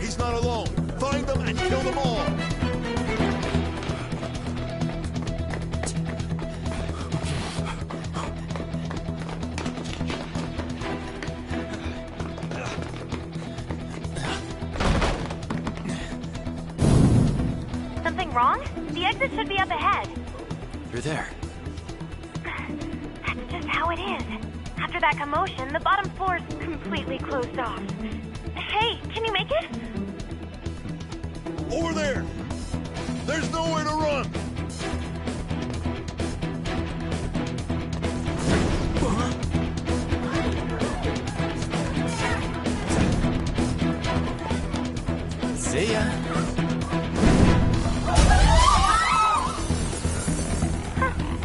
He's not alone. Find them and kill them all. Something wrong? The exit should be up ahead. You're there. That's just how it is. After that commotion, the bottom floor's completely closed off. Hey, can you make it? Over there. There's nowhere to run. See ya.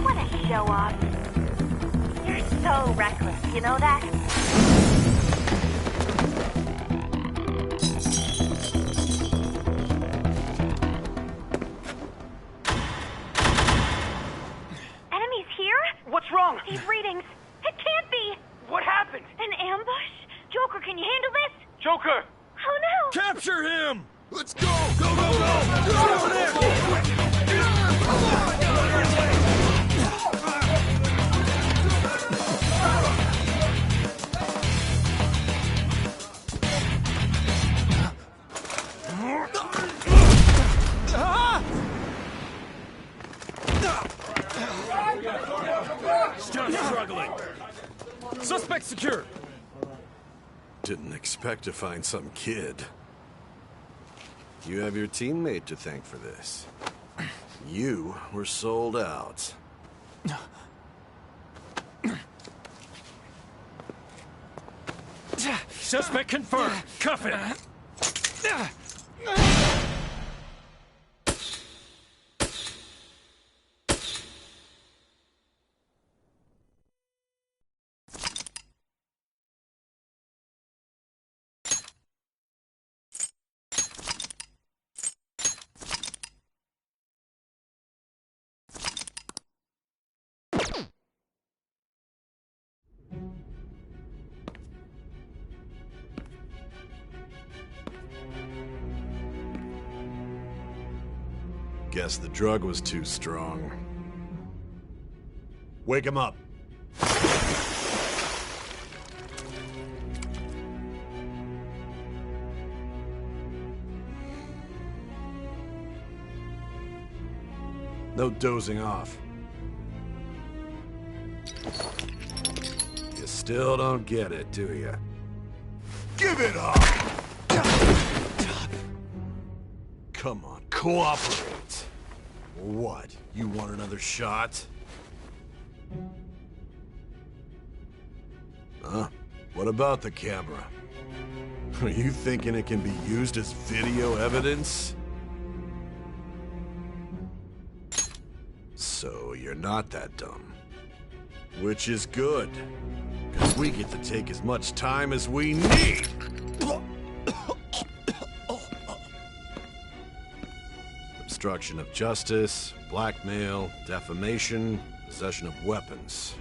What a show off. You're so reckless, you know that? Enemies here? What's wrong? These readings. It can't be. What happened? An ambush? Joker, can you handle this? Joker! Oh no! Capture him! Let's go! Go, go, go! Stop struggling. Suspect secure. Didn't expect to find some kid. You have your teammate to thank for this. You were sold out. Suspect confirmed. Cuff it. Guess the drug was too strong. Wake him up. No dozing off. You still don't get it, do you? Give it up! Come on, cooperate. What? You want another shot? Huh? What about the camera? Are you thinking it can be used as video evidence? So you're not that dumb. Which is good. Because we get to take as much time as we need! Obstruction of justice, blackmail, defamation, possession of weapons.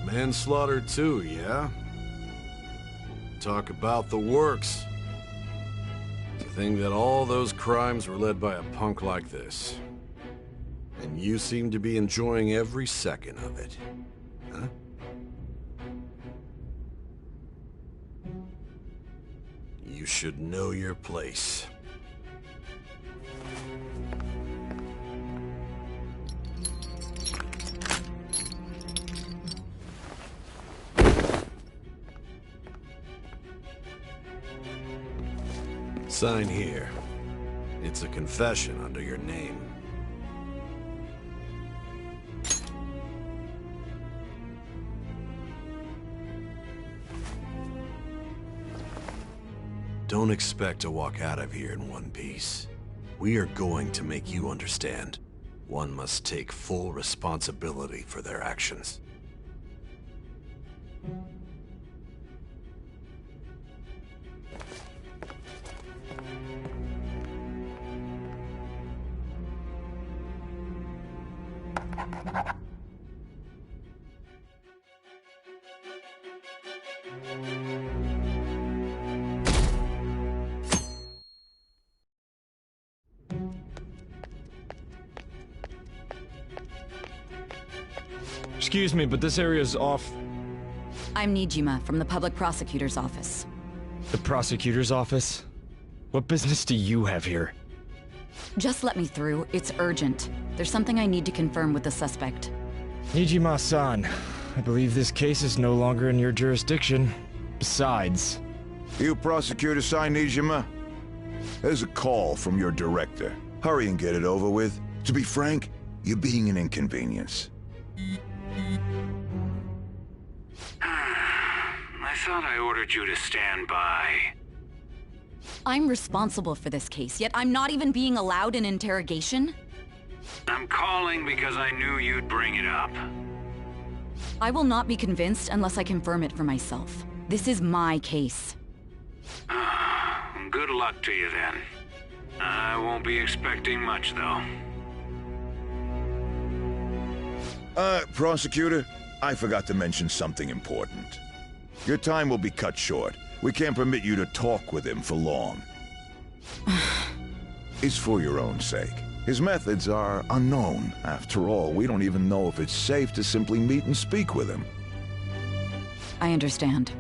Manslaughter too, yeah? Talk about the works. To think that all those crimes were led by a punk like this. And you seem to be enjoying every second of it. Huh? You should know your place. Sign here. It's a confession under your name. Don't expect to walk out of here in one piece. We are going to make you understand. One must take full responsibility for their actions. Excuse me, but this area's off. I'm Nijima from the Public Prosecutor's Office. The Prosecutor's Office? What business do you have here? Just let me through. It's urgent. There's something I need to confirm with the suspect. Nijima-san, I believe this case is no longer in your jurisdiction. Besides... You prosecutor signed Nijima? There's a call from your director. Hurry and get it over with. To be frank, you're being an inconvenience. I thought I ordered you to stand by. I'm responsible for this case, yet I'm not even being allowed an interrogation? I'm calling because I knew you'd bring it up. I will not be convinced unless I confirm it for myself. This is my case. Good luck to you then. I won't be expecting much, though. Prosecutor, I forgot to mention something important. Your time will be cut short. We can't permit you to talk with him for long. It's for your own sake. His methods are unknown. After all, we don't even know if it's safe to simply meet and speak with him. I understand.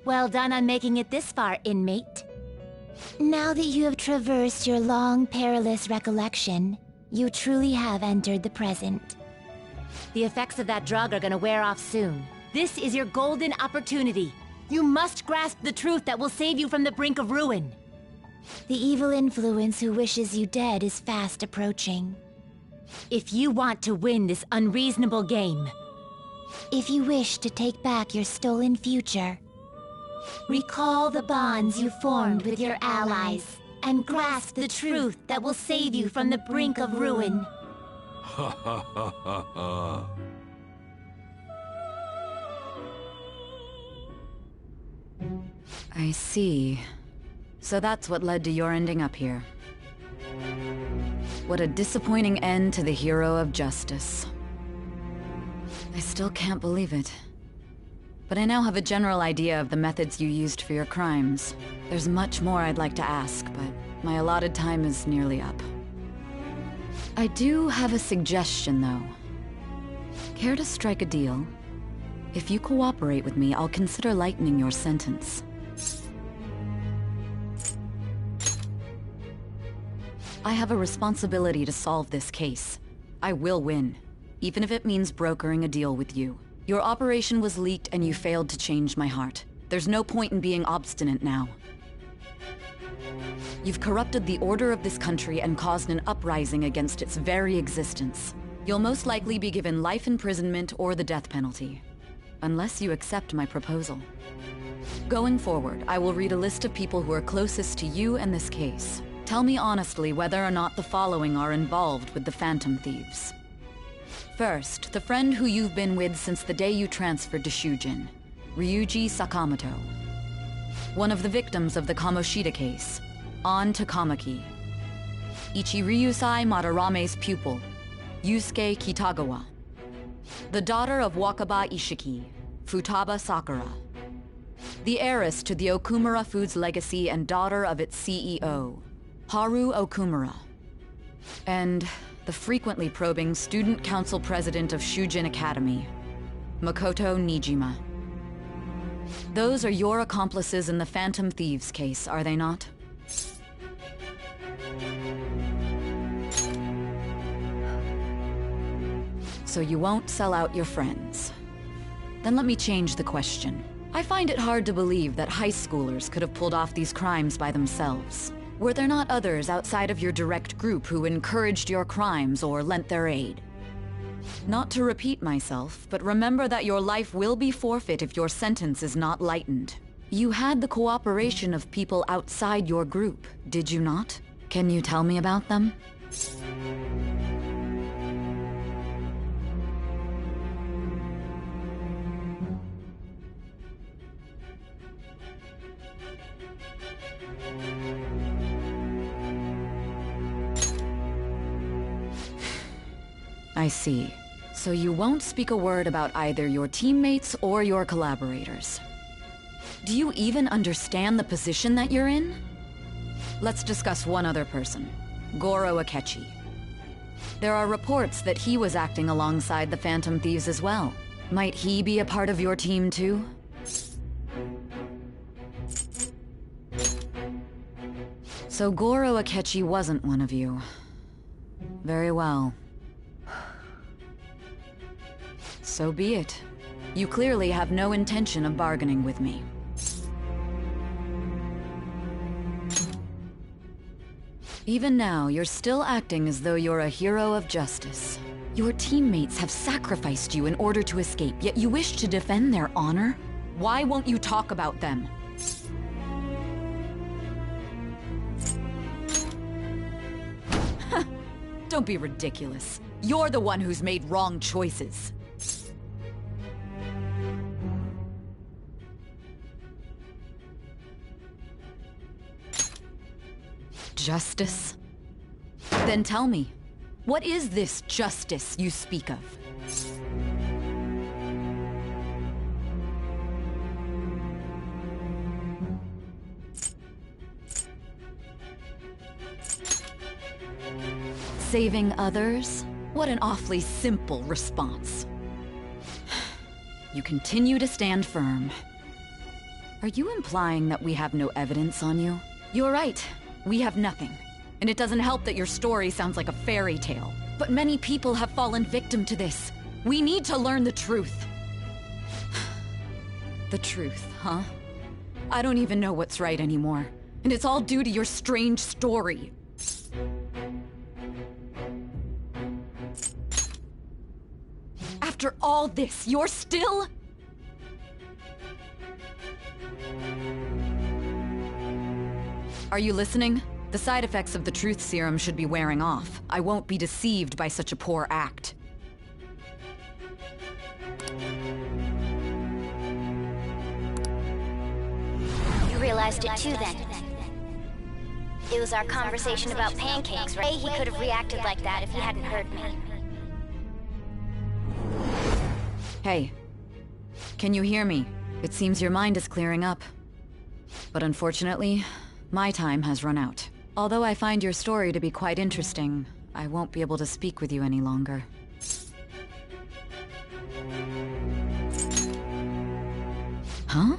Well done on making it this far, inmate. Now that you have traversed your long, perilous recollection, you truly have entered the present. The effects of that drug are gonna wear off soon. This is your golden opportunity. You must grasp the truth that will save you from the brink of ruin. The evil influence who wishes you dead is fast approaching. If you want to win this unreasonable game, if you wish to take back your stolen future, recall the bonds you formed with your allies, and grasp the truth that will save you from the brink of ruin. Ha ha ha ha ha. I see. So that's what led to your ending up here. What a disappointing end to the hero of justice. I still can't believe it. But I now have a general idea of the methods you used for your crimes. There's much more I'd like to ask, but my allotted time is nearly up. I do have a suggestion, though. Care to strike a deal? If you cooperate with me, I'll consider lightening your sentence. I have a responsibility to solve this case. I will win, even if it means brokering a deal with you. Your operation was leaked and you failed to change my heart. There's no point in being obstinate now. You've corrupted the order of this country and caused an uprising against its very existence. You'll most likely be given life imprisonment or the death penalty, unless you accept my proposal. Going forward, I will read a list of people who are closest to you and this case. Tell me honestly whether or not the following are involved with the Phantom Thieves. First, the friend who you've been with since the day you transferred to Shujin, Ryuji Sakamoto. One of the victims of the Kamoshida case, An Takamaki. Ichiryusai Madarame's pupil, Yusuke Kitagawa. The daughter of Wakaba Ishiki, Futaba Sakura. The heiress to the Okumura Foods legacy and daughter of its CEO, Haru Okumura. And the frequently probing student council president of Shujin Academy, Makoto Nijima. Those are your accomplices in the Phantom Thieves case, are they not? So you won't sell out your friends. Then let me change the question. I find it hard to believe that high schoolers could have pulled off these crimes by themselves. Were there not others outside of your direct group who encouraged your crimes or lent their aid? Not to repeat myself, but remember that your life will be forfeit if your sentence is not lightened. You had the cooperation of people outside your group, did you not? Can you tell me about them? I see. So you won't speak a word about either your teammates or your collaborators. Do you even understand the position that you're in? Let's discuss one other person, Goro Akechi. There are reports that he was acting alongside the Phantom Thieves as well. Might he be a part of your team too? So Goro Akechi wasn't one of you. Very well. So be it. You clearly have no intention of bargaining with me. Even now, you're still acting as though you're a hero of justice. Your teammates have sacrificed you in order to escape, yet you wish to defend their honor? Why won't you talk about them? Don't be ridiculous. You're the one who's made wrong choices. Justice? Then tell me, what is this justice you speak of? Saving others? What an awfully simple response. You continue to stand firm. Are you implying that we have no evidence on you? You're right. We have nothing. And it doesn't help that your story sounds like a fairy tale. But many people have fallen victim to this. We need to learn the truth. The truth, huh? I don't even know what's right anymore. And it's all due to your strange story. After all this, you're still... Are you listening? The side effects of the truth serum should be wearing off. I won't be deceived by such a poor act. You realized it too then. It was our conversation about pancakes, right? He could have reacted like that if he hadn't heard me. Hey. Can you hear me? It seems your mind is clearing up. But unfortunately, my time has run out. Although I find your story to be quite interesting, I won't be able to speak with you any longer. Huh?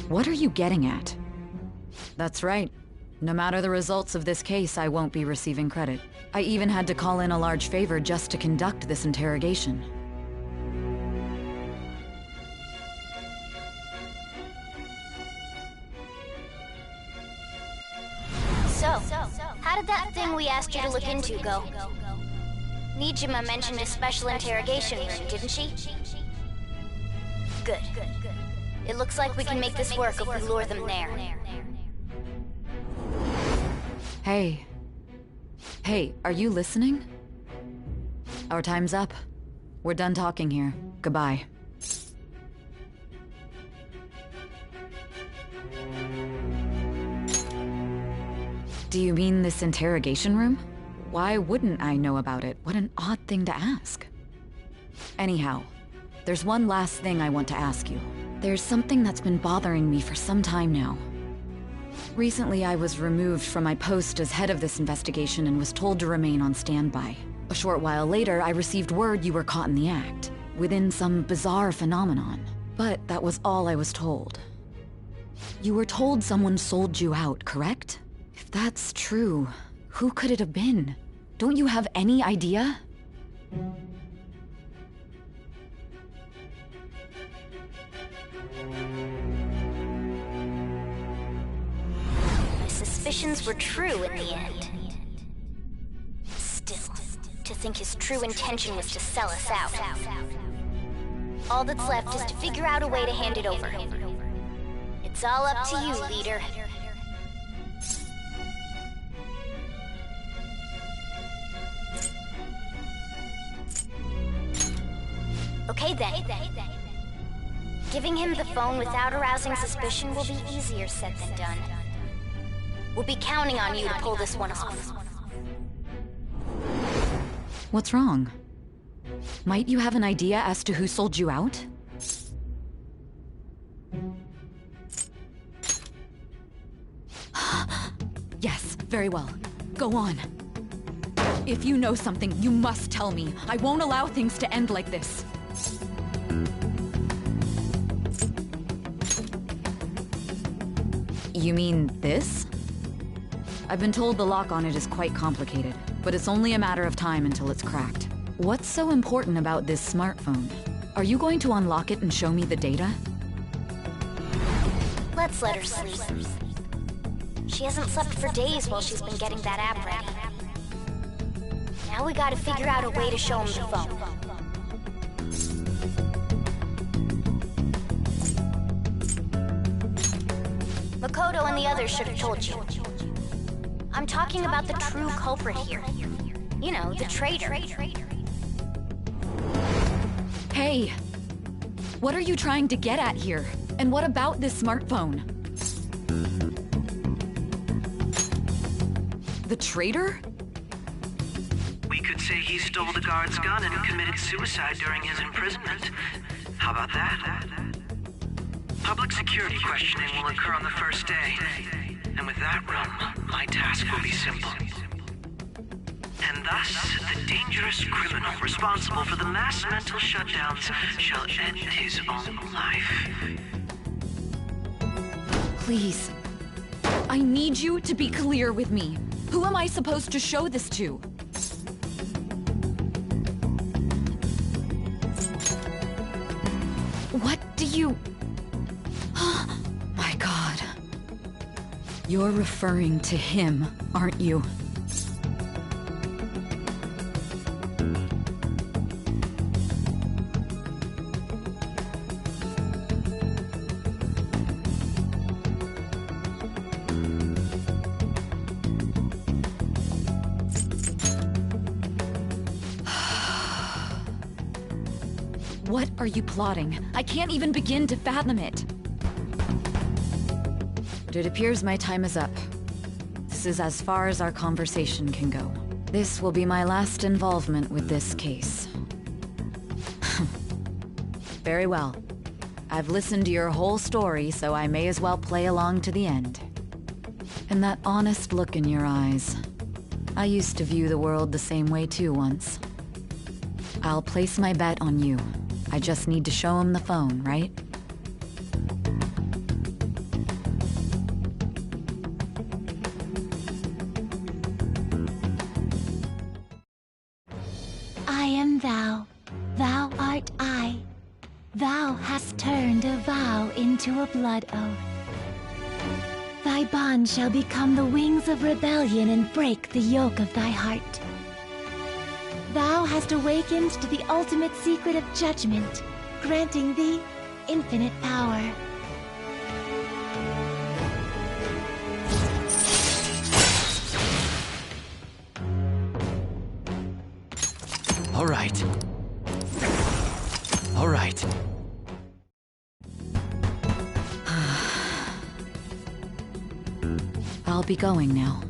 What are you getting at? That's right. No matter the results of this case, I won't be receiving credit. I even had to call in a large favor just to conduct this interrogation. So, how did that thing we asked you to look into go? Nijima mentioned a special interrogation room, didn't she? Good. It looks like we can make this work if we lure them there. Hey. Hey, are you listening? Our time's up. We're done talking here. Goodbye. Do you mean this interrogation room? Why wouldn't I know about it? What an odd thing to ask. Anyhow, there's one last thing I want to ask you. There's something that's been bothering me for some time now. Recently, I was removed from my post as head of this investigation and was told to remain on standby. A short while later, I received word you were caught in the act, within some bizarre phenomenon. But that was all I was told. You were told someone sold you out, correct? If that's true, who could it have been? Don't you have any idea? My suspicions were true in the end. Still, to think his true intention was to sell us out. All that's left is to figure out a way to hand it over. It's all up to you, leader. Okay then. Giving him the phone without arousing suspicion will be easier said than done. We'll be counting on you to pull this one off. What's wrong? Might you have an idea as to who sold you out? Yes, very well. Go on. If you know something, you must tell me. I won't allow things to end like this. You mean this? I've been told the lock on it is quite complicated, but it's only a matter of time until it's cracked. What's so important about this smartphone? Are you going to unlock it and show me the data? Let's let her sleep. She hasn't slept for days while she's been getting that app ready. Now we gotta figure out a way to show him the phone. Makoto and the others should have told you. I'm talking about the true culprit here. You know, the traitor. Hey! What are you trying to get at here? And what about this smartphone? The traitor? We could say he stole the guard's gun and committed suicide during his imprisonment. How about that? Public security questioning will occur on the first day. And with that room, my task will be simple. And thus, the dangerous criminal responsible for the mass mental shutdowns shall end his own life. Please. I need you to be clear with me. Who am I supposed to show this to? What do you... My God. You're referring to him, aren't you? What are you plotting? I can't even begin to fathom it. But it appears my time is up. This is as far as our conversation can go. This will be my last involvement with this case. Very well. I've listened to your whole story, so I may as well play along to the end. And that honest look in your eyes. I used to view the world the same way too once. I'll place my bet on you. I just need to show him the phone, right? I am thou, thou art I. Thou hast turned a vow into a blood oath. Thy bond shall become the wings of rebellion and break the yoke of thy heart. Thou hast awakened to the ultimate secret of judgment, granting thee infinite power. right. All right. I'll be going now.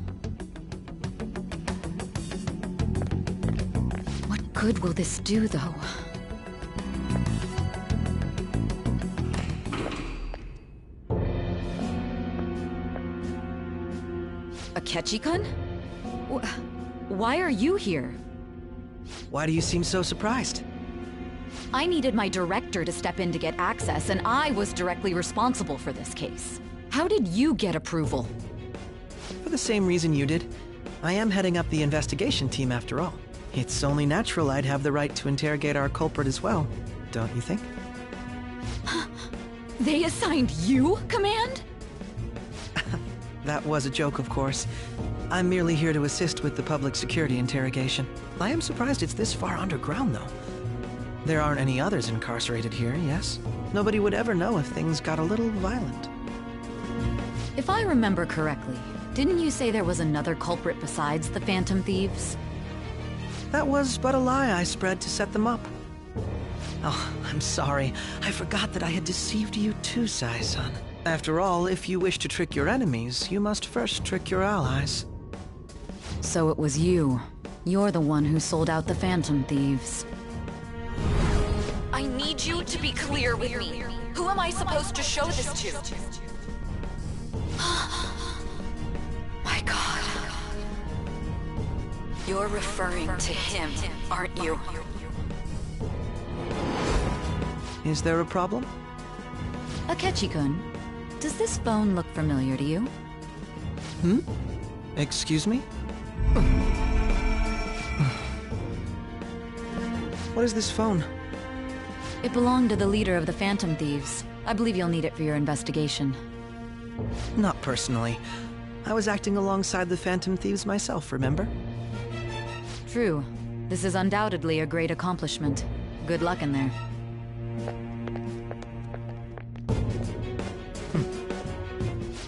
What good will this do, though? Akechi-kun? Why are you here? Why do you seem so surprised? I needed my director to step in to get access, and I was directly responsible for this case. How did you get approval? For the same reason you did. I am heading up the investigation team after all. It's only natural I'd have the right to interrogate our culprit as well, don't you think? They assigned you command? That was a joke, of course. I'm merely here to assist with the public security interrogation. I am surprised it's this far underground, though. There aren't any others incarcerated here, yes? Nobody would ever know if things got a little violent. If I remember correctly, didn't you say there was another culprit besides the Phantom Thieves? That was but a lie I spread to set them up. Oh, I'm sorry. I forgot that I had deceived you too, Sai-san. After all, if you wish to trick your enemies, you must first trick your allies. So it was you. You're the one who sold out the Phantom Thieves. I need you to be clear with me. Who am I supposed to show this to? My God. You're referring to him, aren't you? Is there a problem? Akechi-kun, does this phone look familiar to you? Hmm? Excuse me? What is this phone? It belonged to the leader of the Phantom Thieves. I believe you'll need it for your investigation. Not personally. I was acting alongside the Phantom Thieves myself, remember? True. This is undoubtedly a great accomplishment. Good luck in there.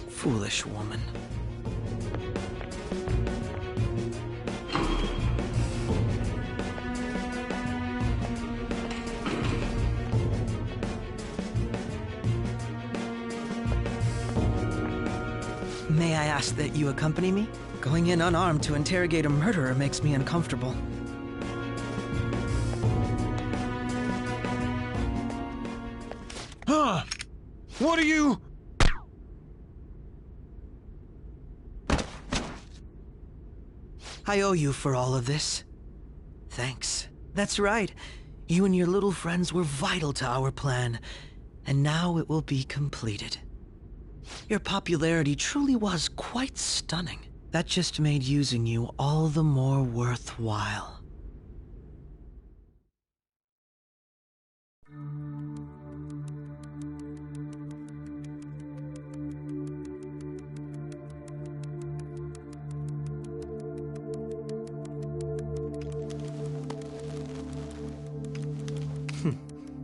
Foolish woman. May I ask that you accompany me? Going in unarmed to interrogate a murderer makes me uncomfortable. Huh? What are you... I owe you for all of this. Thanks. That's right. You and your little friends were vital to our plan, and now it will be completed. Your popularity truly was quite stunning. That just made using you all the more worthwhile.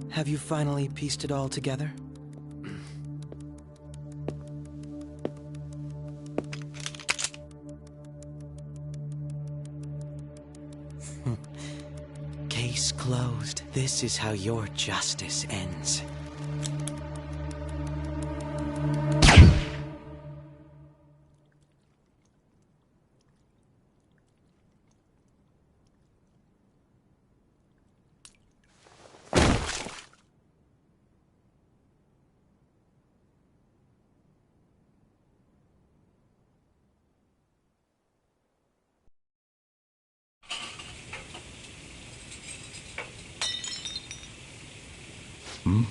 Have you finally pieced it all together? Case closed. This is how your justice ends. Hmm?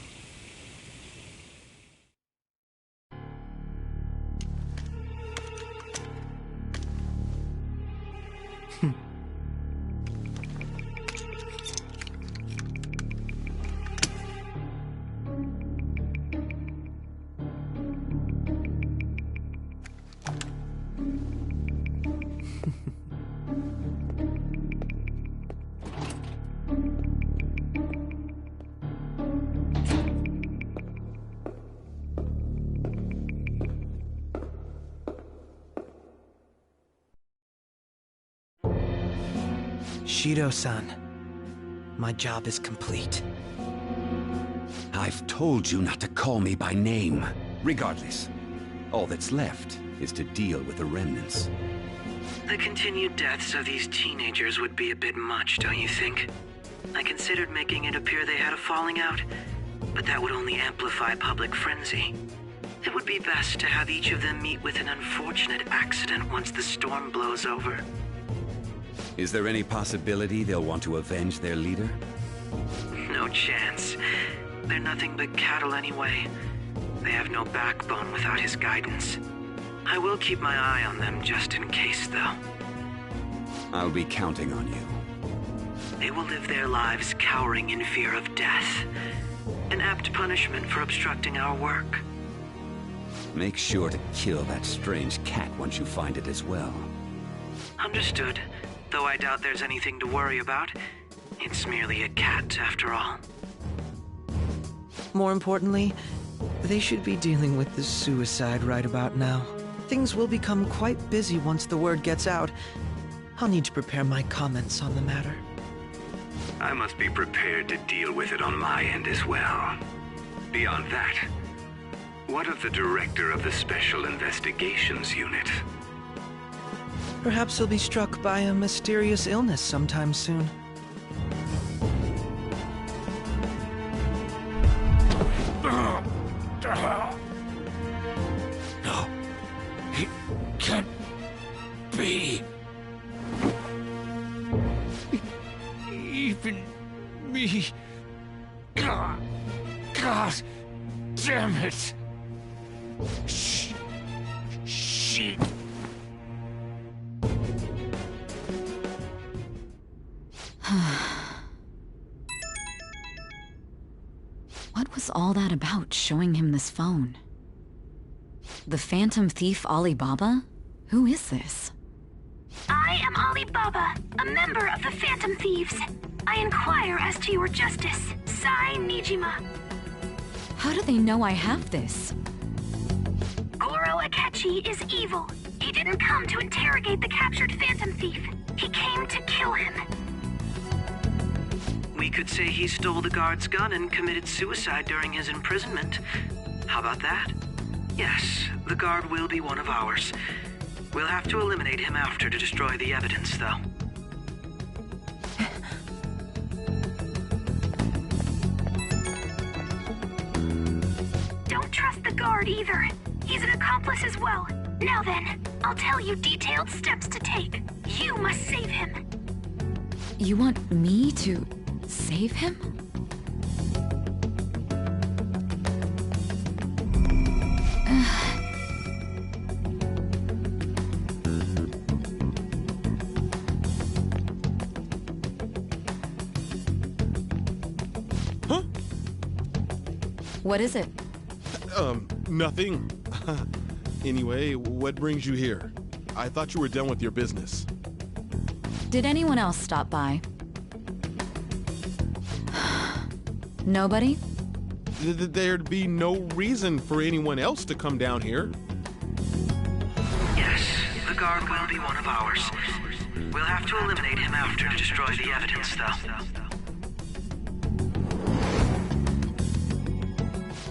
Shido-san. my job is complete. I've told you not to call me by name. Regardless, all that's left is to deal with the remnants. The continued deaths of these teenagers would be a bit much, don't you think? I considered making it appear they had a falling out, but that would only amplify public frenzy. It would be best to have each of them meet with an unfortunate accident once the storm blows over. Is there any possibility they'll want to avenge their leader? No chance. They're nothing but cattle anyway. They have no backbone without his guidance. I will keep my eye on them just in case, though. I'll be counting on you. They will live their lives cowering in fear of death. An apt punishment for obstructing our work. Make sure to kill that strange cat once you find it as well. Understood. Though I doubt there's anything to worry about. It's merely a cat, after all. More importantly, they should be dealing with the suicide right about now. Things will become quite busy once the word gets out. I'll need to prepare my comments on the matter. I must be prepared to deal with it on my end as well. Beyond that, what of the director of the Special Investigations Unit? Perhaps he'll be struck by a mysterious illness sometime soon. No. He can't be. Even me. God damn it. She. What was all that about, showing him this phone? The Phantom Thief Alibaba? Who is this? I am Alibaba, a member of the Phantom Thieves. I inquire as to your justice, Sai Nijima. How do they know I have this? Goro Akechi is evil. He didn't come to interrogate the captured Phantom Thief. He came to kill him. We could say he stole the guard's gun and committed suicide during his imprisonment. How about that? Yes, the guard will be one of ours. We'll have to eliminate him after to destroy the evidence, though. Don't trust the guard either. He's an accomplice as well. Now then, I'll tell you detailed steps to take. You must save him. You want me to save him? Huh? What is it? Nothing. Anyway, what brings you here? I thought you were done with your business. Did anyone else stop by? Nobody? There'd be no reason for anyone else to come down here. Yes, the guard will be one of ours. We'll have to eliminate him after to destroy the evidence, though.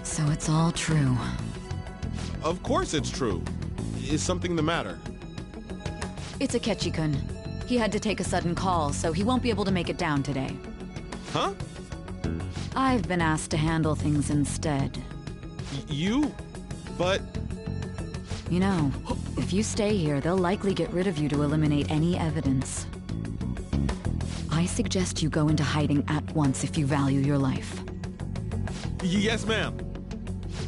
So it's all true. Of course it's true. Is something the matter? It's Akechi-kun. He had to take a sudden call, so he won't be able to make it down today. Huh? I've been asked to handle things instead. You? But... You know, if you stay here, they'll likely get rid of you to eliminate any evidence. I suggest you go into hiding at once if you value your life. Yes, ma'am.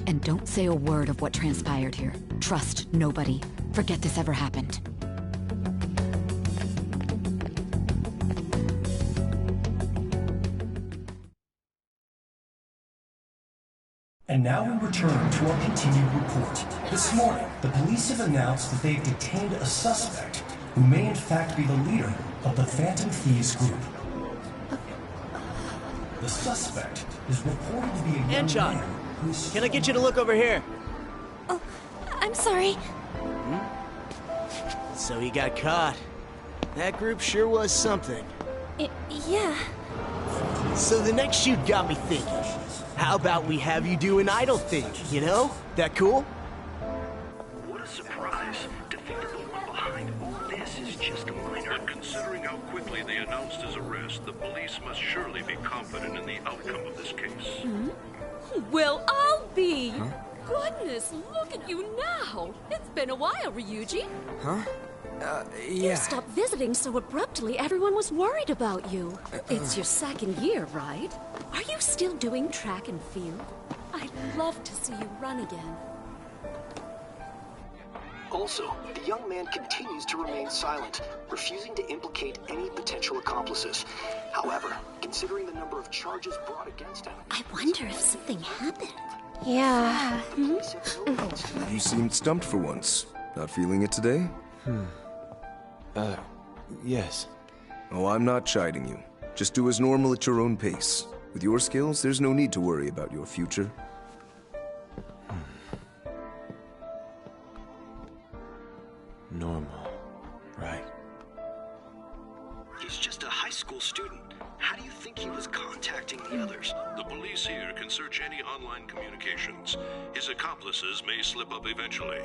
And don't say a word of what transpired here. Trust nobody. Forget this ever happened. And now we return to our continued report. This morning, the police have announced that they've detained a suspect who may in fact be the leader of the Phantom Thieves group. The suspect is reported to be a young man who's... Can I get you to look over here? Oh, I'm sorry. So he got caught. That group sure was something. Yeah. So the next shoot got me thinking. How about we have you do an idol thing, you know? That cool? What a surprise to think that the one behind all this is just a minor. But considering how quickly they announced his arrest, the police must surely be confident in the outcome of this case. Well, I'll be. Huh? Goodness, look at you now. It's been a while, Ryuji. Huh? You Yeah. stopped visiting so abruptly, everyone was worried about you. It's your second year, right? Are you still doing track and field? I'd love to see you run again. Also, the young man continues to remain silent, refusing to implicate any potential accomplices. However, considering the number of charges brought against him... I wonder if something happened. Yeah. You seemed stumped for once. Not feeling it today? Yes. Oh, I'm not chiding you. Just do as normal at your own pace. With your skills, there's no need to worry about your future. Normal. Right. He's just a high school student. How do you think he was contacting the others? The police here can search any online communications. His accomplices may slip up eventually.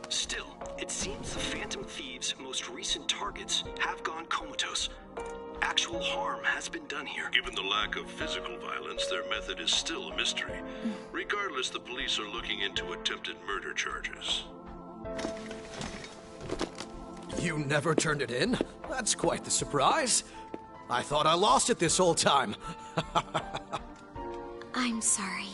Still, it seems the Phantom Thieves' most recent targets have gone comatose. Actual harm has been done here. Given the lack of physical violence, their method is still a mystery. Regardless, the police are looking into attempted murder charges. You never turned it in? That's quite the surprise. I thought I lost it this whole time. I'm sorry.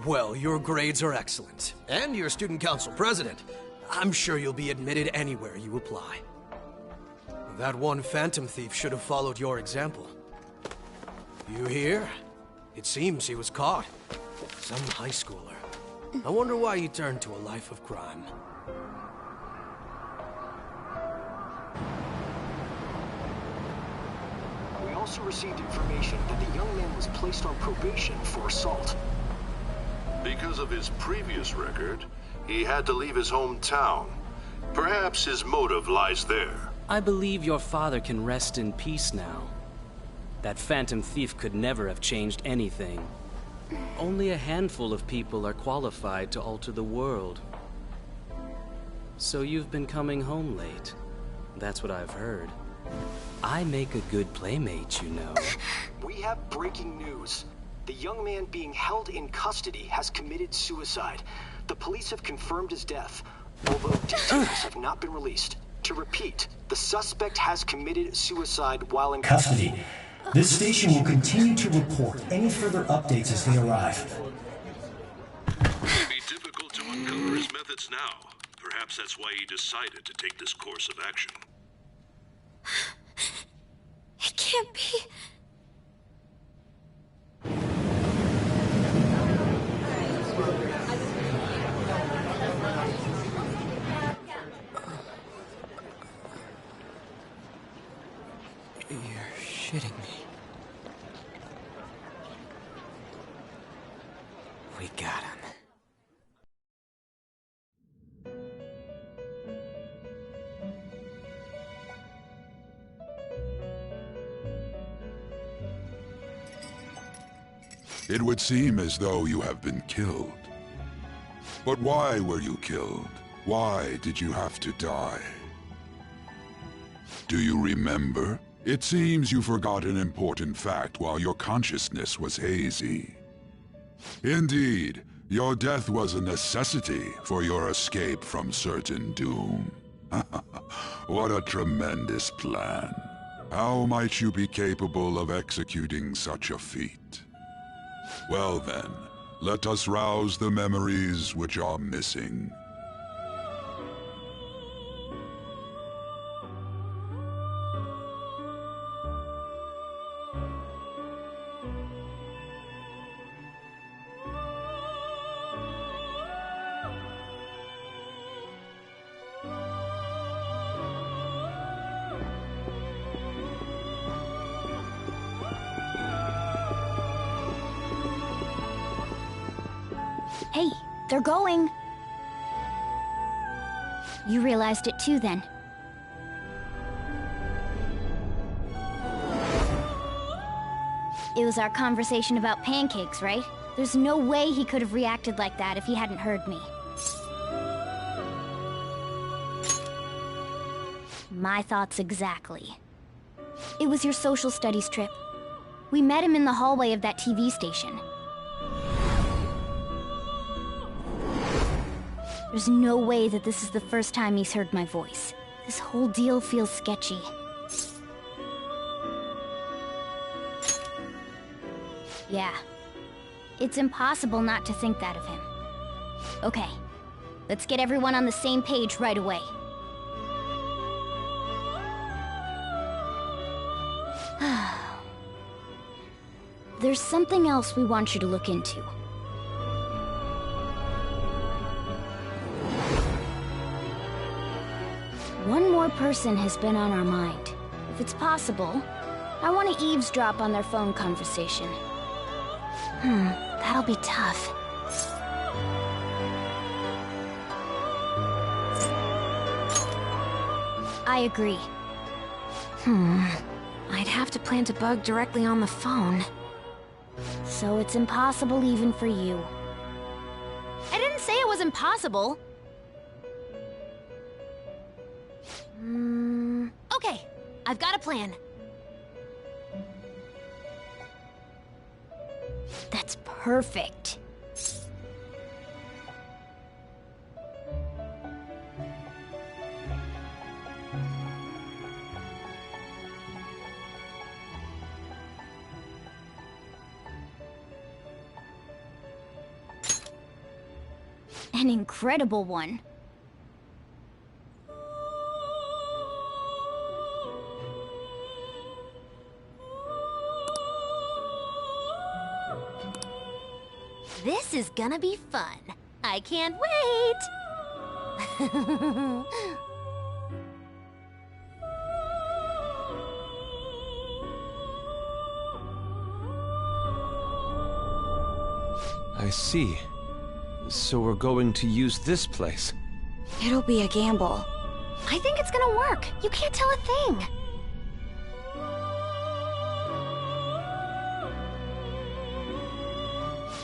Well, your grades are excellent. And you're student council president. I'm sure you'll be admitted anywhere you apply. That one Phantom Thief should have followed your example. You hear? It seems he was caught. Some high schooler. I wonder why he turned to a life of crime. We also received information that the young man was placed on probation for assault. Because of his previous record, he had to leave his hometown. Perhaps his motive lies there. I believe your father can rest in peace now. That Phantom Thief could never have changed anything. Only a handful of people are qualified to alter the world. So you've been coming home late. That's what I've heard. I make a good playmate, you know. We have breaking news. The young man being held in custody has committed suicide. The police have confirmed his death, although details have not been released. To repeat, the suspect has committed suicide while in Custody. This station will continue to report any further updates as they arrive. It may be difficult to uncover his methods now. Perhaps that's why he decided to take this course of action. It can't be. You're shitting me. We got him. It would seem as though you have been killed. But why were you killed? Why did you have to die? Do you remember? It seems you forgot an important fact while your consciousness was hazy. Indeed, your death was a necessity for your escape from certain doom. What a tremendous plan. How might you be capable of executing such a feat? Well then, let us rouse the memories which are missing. Hey, they're going. You realized it too, then. It was our conversation about pancakes, right? There's no way he could have reacted like that if he hadn't heard me. My thoughts exactly. It was your social studies trip. We met him in the hallway of that TV station. There's no way that this is the first time he's heard my voice. This whole deal feels sketchy. Yeah. It's impossible not to think that of him. Okay. Let's get everyone on the same page right away. There's something else we want you to look into. One more person has been on our mind. If it's possible, I want to eavesdrop on their phone conversation. That'll be tough. I agree. I'd have to plant a bug directly on the phone. So it's impossible even for you. I didn't say it was impossible. Okay, I've got a plan. That's perfect. An incredible one. This is gonna be fun. I can't wait! I see. So we're going to use this place. It'll be a gamble. I think it's gonna work. You can't tell a thing.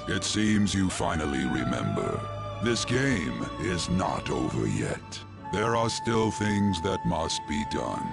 It seems you finally remember. This game is not over yet. There are still things that must be done.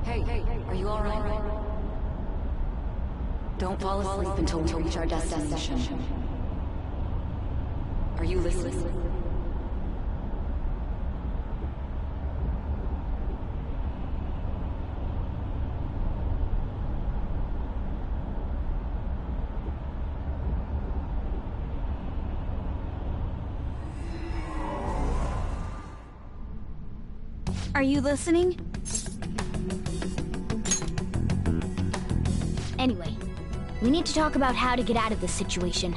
Hey, are you alright? Don't fall asleep until we reach our destination. Are you listening? Are you listening? Anyway, we need to talk about how to get out of this situation.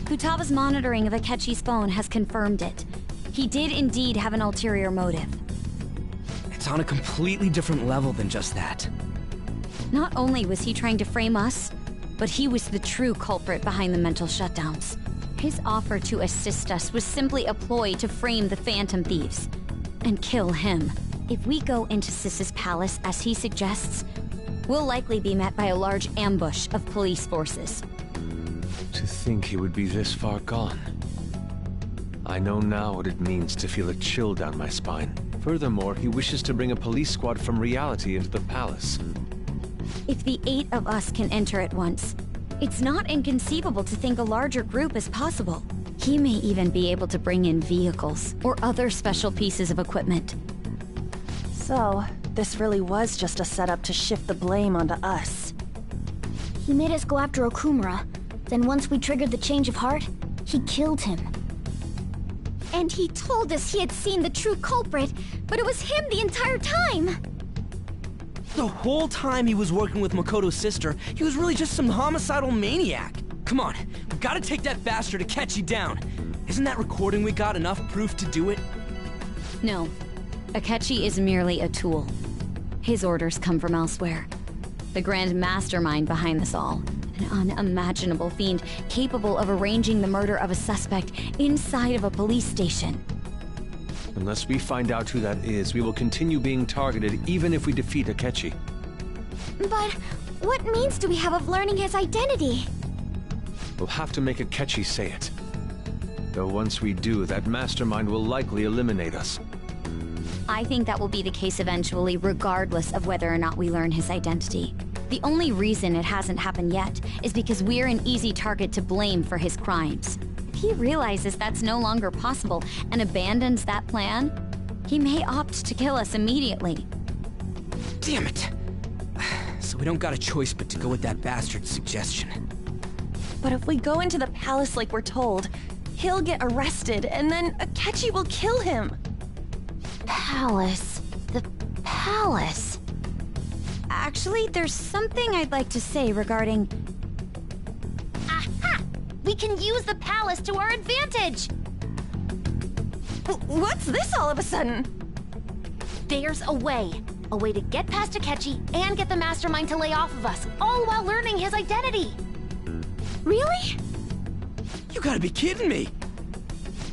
Futaba's monitoring of Akechi's phone has confirmed it. He did indeed have an ulterior motive. It's on a completely different level than just that. Not only was he trying to frame us, but he was the true culprit behind the mental shutdowns. His offer to assist us was simply a ploy to frame the Phantom Thieves and kill him. If we go into Sis's palace as he suggests, we'll likely be met by a large ambush of police forces. To think he would be this far gone. I know now what it means to feel a chill down my spine. Furthermore, he wishes to bring a police squad from reality into the palace. If the 8 of us can enter at once, it's not inconceivable to think a larger group is possible. He may even be able to bring in vehicles or other special pieces of equipment. So, this really was just a setup to shift the blame onto us. He made us go after Okumura. Then once we triggered the change of heart, he killed him. And he told us he had seen the true culprit, but it was him the entire time! The whole time he was working with Makoto's sister, he was really just some homicidal maniac. Come on, we gotta take that bastard Akechi down. Isn't that recording we got enough proof to do it? No. Akechi is merely a tool. His orders come from elsewhere. The grand mastermind behind this all. An unimaginable fiend capable of arranging the murder of a suspect inside of a police station. Unless we find out who that is, we will continue being targeted even if we defeat Akechi. But what means do we have of learning his identity? We'll have to make Akechi say it. Though once we do, that mastermind will likely eliminate us. I think that will be the case eventually, regardless of whether or not we learn his identity. The only reason it hasn't happened yet is because we're an easy target to blame for his crimes. If he realizes that's no longer possible and abandons that plan, he may opt to kill us immediately. Damn it! So we don't got a choice but to go with that bastard's suggestion. But if we go into the palace like we're told, he'll get arrested and then Akechi will kill him. Palace. The palace. Actually, there's something I'd like to say regarding... Aha! We can use the palace to our advantage! What's this all of a sudden? There's a way. A way to get past Akechi and get the mastermind to lay off of us, all while learning his identity. Really? You gotta be kidding me!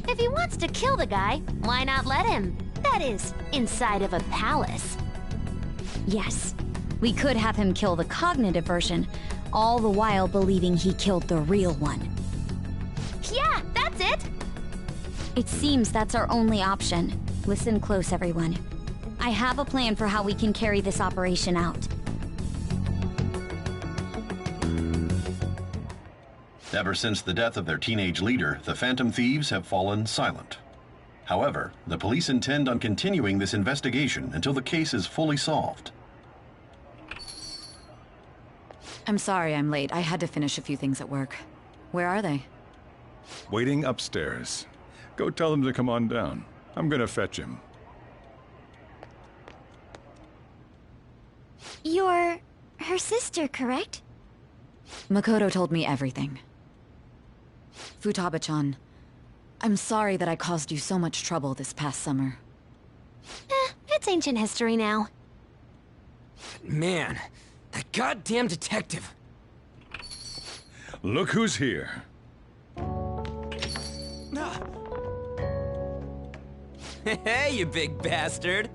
If he wants to kill the guy, why not let him? That is, inside of a palace. Yes. We could have him kill the cognitive version, all the while believing he killed the real one. Yeah, that's it! It seems that's our only option. Listen close, everyone. I have a plan for how we can carry this operation out. Ever since the death of their teenage leader, the Phantom Thieves have fallen silent. However, the police intend on continuing this investigation until the case is fully solved. I'm sorry I'm late. I had to finish a few things at work. Where are they? Waiting upstairs. Go tell them to come on down. I'm gonna fetch him. You're her sister, correct? Makoto told me everything. Futaba-chan, I'm sorry that I caused you so much trouble this past summer. It's ancient history now. Man, that goddamn detective. Look who's here. Hey, you big bastard.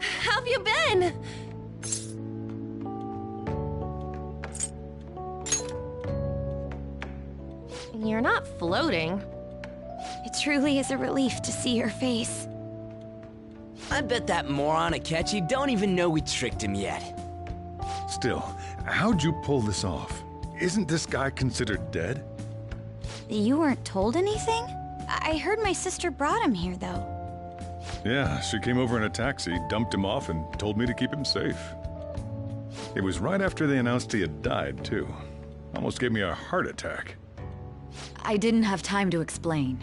How have you been? You're not floating. It truly is a relief to see your face. I bet that moron Akechi don't even know we tricked him yet. Still, how'd you pull this off? Isn't this guy considered dead? You weren't told anything? I heard my sister brought him here, though. Yeah, she came over in a taxi, dumped him off, and told me to keep him safe. It was right after they announced he had died, too. Almost gave me a heart attack. I didn't have time to explain.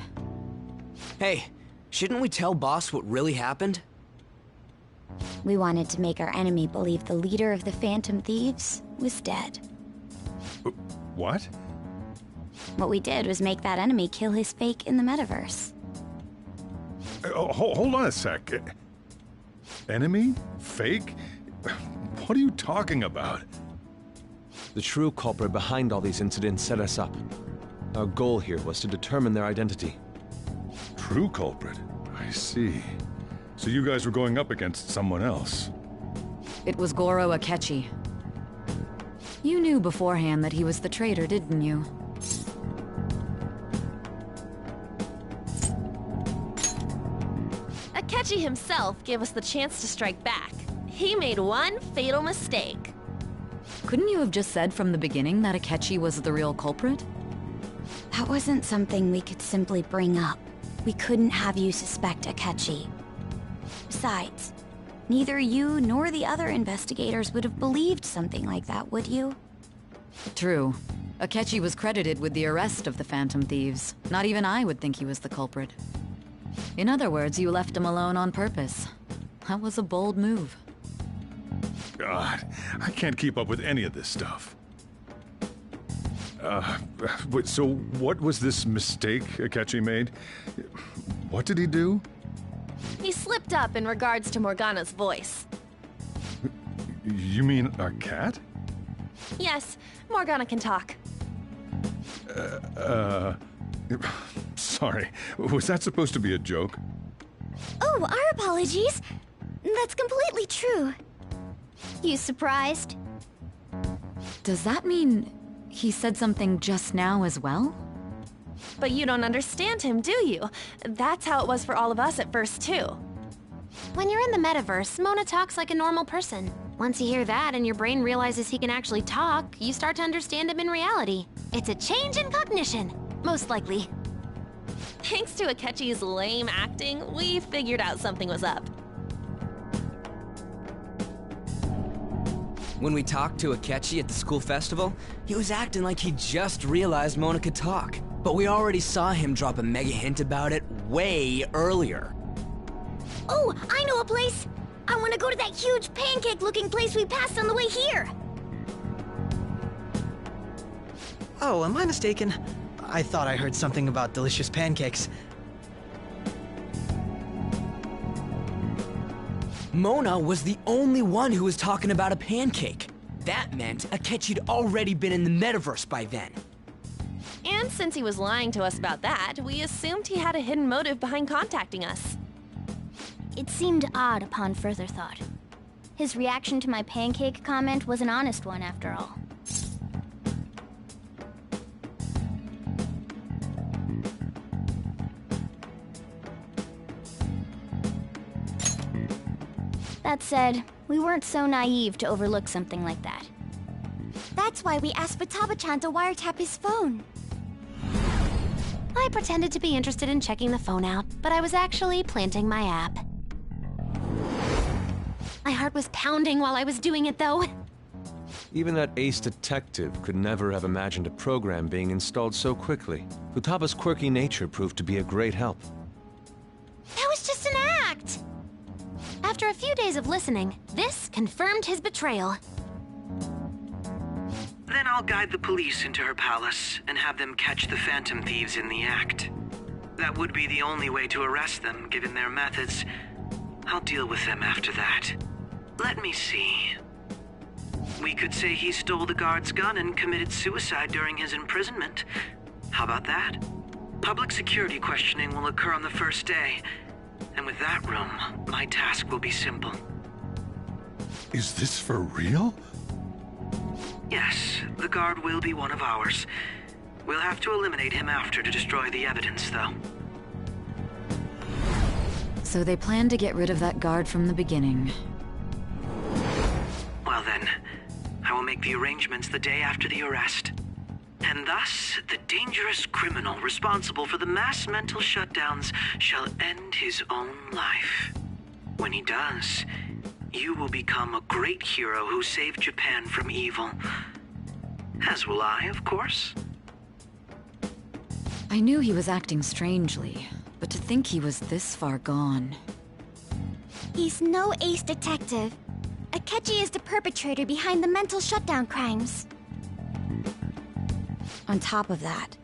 Hey, shouldn't we tell boss what really happened? We wanted to make our enemy believe the leader of the Phantom Thieves was dead. What? What we did was make that enemy kill his fake in the metaverse. Hold on a sec. Enemy? Fake? What are you talking about? The true culprit behind all these incidents set us up. Our goal here was to determine their identity. True culprit? I see. So you guys were going up against someone else? It was Goro Akechi. You knew beforehand that he was the traitor, didn't you? Akechi himself gave us the chance to strike back. He made one fatal mistake. Couldn't you have just said from the beginning that Akechi was the real culprit? That wasn't something we could simply bring up. We couldn't have you suspect Akechi. Besides, neither you nor the other investigators would have believed something like that, would you? True. Akechi was credited with the arrest of the Phantom Thieves. Not even I would think he was the culprit. In other words, you left him alone on purpose. That was a bold move. God, I can't keep up with any of this stuff. So what was this mistake Akechi made? What did he do? He slipped up in regards to Morgana's voice. You mean a cat? Yes, Morgana can talk. Sorry. Was that supposed to be a joke? Oh, our apologies. That's completely true. You surprised? Does that mean he said something just now as well? But you don't understand him, do you? That's how it was for all of us at first, too. When you're in the metaverse, Mona talks like a normal person. Once you hear that and your brain realizes he can actually talk, you start to understand him in reality. It's a change in cognition, most likely. Thanks to Akechi's lame acting, we figured out something was up. When we talked to Akechi at the school festival, he was acting like he just realized Mona could talk. But we already saw him drop a mega hint about it way earlier. Oh, I know a place! I want to go to that huge pancake-looking place we passed on the way here! Oh, am I mistaken? I thought I heard something about delicious pancakes. Mona was the only one who was talking about a pancake. That meant Akechi'd already been in the metaverse by then. And since he was lying to us about that, we assumed he had a hidden motive behind contacting us. It seemed odd upon further thought. His reaction to my pancake comment was an honest one, after all. That said, we weren't so naive to overlook something like that. That's why we asked Futaba-chan to wiretap his phone. I pretended to be interested in checking the phone out, but I was actually planting my app. My heart was pounding while I was doing it, though. Even that ace detective could never have imagined a program being installed so quickly. Futaba's quirky nature proved to be a great help. That was just an act! After a few days of listening, this confirmed his betrayal. Then I'll guide the police into her palace and have them catch the Phantom Thieves in the act. That would be the only way to arrest them, given their methods. I'll deal with them after that. Let me see. We could say he stole the guard's gun and committed suicide during his imprisonment. How about that? Public security questioning will occur on the first day. And with that room, my task will be simple. Is this for real? Yes, the guard will be one of ours. We'll have to eliminate him after to destroy the evidence, though. So they planned to get rid of that guard from the beginning. Well then, I will make the arrangements the day after the arrest. And thus, the dangerous criminal responsible for the mass mental shutdowns shall end his own life. When he does, you will become a great hero who saved Japan from evil. As will I, of course. I knew he was acting strangely, but to think he was this far gone. He's no ace detective. Akechi is the perpetrator behind the mental shutdown crimes. On top of that,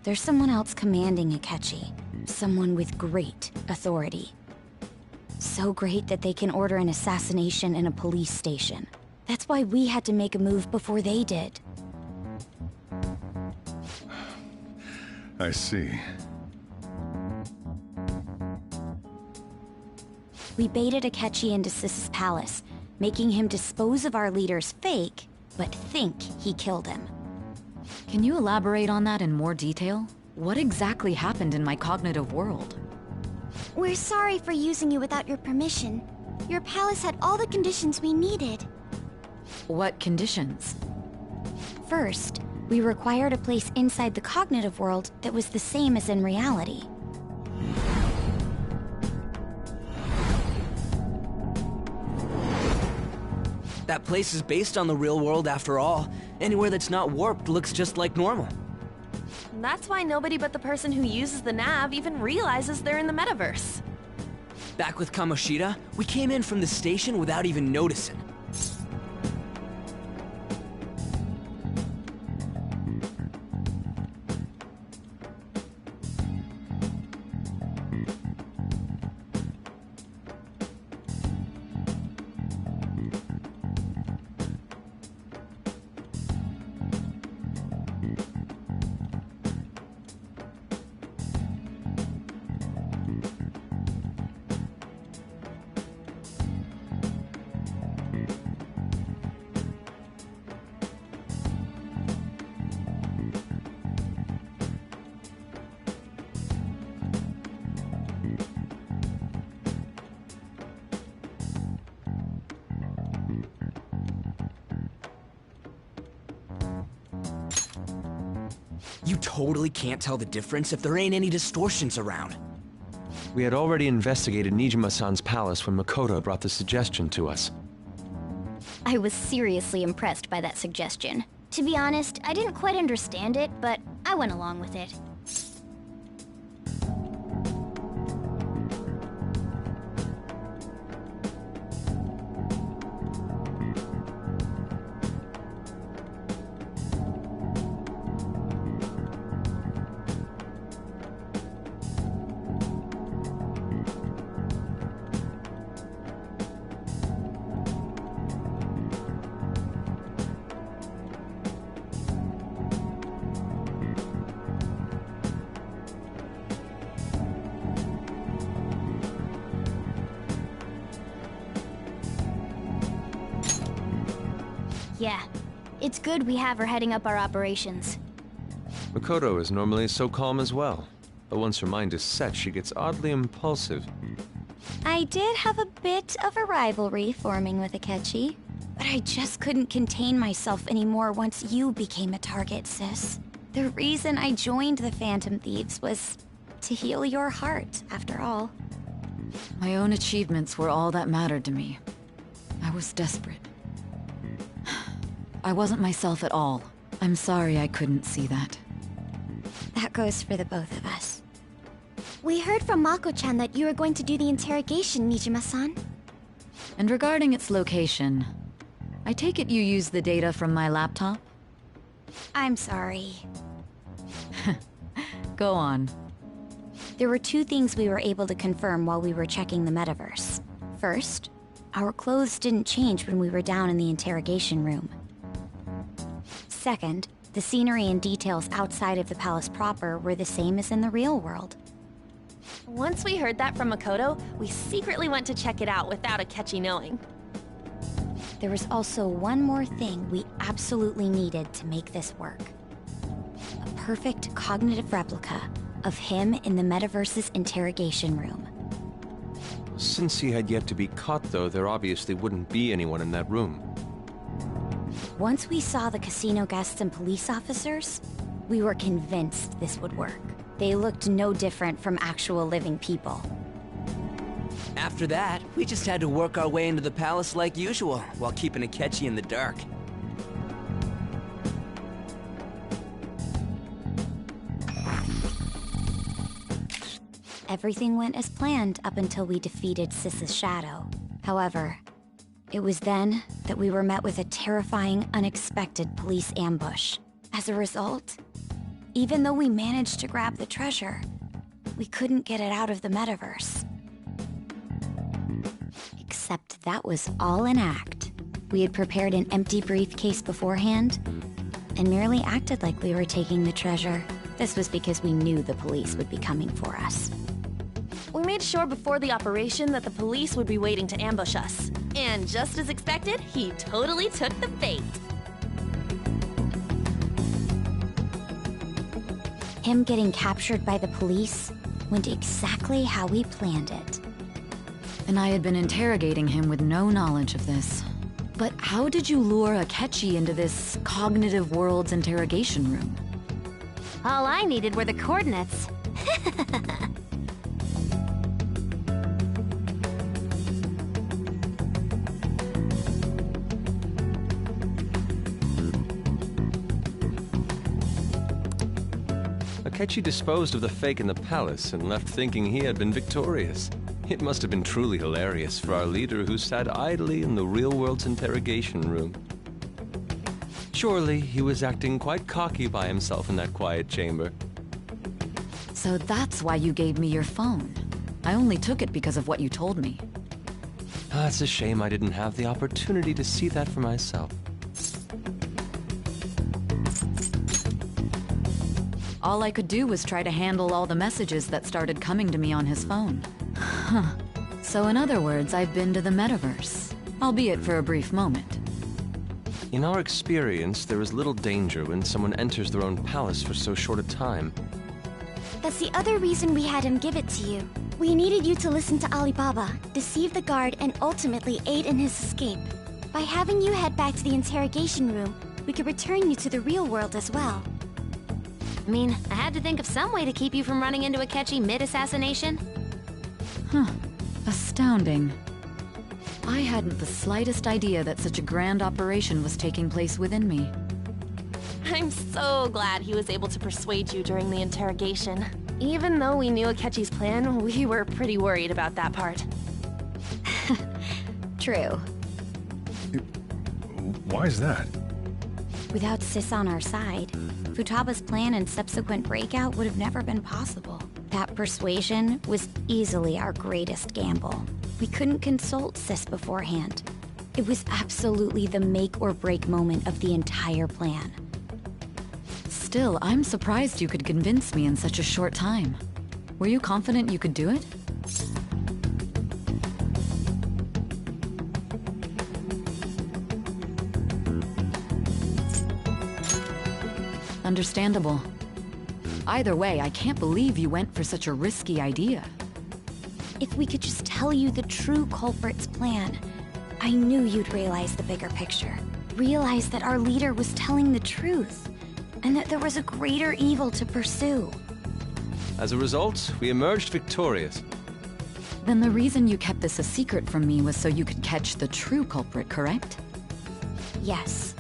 there's someone else commanding Akechi. Someone with great authority. So great that they can order an assassination in a police station. That's why we had to make a move before they did. I see. We baited Akechi into Sis's palace, making him dispose of our leader's fake, but think he killed him. Can you elaborate on that in more detail? What exactly happened in my cognitive world? We're sorry for using you without your permission. Your palace had all the conditions we needed. What conditions? First, we required a place inside the cognitive world that was the same as in reality. That place is based on the real world after all. Anywhere that's not warped looks just like normal. That's why nobody but the person who uses the nav even realizes they're in the metaverse. Back with Kamoshida, we came in from the station without even noticing. You totally can't tell the difference if there ain't any distortions around. We had already investigated Nijima-san's palace when Makoto brought the suggestion to us. I was seriously impressed by that suggestion. To be honest, I didn't quite understand it, but I went along with it. Yeah, it's good we have her heading up our operations. Makoto is normally so calm as well, but once her mind is set, she gets oddly impulsive. I did have a bit of a rivalry forming with Akechi, but I just couldn't contain myself anymore once you became a target, sis. The reason I joined the Phantom Thieves was to heal your heart, after all. My own achievements were all that mattered to me. I was desperate. I wasn't myself at all. I'm sorry I couldn't see that. That goes for the both of us. We heard from Mako-chan that you were going to do the interrogation, Nijima-san. And regarding its location, I take it you used the data from my laptop? I'm sorry. Go on. There were two things we were able to confirm while we were checking the metaverse. First, our clothes didn't change when we were down in the interrogation room. Second, the scenery and details outside of the palace proper were the same as in the real world. Once we heard that from Makoto, we secretly went to check it out without Akechi knowing. There was also one more thing we absolutely needed to make this work. A perfect cognitive replica of him in the metaverse's interrogation room. Since he had yet to be caught, though, there obviously wouldn't be anyone in that room. Once we saw the casino guests and police officers, we were convinced this would work. They looked no different from actual living people. After that, we just had to work our way into the palace like usual, while keeping Akechi in the dark. Everything went as planned up until we defeated Sis's shadow. However, it was then that we were met with a terrifying, unexpected police ambush. As a result, even though we managed to grab the treasure, we couldn't get it out of the metaverse. Except that was all an act. We had prepared an empty briefcase beforehand and merely acted like we were taking the treasure. This was because we knew the police would be coming for us. We made sure before the operation that the police would be waiting to ambush us. And just as expected, he totally took the bait. Him getting captured by the police went exactly how we planned it. And I had been interrogating him with no knowledge of this. But how did you lure Akechi into this cognitive world's interrogation room? All I needed were the coordinates. Akechi disposed of the fake in the palace and left thinking he had been victorious. It must have been truly hilarious for our leader who sat idly in the real world's interrogation room. Surely he was acting quite cocky by himself in that quiet chamber. So that's why you gave me your phone. I only took it because of what you told me. It's a shame I didn't have the opportunity to see that for myself. All I could do was try to handle all the messages that started coming to me on his phone. Huh. So in other words, I've been to the metaverse, albeit for a brief moment. In our experience, there is little danger when someone enters their own palace for so short a time. That's the other reason we had him give it to you. We needed you to listen to Alibaba, deceive the guard, and ultimately aid in his escape. By having you head back to the interrogation room, we could return you to the real world as well. I mean, I had to think of some way to keep you from running into Akechi mid-assassination. Huh. Astounding. I hadn't the slightest idea that such a grand operation was taking place within me. I'm so glad he was able to persuade you during the interrogation. Even though we knew Akechi's plan, we were pretty worried about that part. True. Why is that? Without Sis on our side, Futaba's plan and subsequent breakout would have never been possible. That persuasion was easily our greatest gamble. We couldn't consult Sis beforehand. It was absolutely the make or break moment of the entire plan. Still, I'm surprised you could convince me in such a short time. Were you confident you could do it? Understandable. Either way, I can't believe you went for such a risky idea. If we could just tell you the true culprit's plan, I knew you'd realize the bigger picture. Realize that our leader was telling the truth, and that there was a greater evil to pursue. As a result, we emerged victorious. Then the reason you kept this a secret from me was so you could catch the true culprit, correct? Yes.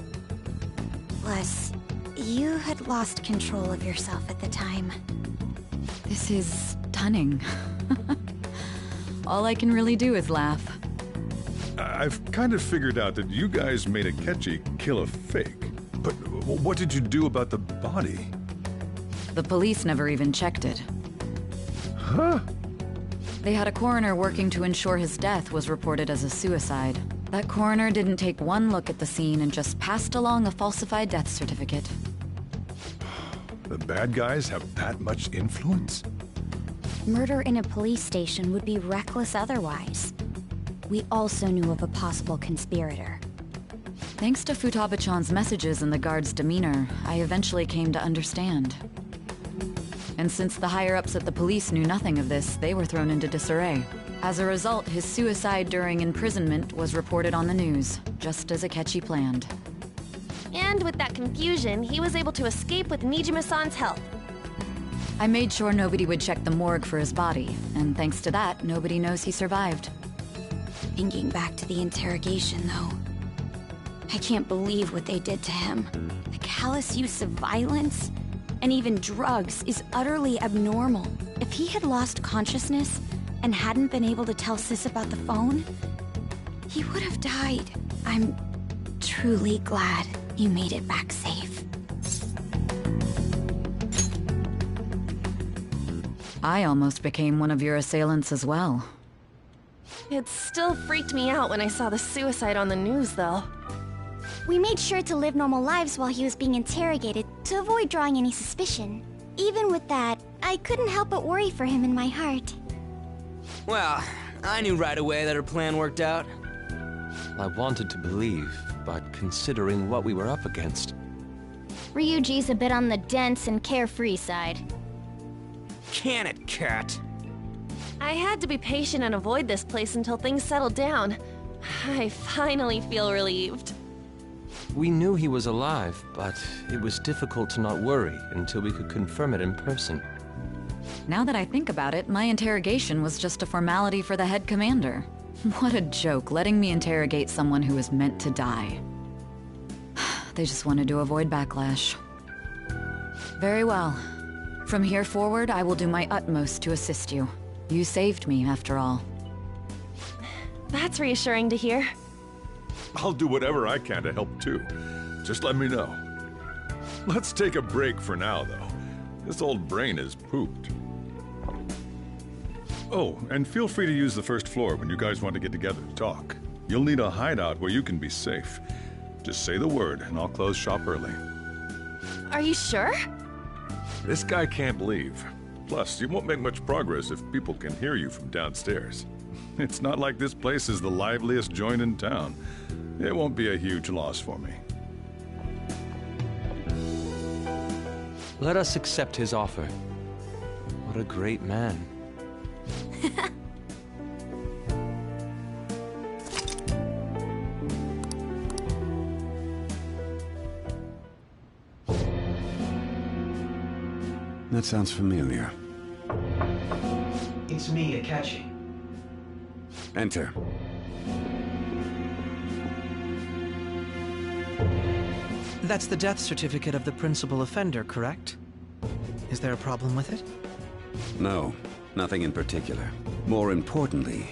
Plus, you had lost control of yourself at the time. This is stunning. All I can really do is laugh. I've kind of figured out that you guys made Akechi kill a fake. But what did you do about the body? The police never even checked it. Huh? They had a coroner working to ensure his death was reported as a suicide. That coroner didn't take one look at the scene and just passed along a falsified death certificate. The bad guys have that much influence? Murder in a police station would be reckless otherwise. We also knew of a possible conspirator. Thanks to Futaba-chan's messages and the guard's demeanor, I eventually came to understand. And since the higher-ups at the police knew nothing of this, they were thrown into disarray. As a result, his suicide during imprisonment was reported on the news, just as Akechi planned. And with that confusion, he was able to escape with Nijima-san's help. I made sure nobody would check the morgue for his body, and thanks to that, nobody knows he survived. Thinking back to the interrogation, though, I can't believe what they did to him. The callous use of violence, and even drugs is utterly abnormal. If he had lost consciousness and hadn't been able to tell Sis about the phone, he would have died. I'm truly glad you made it back safe. I almost became one of your assailants as well. It still freaked me out when I saw the suicide on the news, though. We made sure to live normal lives while he was being interrogated to avoid drawing any suspicion. Even with that, I couldn't help but worry for him in my heart. Well, I knew right away that her plan worked out. I wanted to believe, but considering what we were up against... Ryuji's a bit on the dense and carefree side. Can it, Cat? I had to be patient and avoid this place until things settled down. I finally feel relieved. We knew he was alive, but it was difficult to not worry until we could confirm it in person. Now that I think about it, my interrogation was just a formality for the head commander. What a joke, letting me interrogate someone who was meant to die. They just wanted to avoid backlash. Very well. From here forward, I will do my utmost to assist you. You saved me, after all. That's reassuring to hear. I'll do whatever I can to help too. Just let me know. Let's take a break for now, though. This old brain is pooped. Oh, and feel free to use the first floor when you guys want to get together to talk. You'll need a hideout where you can be safe. Just say the word, and I'll close shop early. Are you sure? This guy can't leave. Plus, you won't make much progress if people can hear you from downstairs. It's not like this place is the liveliest joint in town. It won't be a huge loss for me. Let us accept his offer. What a great man. That sounds familiar. It's me, Akechi. Enter. That's the death certificate of the principal offender, correct? Is there a problem with it? No, nothing in particular. More importantly,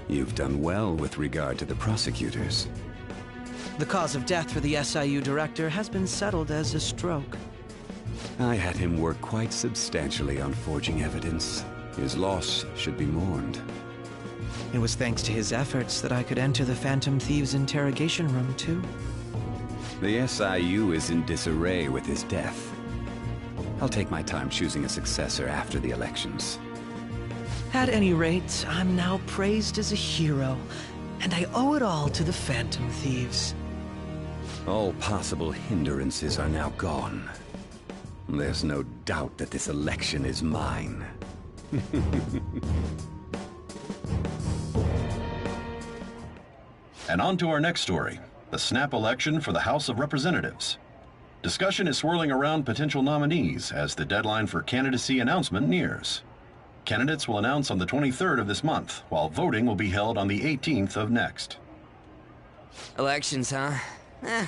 you've done well with regard to the prosecutors. The cause of death for the SIU director has been settled as a stroke. I had him work quite substantially on forging evidence. His loss should be mourned. It was thanks to his efforts that I could enter the Phantom Thieves' interrogation room, too. The SIU is in disarray with his death. I'll take my time choosing a successor after the elections. At any rate, I'm now praised as a hero, and I owe it all to the Phantom Thieves. All possible hindrances are now gone. There's no doubt that this election is mine. And on to our next story, the snap election for the House of Representatives. Discussion is swirling around potential nominees as the deadline for candidacy announcement nears. Candidates will announce on the 23rd of this month, while voting will be held on the 18th of next. Elections, huh?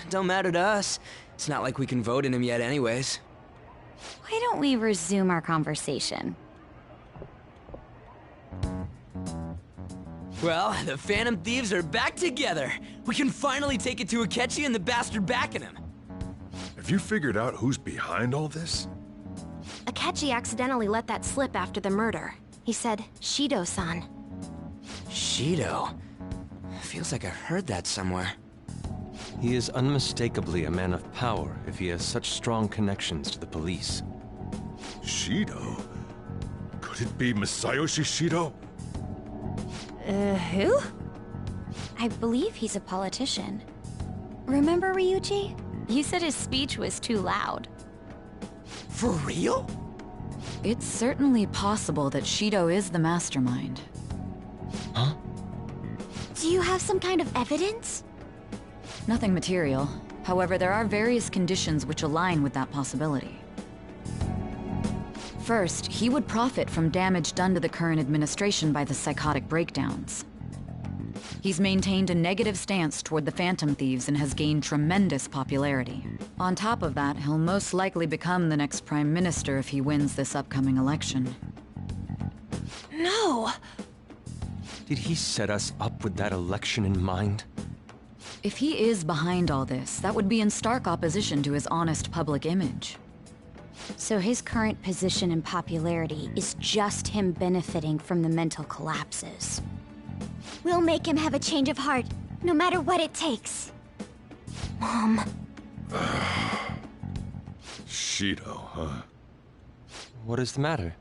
Don't matter to us. It's not like we can vote in them yet anyways. Why don't we resume our conversation? Well, the Phantom Thieves are back together. We can finally take it to Akechi and the bastard backing him. Have you figured out who's behind all this? Akechi accidentally let that slip after the murder. He said, Shido-san. Shido? Feels like I heard that somewhere. He is unmistakably a man of power if he has such strong connections to the police. Shido? Could it be Masayoshi Shido? Who? I believe he's a politician. Remember Ryuji? You said his speech was too loud. For real? It's certainly possible that Shido is the mastermind. Huh? Do you have some kind of evidence? Nothing material. However, there are various conditions which align with that possibility. First, he would profit from damage done to the current administration by the psychotic breakdowns. He's maintained a negative stance toward the Phantom Thieves and has gained tremendous popularity. On top of that, he'll most likely become the next Prime Minister if he wins this upcoming election. No! Did he set us up with that election in mind? If he is behind all this, that would be in stark opposition to his honest public image. So his current position and popularity is just him benefiting from the mental collapses. We'll make him have a change of heart, no matter what it takes. Mom. Shido, huh? What is the matter?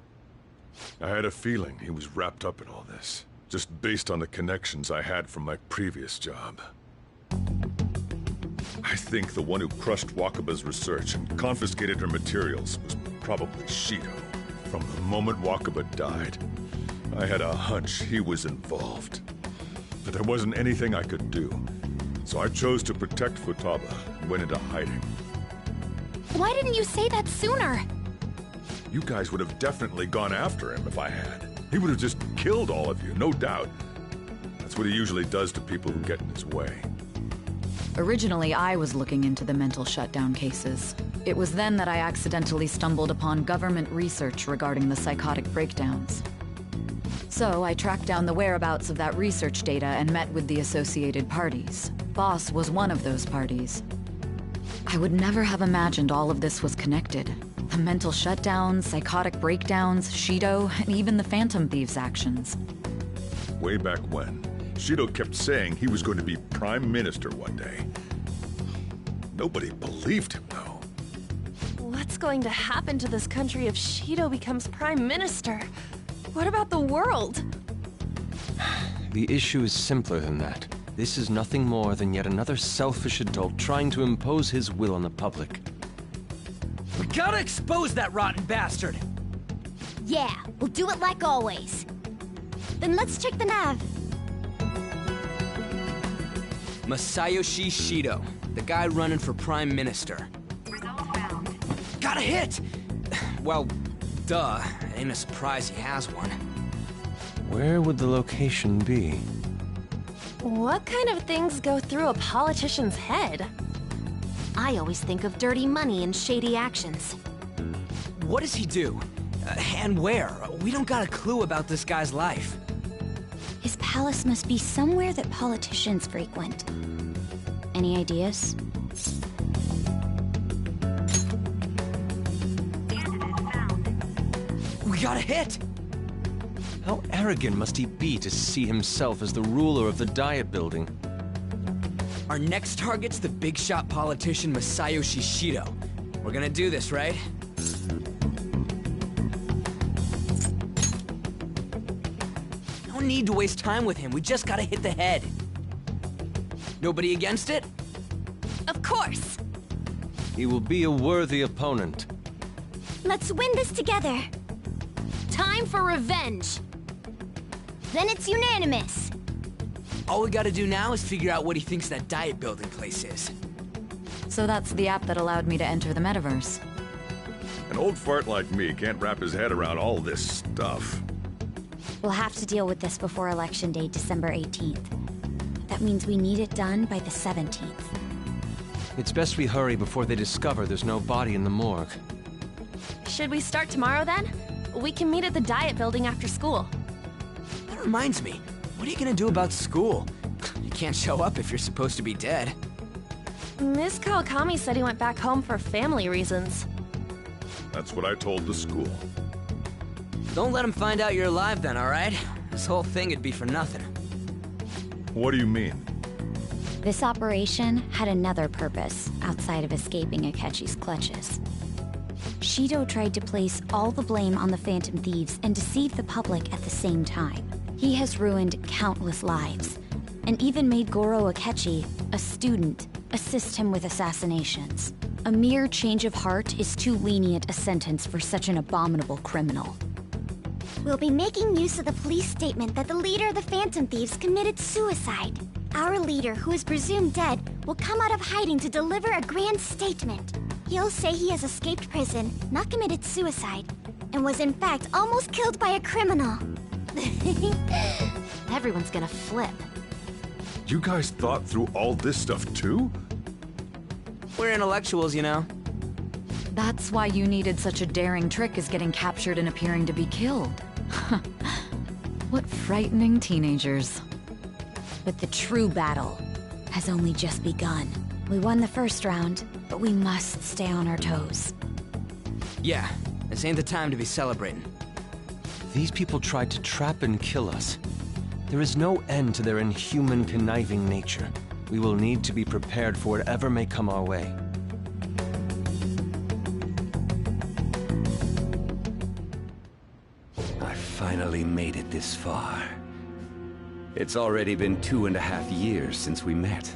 I had a feeling he was wrapped up in all this, just based on the connections I had from my previous job. I think the one who crushed Wakaba's research and confiscated her materials was probably Shido. From the moment Wakaba died, I had a hunch he was involved. But there wasn't anything I could do, so I chose to protect Futaba and went into hiding. Why didn't you say that sooner? You guys would have definitely gone after him if I had. He would have just killed all of you, no doubt. That's what he usually does to people who get in his way. Originally, I was looking into the mental shutdown cases. It was then that I accidentally stumbled upon government research regarding the psychotic breakdowns. So I tracked down the whereabouts of that research data and met with the associated parties. Boss was one of those parties. I would never have imagined all of this was connected. The mental shutdowns, psychotic breakdowns, Shido, and even the Phantom Thieves' actions. Way back when, Shido kept saying he was going to be Prime Minister one day. Nobody believed him, though. What's going to happen to this country if Shido becomes Prime Minister? What about the world? The issue is simpler than that. This is nothing more than yet another selfish adult trying to impose his will on the public. We gotta expose that rotten bastard! Yeah, we'll do it like always. Then let's check the nav. Masayoshi Shido, the guy running for Prime Minister. Got a hit! Well, duh. Ain't a surprise he has one. Where would the location be? What kind of things go through a politician's head? I always think of dirty money and shady actions. What does he do? And where? We don't got a clue about this guy's life. His palace must be somewhere that politicians frequent. Any ideas? We got a hit! How arrogant must he be to see himself as the ruler of the Diet Building? Our next target's the big shot politician Masayoshi Shido. We're gonna do this, right? No need to waste time with him. We just gotta hit the head. Nobody against it? Of course! He will be a worthy opponent. Let's win this together. Time for revenge! Then it's unanimous. All we gotta do now is figure out what he thinks that Diet Building place is. So that's the app that allowed me to enter the metaverse. An old fart like me can't wrap his head around all this stuff. We'll have to deal with this before Election Day, December 18th. That means we need it done by the 17th. It's best we hurry before they discover there's no body in the morgue. Should we start tomorrow then? We can meet at the Diet Building after school. That reminds me, what are you gonna do about school? You can't show up if you're supposed to be dead. Miss Kawakami said he went back home for family reasons. That's what I told the school. Don't let him find out you're alive then, alright? This whole thing would be for nothing. What do you mean? This operation had another purpose outside of escaping Akechi's clutches. Shido tried to place all the blame on the Phantom Thieves and deceive the public at the same time. He has ruined countless lives, and even made Goro Akechi, a student, assist him with assassinations. A mere change of heart is too lenient a sentence for such an abominable criminal. We'll be making use of the police statement that the leader of the Phantom Thieves committed suicide. Our leader, who is presumed dead, will come out of hiding to deliver a grand statement. He'll say he has escaped prison, not committed suicide, and was in fact almost killed by a criminal. Everyone's gonna flip. You guys thought through all this stuff too? We're intellectuals, you know. That's why you needed such a daring trick as getting captured and appearing to be killed. What frightening teenagers. But the true battle has only just begun. We won the first round, but we must stay on our toes. Yeah, this ain't the time to be celebrating. These people tried to trap and kill us. There is no end to their inhuman, conniving nature. We will need to be prepared for whatever may come our way. I finally made it this far. It's already been 2.5 years since we met.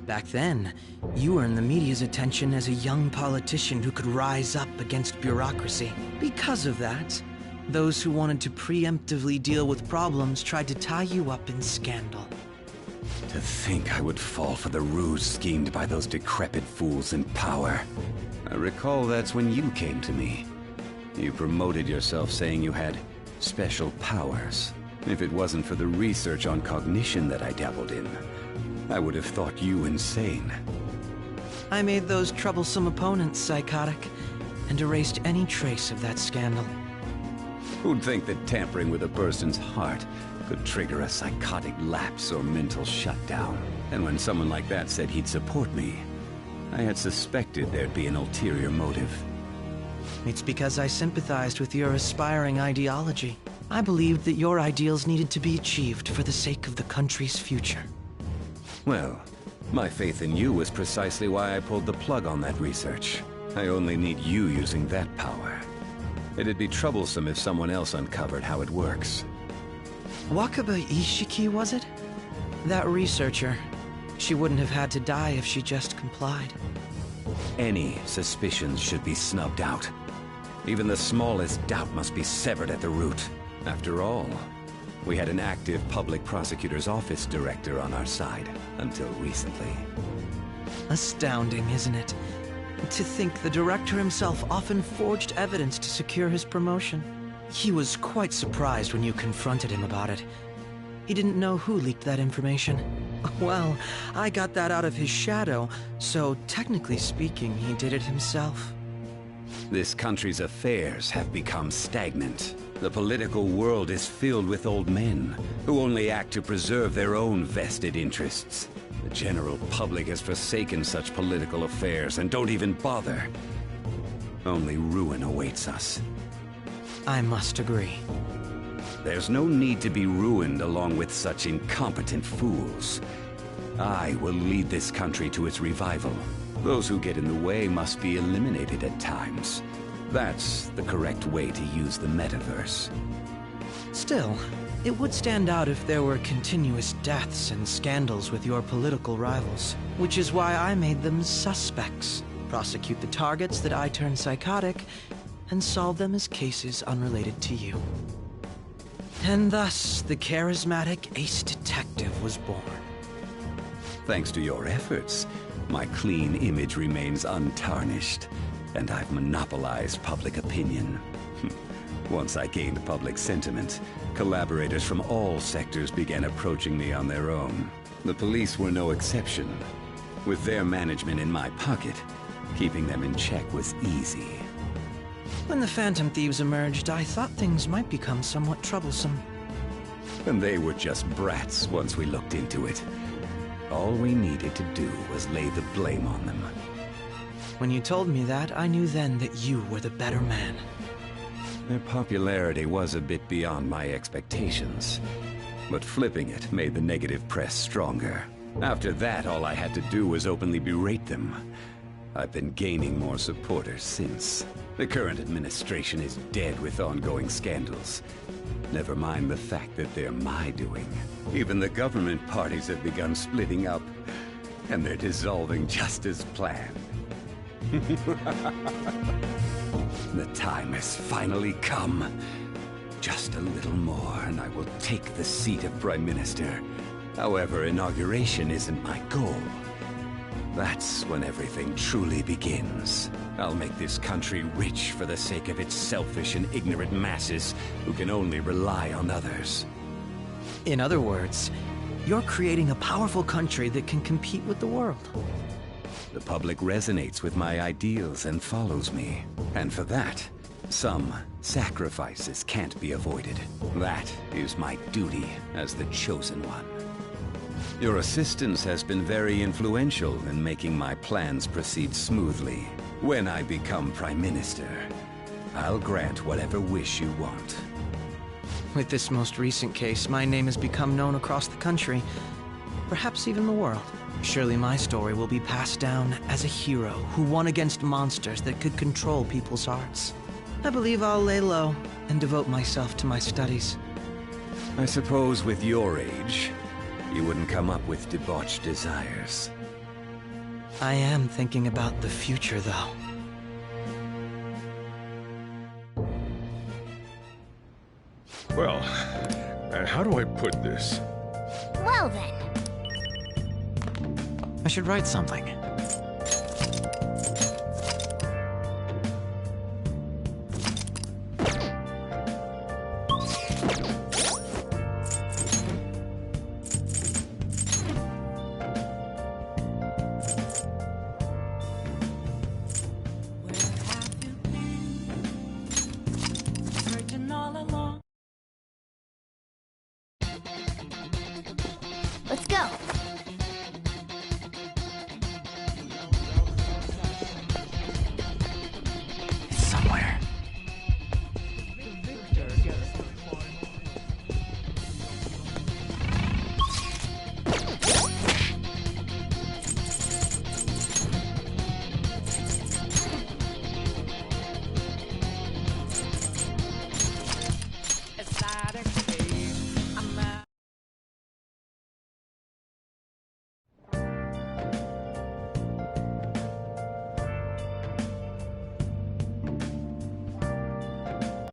Back then, you earned the media's attention as a young politician who could rise up against bureaucracy. Because of that, those who wanted to preemptively deal with problems tried to tie you up in scandal. To think I would fall for the ruse schemed by those decrepit fools in power. I recall that's when you came to me. You promoted yourself saying you had special powers. If it wasn't for the research on cognition that I dabbled in, I would have thought you insane. I made those troublesome opponents psychotic, and erased any trace of that scandal. Who'd think that tampering with a person's heart could trigger a psychotic lapse or mental shutdown? And when someone like that said he'd support me, I had suspected there'd be an ulterior motive. It's because I sympathized with your aspiring ideology. I believed that your ideals needed to be achieved for the sake of the country's future. Well, my faith in you was precisely why I pulled the plug on that research. I only need you using that power. It'd be troublesome if someone else uncovered how it works. Wakaba Ishiki, was it? That researcher. She wouldn't have had to die if she just complied. Any suspicions should be snubbed out. Even the smallest doubt must be severed at the root. After all, we had an active public prosecutor's office director on our side, until recently. Astounding, isn't it? To think the director himself often forged evidence to secure his promotion. He was quite surprised when you confronted him about it. He didn't know who leaked that information. Well, I got that out of his shadow, so technically speaking, he did it himself. This country's affairs have become stagnant. The political world is filled with old men who only act to preserve their own vested interests. The general public has forsaken such political affairs and don't even bother. Only ruin awaits us. I must agree. There's no need to be ruined along with such incompetent fools. I will lead this country to its revival. Those who get in the way must be eliminated at times. That's the correct way to use the metaverse. Still, it would stand out if there were continuous deaths and scandals with your political rivals, which is why I made them suspects. Prosecute the targets that I turn psychotic, and solve them as cases unrelated to you. And thus, the charismatic ace detective was born. Thanks to your efforts, my clean image remains untarnished, and I've monopolized public opinion. Once I gained public sentiment, collaborators from all sectors began approaching me on their own. The police were no exception. With their management in my pocket, keeping them in check was easy. When the Phantom Thieves emerged, I thought things might become somewhat troublesome. And they were just brats once we looked into it. All we needed to do was lay the blame on them. When you told me that, I knew then that you were the better man. Their popularity was a bit beyond my expectations. But flipping it made the negative press stronger. After that, all I had to do was openly berate them. I've been gaining more supporters since. The current administration is dead with ongoing scandals. Never mind the fact that they're my doing. Even the government parties have begun splitting up, and they're dissolving just as planned. The time has finally come. Just a little more, and I will take the seat of Prime Minister. However, inauguration isn't my goal. That's when everything truly begins. I'll make this country rich for the sake of its selfish and ignorant masses who can only rely on others. In other words, You're creating a powerful country that can compete with the world. The public resonates with my ideals and follows me. And for that, some sacrifices can't be avoided. That is my duty as the Chosen One. Your assistance has been very influential in making my plans proceed smoothly. When I become Prime Minister, I'll grant whatever wish you want. With this most recent case, my name has become known across the country, perhaps even the world. Surely my story will be passed down as a hero who won against monsters that could control people's hearts. I believe I'll lay low and devote myself to my studies. I suppose with your age, you wouldn't come up with debauched desires. I am thinking about the future, though. Well, how do I put this? Well then. I should write something. Let's go.